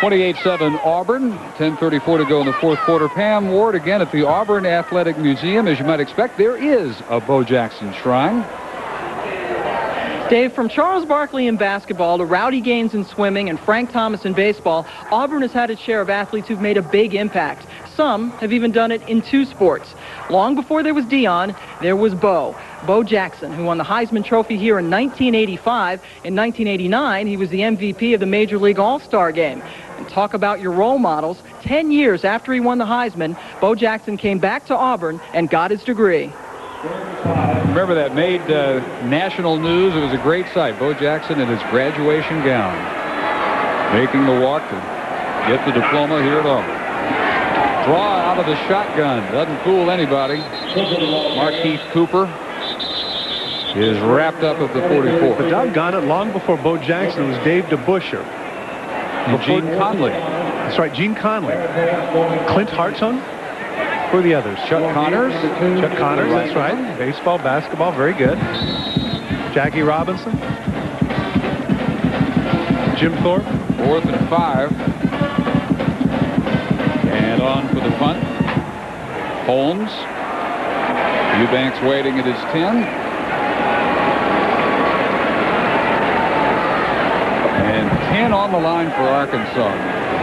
28-7 Auburn, 10:34 to go in the fourth quarter. Pam Ward again at the Auburn Athletic Museum. As you might expect, there is a Bo Jackson shrine. Dave, from Charles Barkley in basketball to Rowdy Gaines in swimming and Frank Thomas in baseball, Auburn has had its share of athletes who've made a big impact. Some have even done it in 2 sports. Long before there was Dion, there was Bo Jackson, who won the Heisman Trophy here in 1985. In 1989, he was the MVP of the Major League All-Star Game. And talk about your role models. 10 years after he won the Heisman, Bo Jackson came back to Auburn and got his degree. Remember that made national news. It was a great sight. Bo Jackson in his graduation gown, making the walk to get the diploma here at Auburn. Draw out of the shotgun. Doesn't fool anybody. Marquise Cooper is wrapped up at the 44. But doggone it, long before Bo Jackson, it was Dave DeBuscher. And Gene Conley. That's right, Gene Conley. Clint Hartson. Who are the others? Chuck Connors. Chuck Connors, that's right. Baseball, basketball, very good. Jackie Robinson. Jim Thorpe. 4th and 5. And on for the punt. Holmes. Eubanks waiting at his 10. And 10 on the line for Arkansas.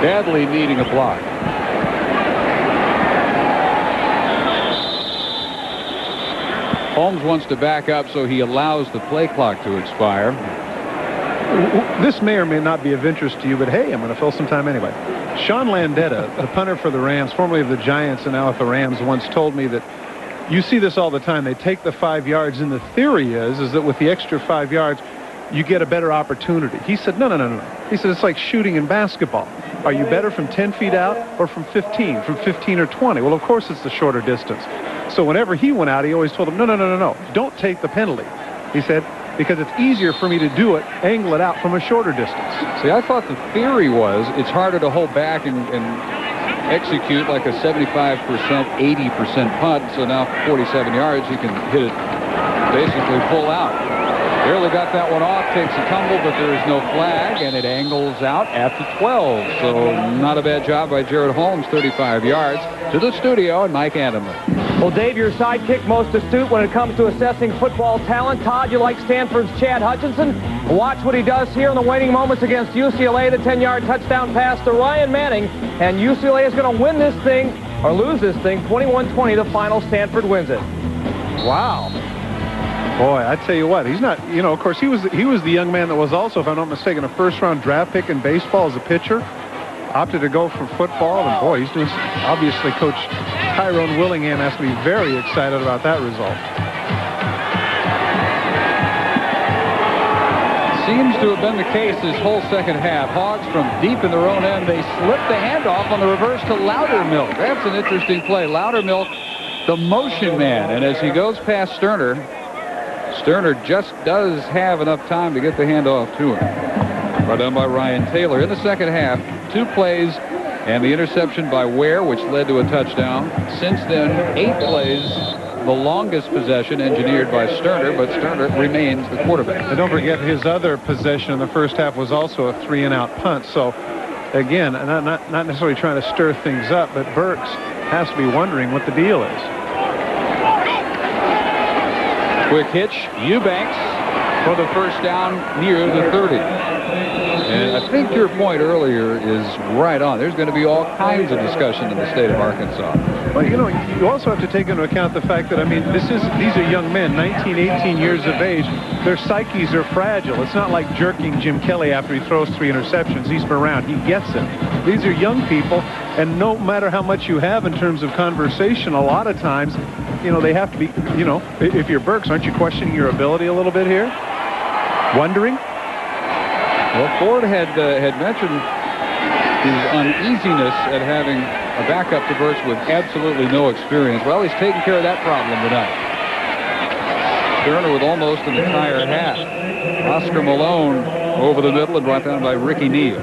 Badly needing a block. Holmes wants to back up, so he allows the play clock to expire. This may or may not be of interest to you, but hey, I'm going to fill some time anyway. Sean Landetta, the punter for the Rams, formerly of the Giants and now with the Rams, once told me that you see this all the time. They take the 5 yards, and the theory is that with the extra 5 yards, you get a better opportunity. He said, no. He said, it's like shooting in basketball. Are you better from 10 feet out or from 15 or 20? Well, of course, it's the shorter distance. So whenever he went out, he always told him, no. Don't take the penalty. He said, because it's easier for me to do it, angle it out from a shorter distance. See, I thought the theory was it's harder to hold back and execute like a 75%, 80% punt. So now 47 yards, he can hit it basically full out. Barely got that one off, takes a tumble, but there is no flag, and it angles out at the 12. So not a bad job by Jared Holmes, 35 yards. To the studio, and Mike Anderman. Well, Dave, your sidekick most astute when it comes to assessing football talent. Todd, you like Stanford's Chad Hutchinson? Watch what he does here in the waning moments against UCLA. The 10-yard touchdown pass to Ryan Manning. And UCLA is going to win this thing, or lose this thing, 21-20. The final, Stanford wins it. Wow. Boy, I tell you what, he's not, you know, of course, he was the young man that was also, if I'm not mistaken, a first-round draft pick in baseball as a pitcher. Opted to go for football, and boy, he's doing, obviously, Coach Tyrone Willingham has to be very excited about that result. Seems to have been the case this whole second half. Hogs from deep in their own end. They slip the handoff on the reverse to Loudermilk. That's an interesting play. Loudermilk, the motion man, and as he goes past Sterner, Sterner just does have enough time to get the handoff to him. Brought down by Ryan Taylor. In the second half, 2 plays and the interception by Ware, which led to a touchdown. Since then, 8 plays, the longest possession engineered by Sterner, but Sterner remains the quarterback. And don't forget, his other possession in the first half was also a 3-and-out punt. So, again, not necessarily trying to stir things up, but Burks has to be wondering what the deal is. Quick hitch, Eubanks for the first down near the 30. And I think your point earlier is right on. There's going to be all kinds of discussion in the state of Arkansas. Well, you know, you also have to take into account the fact that, I mean, these are young men, 19, 18 years of age. Their psyches are fragile. It's not like jerking Jim Kelly after he throws 3 interceptions. He's been around. He gets it. These are young people, and no matter how much you have in terms of conversation, a lot of times, you know, they have to be, you know, if you're Burks, aren't you questioning your ability a little bit here? Wondering? Well, Ford had mentioned his uneasiness at having a backup to Burks with absolutely no experience. Well, he's taking care of that problem tonight. Sterner with almost an entire half. Oscar Malone over the middle and brought down by Ricky Neal.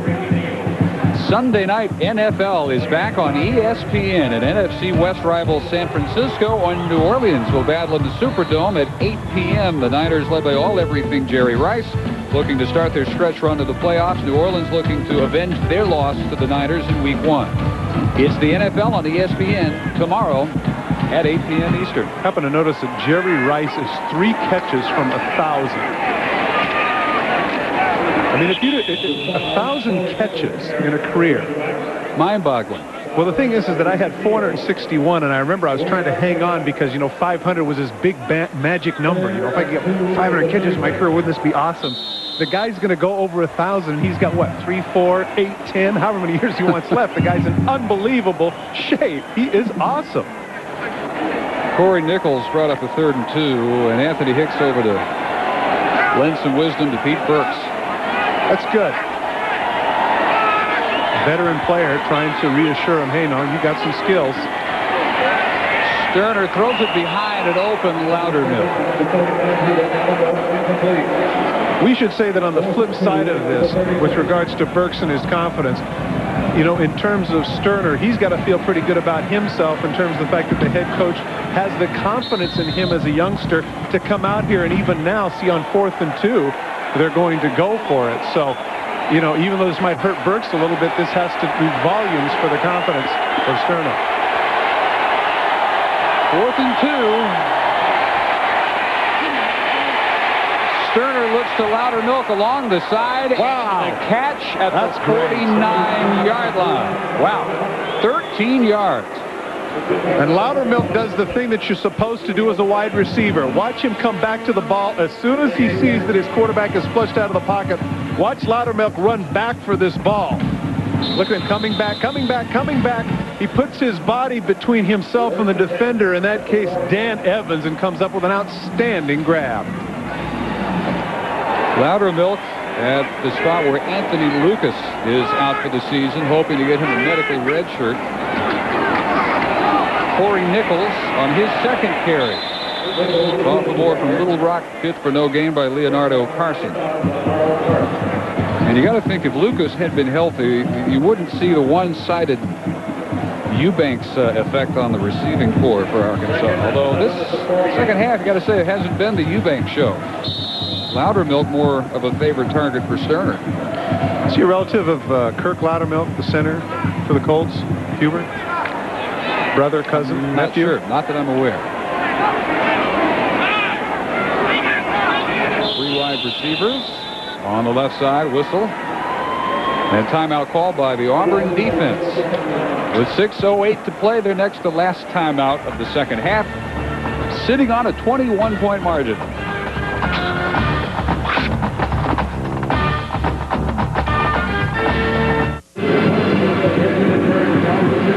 Sunday night NFL is back on ESPN, and NFC West rival San Francisco and New Orleans will battle in the Superdome at 8 p.m. The Niners, led by all-everything Jerry Rice, looking to start their stretch run to the playoffs. New Orleans looking to avenge their loss to the Niners in Week 1. It's the NFL on ESPN tomorrow at 8 p.m. Eastern. Happen to notice that Jerry Rice is 3 catches from 1,000. I mean, if you did 1,000 catches in a career, mind-boggling. Well, the thing is that I had 461, and I remember I was trying to hang on because, you know, 500 was this big magic number. You know, if I could get 500 catches in my career, wouldn't this be awesome? The guy's going to go over 1,000, and he's got, what, 3, 4, 8, 10, however many years he wants left. The guy's in unbelievable shape. He is awesome. Corey Nichols brought up a 3rd and 2, and Anthony Hicks over to lend some wisdom to Pete Burks. That's good. Veteran player trying to reassure him, hey, no, you got some skills. Sterner throws it behind an open Loudermilk. We should say that on the flip side of this, with regards to Burks and his confidence, you know, in terms of Sterner, he's got to feel pretty good about himself in terms of the fact that the head coach has the confidence in him as a youngster to come out here and even now see on 4th and 2, they're going to go for it. So, you know, even though this might hurt Burks a little bit, this has to do volumes for the confidence of Sterner. 4th and 2. Sterner looks to Loudermilk along the side. Wow. And a catch at the 49-yard line. Wow. 13 yards. And Loudermilk does the thing that you're supposed to do as a wide receiver. Watch him come back to the ball as soon as he sees that his quarterback is flushed out of the pocket. Watch Loudermilk run back for this ball. Look at him coming back, coming back, coming back. He puts his body between himself and the defender, in that case, Dan Evans, and comes up with an outstanding grab. Loudermilk at the spot where Anthony Lucas is out for the season, hoping to get him a medically red shirt. Corey Nichols on his 2nd carry. Sophomore from Little Rock, hit for no gain by Leonardo Carson. And you got to think if Lucas had been healthy, you wouldn't see the one-sided Eubanks effect on the receiving corps for Arkansas. Although this second half, you got to say, it hasn't been the Eubanks show. Loudermilk more of a favorite target for Sterner. Is he a relative of Kirk Loudermilk, the center for the Colts? Hubert? Brother, cousin, Not nephew? sure. Not that I'm aware. 3 wide receivers on the left side. Whistle. And timeout called by the Auburn defense. With 6:08 to play, their next to last timeout of the second half. Sitting on a 21-point margin.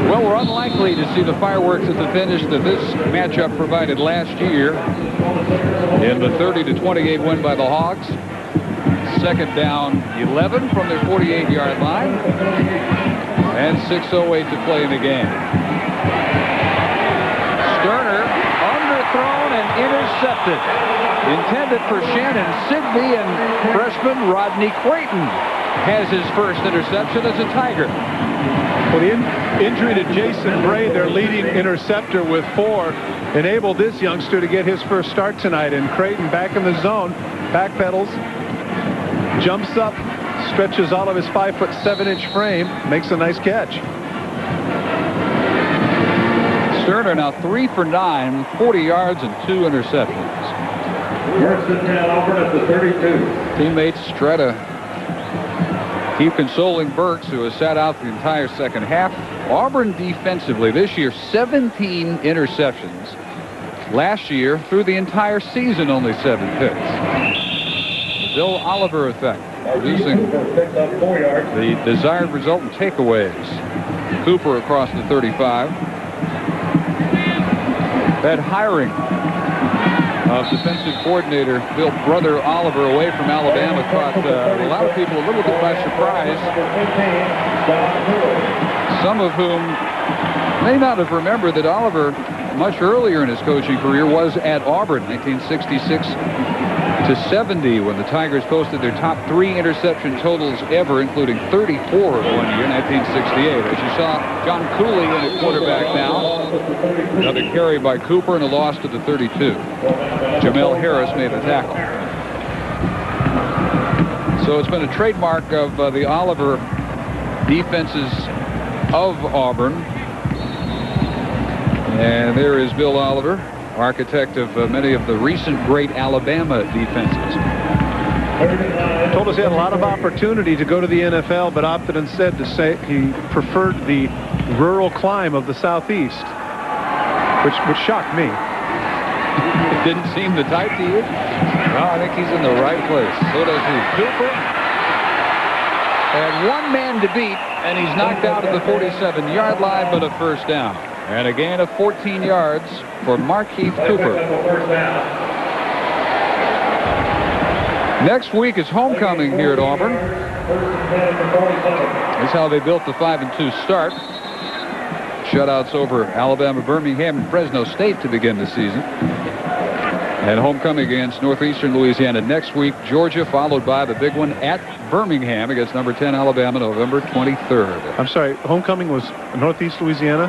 Well, we're unlikely to see the fireworks at the finish that this matchup provided last year in the 30-28 win by the Hogs. Second down 11 from their 48-yard line. And 6:08 to play in the game. Sterner underthrown and intercepted. Intended for Shannon Sigby, and freshman Rodney Creighton has his first interception as a Tiger. Well, the injury to Jason Bray, their leading interceptor with 4, enabled this youngster to get his first start tonight. And Creighton back in the zone, backpedals, jumps up, stretches all of his 5'7" frame, makes a nice catch. Sterner now 3 for 9, 40 yards and 2 interceptions. First and 10, Auburn at the 32. Teammates try to keep consoling Burks, who has sat out the entire second half. Auburn defensively this year, 17 interceptions. Last year, through the entire season, only 7 picks. Bill Oliver effect, producing the desired result in takeaways. Cooper across the 35. That hiring of defensive coordinator Bill Brother Oliver away from Alabama caught a lot of people a little bit by surprise. Some of whom may not have remembered that Oliver, much earlier in his coaching career, was at Auburn, 1966 to 70, when the Tigers posted their top 3 interception totals ever, including 34 of one year, 1968. As you saw, John Cooley in the quarterback now. Another carry by Cooper and a loss to the 32. Jamel Harris made the tackle. So it's been a trademark of the Oliver defenses of Auburn. And there is Bill Oliver, architect of many of the recent great Alabama defenses. Told us he had a lot of opportunity to go to the NFL, but opted instead to say he preferred the rural climb of the Southeast, which shocked me. It didn't seem the type to you? Well, I think he's in the right place. So does he. Cooper had one man to beat, and he's knocked out at the 47-yard line, but a first down. And a gain of 14 yards for Markeith Cooper. Next week is homecoming here at Auburn. This is how they built the 5-2 start. Shutouts over Alabama, Birmingham, and Fresno State to begin the season. And homecoming against Northeastern Louisiana next week. Georgia, followed by the big one at Birmingham against number 10 Alabama, November 23rd. I'm sorry, homecoming was Northeast Louisiana?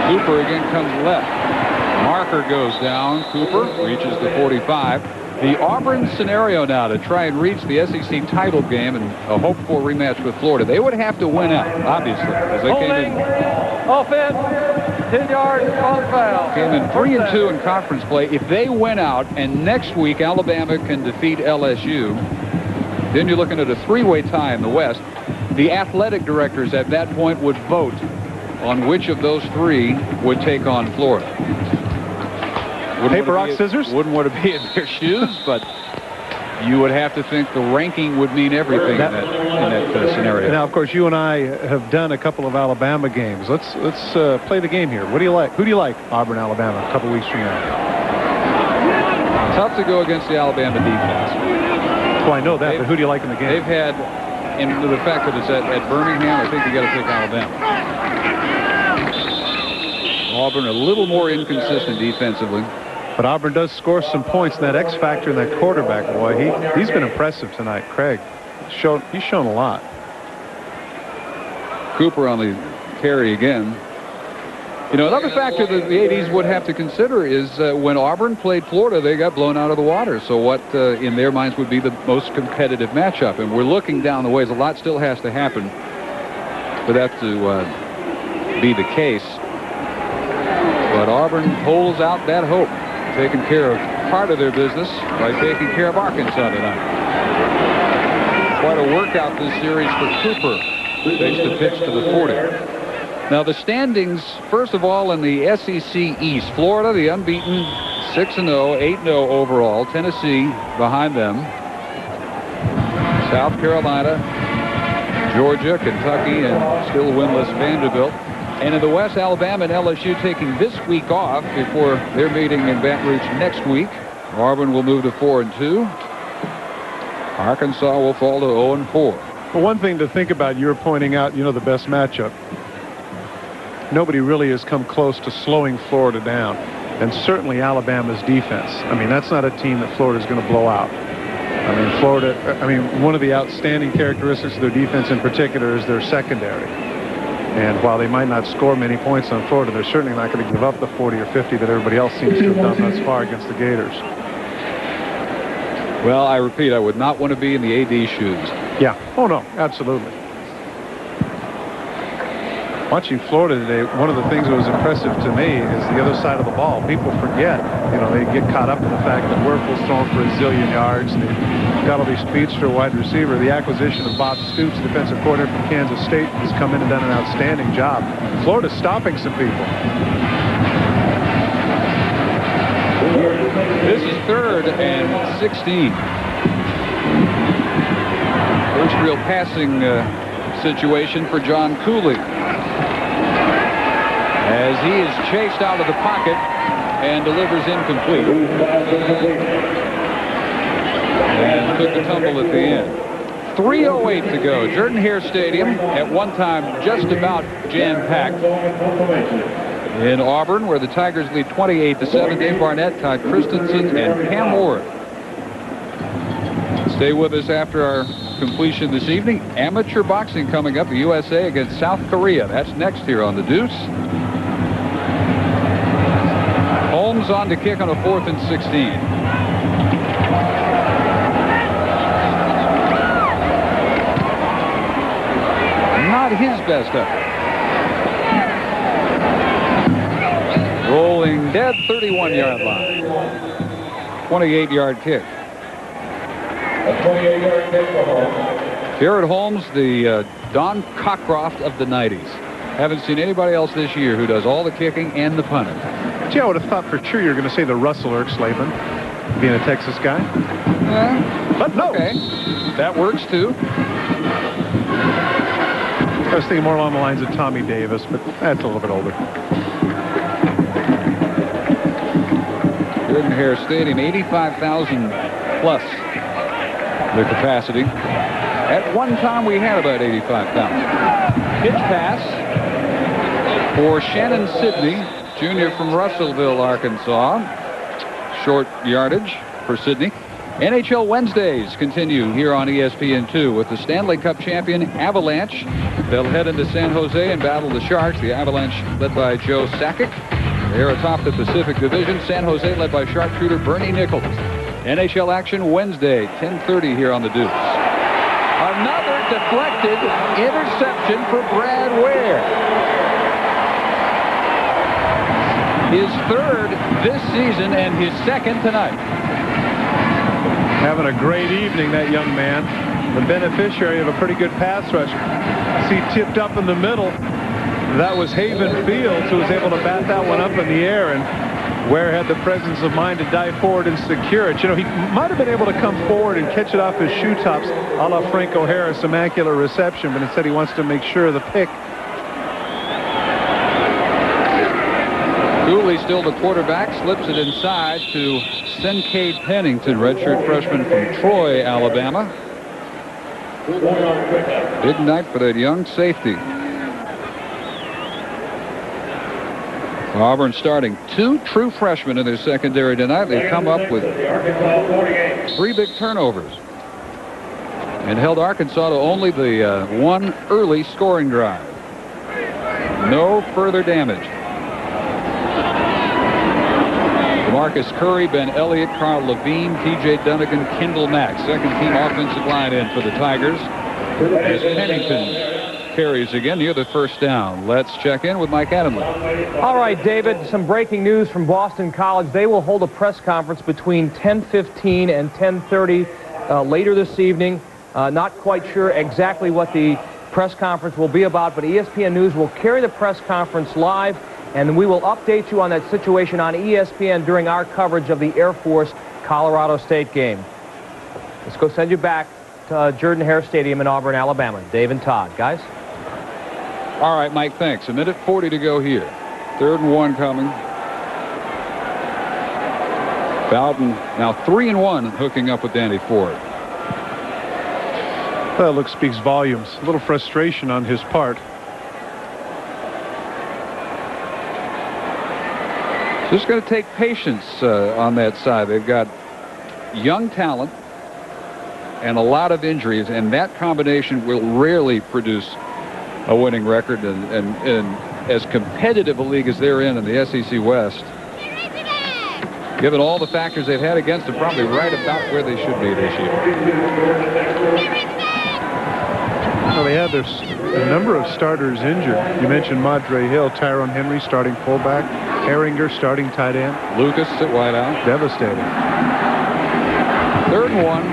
Cooper again comes left. Marker goes down. Cooper reaches the 45. The Auburn scenario now to try and reach the SEC title game and a hopeful rematch with Florida. They would have to win out, obviously, as they came in. Offense, 10 yards on foul. Came in 3-2 in conference play. If they win out and next week Alabama can defeat LSU, then you're looking at a 3-way tie in the West. The athletic directors at that point would vote on which of those 3 would take on Florida. Paper, rock, scissors? Wouldn't want to be in their shoes, but you would have to think the ranking would mean everything in that scenario. Now, of course, you and I have done a couple of Alabama games. Let's play the game here. What do you like? Who do you like? Auburn, Alabama, a couple weeks from now. Tough to go against the Alabama defense. Well, I know that, but who do you like in the game? They've had, and the fact that it's at Birmingham, I think you got to pick Alabama. Auburn a little more inconsistent defensively. But Auburn does score some points, and that X factor in that quarterback, boy, he's been impressive tonight. Craig, he's shown a lot. Cooper on the carry again. You know, another factor that the ADs would have to consider is when Auburn played Florida, they got blown out of the water. So what, in their minds, would be the most competitive matchup? And we're looking down the ways. A lot still has to happen for that to be the case. But Auburn holds out that hope, taking care of part of their business by taking care of Arkansas tonight. Quite a workout this series for Cooper. Takes the pitch to the 40. Now the standings, first of all, in the SEC East. Florida, the unbeaten, 6-0, 8-0 overall. Tennessee behind them. South Carolina, Georgia, Kentucky, and still winless Vanderbilt. And in the West, Alabama and LSU taking this week off before their meeting in Baton Rouge next week. Auburn will move to 4-2. Arkansas will fall to 0-4. Well, one thing to think about, you're pointing out, you know, the best matchup. Nobody really has come close to slowing Florida down, and certainly Alabama's defense. I mean, that's not a team that Florida's going to blow out. I mean, Florida, I mean, one of the outstanding characteristics of their defense in particular is their secondary. And while they might not score many points on Florida, they're certainly not going to give up the 40 or 50 that everybody else seems to have done thus far against the Gators. Well, I repeat, I would not want to be in the AD shoes. Yeah. Oh, no, absolutely. Watching Florida today, one of the things that was impressive to me is the other side of the ball. People forget, you know, they get caught up in the fact that Werfel's throwing for a zillion yards. And they've got all these speedster wide receiver. The acquisition of Bob Stoops, defensive coordinator from Kansas State, has come in and done an outstanding job. Florida's stopping some people. This is 3rd and 16. First real passing situation for John Cooley, as he is chased out of the pocket and delivers incomplete. And took a tumble at the end. 3:08 to go. Jordan Hare Stadium, at one time just about jam-packed, in Auburn, where the Tigers lead 28-7. Dave Barnett, Todd Christensen, and Cam Ward. Stay with us after our completion this evening. Amateur boxing coming up. The USA against South Korea. That's next here on the Deuce. Holmes on to kick on a 4th and 16. Not his best effort. Rolling dead, 31-yard line. 28-yard kick. A 28-yard kick for Holmes. Jared Holmes, the Don Cockcroft of the 90s. Haven't seen anybody else this year who does all the kicking and the punting. Gee, I would have thought for sure you were going to say the Russell Erxleben, being a Texas guy. But no. Okay. That works, too. I was thinking more along the lines of Tommy Davis, but that's a little bit older. Jordan Hare Stadium, 85,000 plus the capacity. At one time, we had about 85,000. Pitch pass for Shannon Sidney, junior from Russellville, Arkansas. Short yardage for Sidney. NHL Wednesdays continue here on ESPN2 with the Stanley Cup champion Avalanche. They'll head into San Jose and battle the Sharks. The Avalanche led by Joe Sakic. They're atop the Pacific Division. San Jose led by sharpshooter Bernie Nichols. NHL action Wednesday, 10:30 here on the Deuce. Another deflected interception for Brad Ware. His 3rd this season and his 2nd tonight. Having a great evening, that young man. The beneficiary of a pretty good pass rush. See, tipped up in the middle. That was Haven Fields, who was able to bat that one up in the air, and Ware had the presence of mind to dive forward and secure it. You know, he might have been able to come forward and catch it off his shoe tops, a la Franco Harris, immaculate reception, but instead he wants to make sure of the pick. Cooley still the quarterback, slips it inside to Sencade Pennington, redshirt freshman from Troy, Alabama. Big night for that young safety. Auburn starting 2 true freshmen in their secondary tonight. They've come up with 3 big turnovers and held Arkansas to only the 1 early scoring drive. No further damage. Marcus Curry, Ben Elliott, Carl Levine, T.J. Dunnigan, Kendall Mack. Second-team offensive line in for the Tigers. As Pennington carries again near the first down. Let's check in with Mike Adamle. All right, David, some breaking news from Boston College. They will hold a press conference between 10:15 and 10:30 later this evening. Not quite sure exactly what the press conference will be about, but ESPN News will carry the press conference live, and we will update you on that situation on ESPN during our coverage of the Air Force Colorado State game. Let's go send you back to Jordan Hare Stadium in Auburn, Alabama. Dave and Todd. Guys? All right, Mike, thanks. 1:40 to go here. 3rd and 1 coming. Bowden now 3-1 hooking up with Danny Ford. That look speaks volumes. A little frustration on his part. So it's going to take patience on that side. They've got young talent and a lot of injuries, and that combination will rarely produce a winning record. And as competitive a league as they're in the SEC West, given all the factors they've had against them, probably right about where they should be this year. Well, they had a number of starters injured. You mentioned Madre Hill, Tyrone Henry starting fullback, Herringer starting tight end. Lucas at wideout. Devastating. 3rd and 1.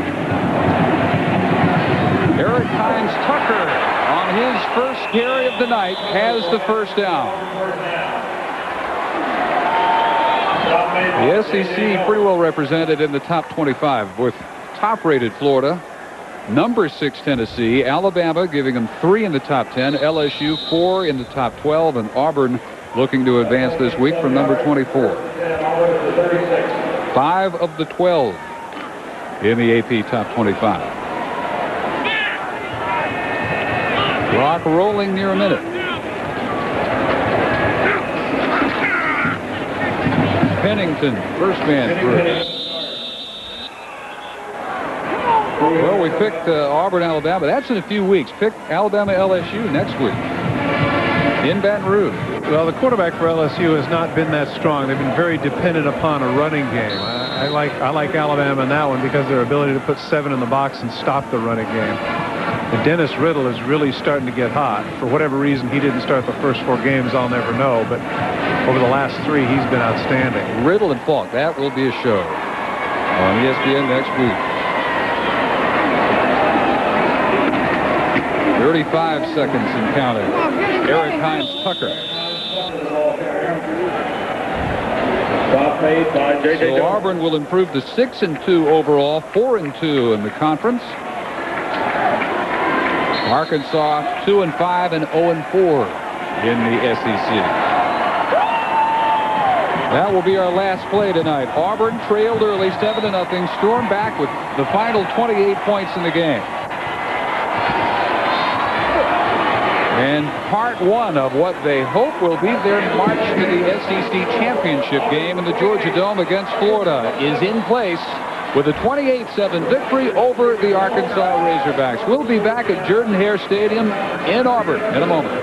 Eric Hines Tucker on his first carry of the night has the first down. The SEC pretty well represented in the top 25 with top-rated Florida, number 6 Tennessee, Alabama giving them 3 in the top 10, LSU 4 in the top 12, and Auburn looking to advance this week from number 24. 5 of the 12 in the AP top 25. Clock rolling near a minute. Pennington, first man through. Well, we picked Auburn, Alabama. That's in a few weeks. Pick Alabama, LSU next week in Baton Rouge. Well, the quarterback for LSU has not been that strong. They've been very dependent upon a running game. I like Alabama in that one because of their ability to put 7 in the box and stop the running game. And Dennis Riddle is really starting to get hot. For whatever reason, he didn't start the first 4 games, I'll never know. But over the last 3, he's been outstanding. Riddle and Falk, that will be a show on ESPN next week. 35 seconds and counting. Eric Hines Tucker. So Auburn will improve to 6-2 overall, 4-2 in the conference. Arkansas 2-5 and 0-4 in the SEC. That will be our last play tonight. Auburn trailed early 7-0, stormed back with the final 28 points in the game. And part 1 of what they hope will be their march to the SEC championship game in the Georgia Dome against Florida is in place with a 28-7 victory over the Arkansas Razorbacks. We'll be back at Jordan Hare Stadium in Auburn in a moment.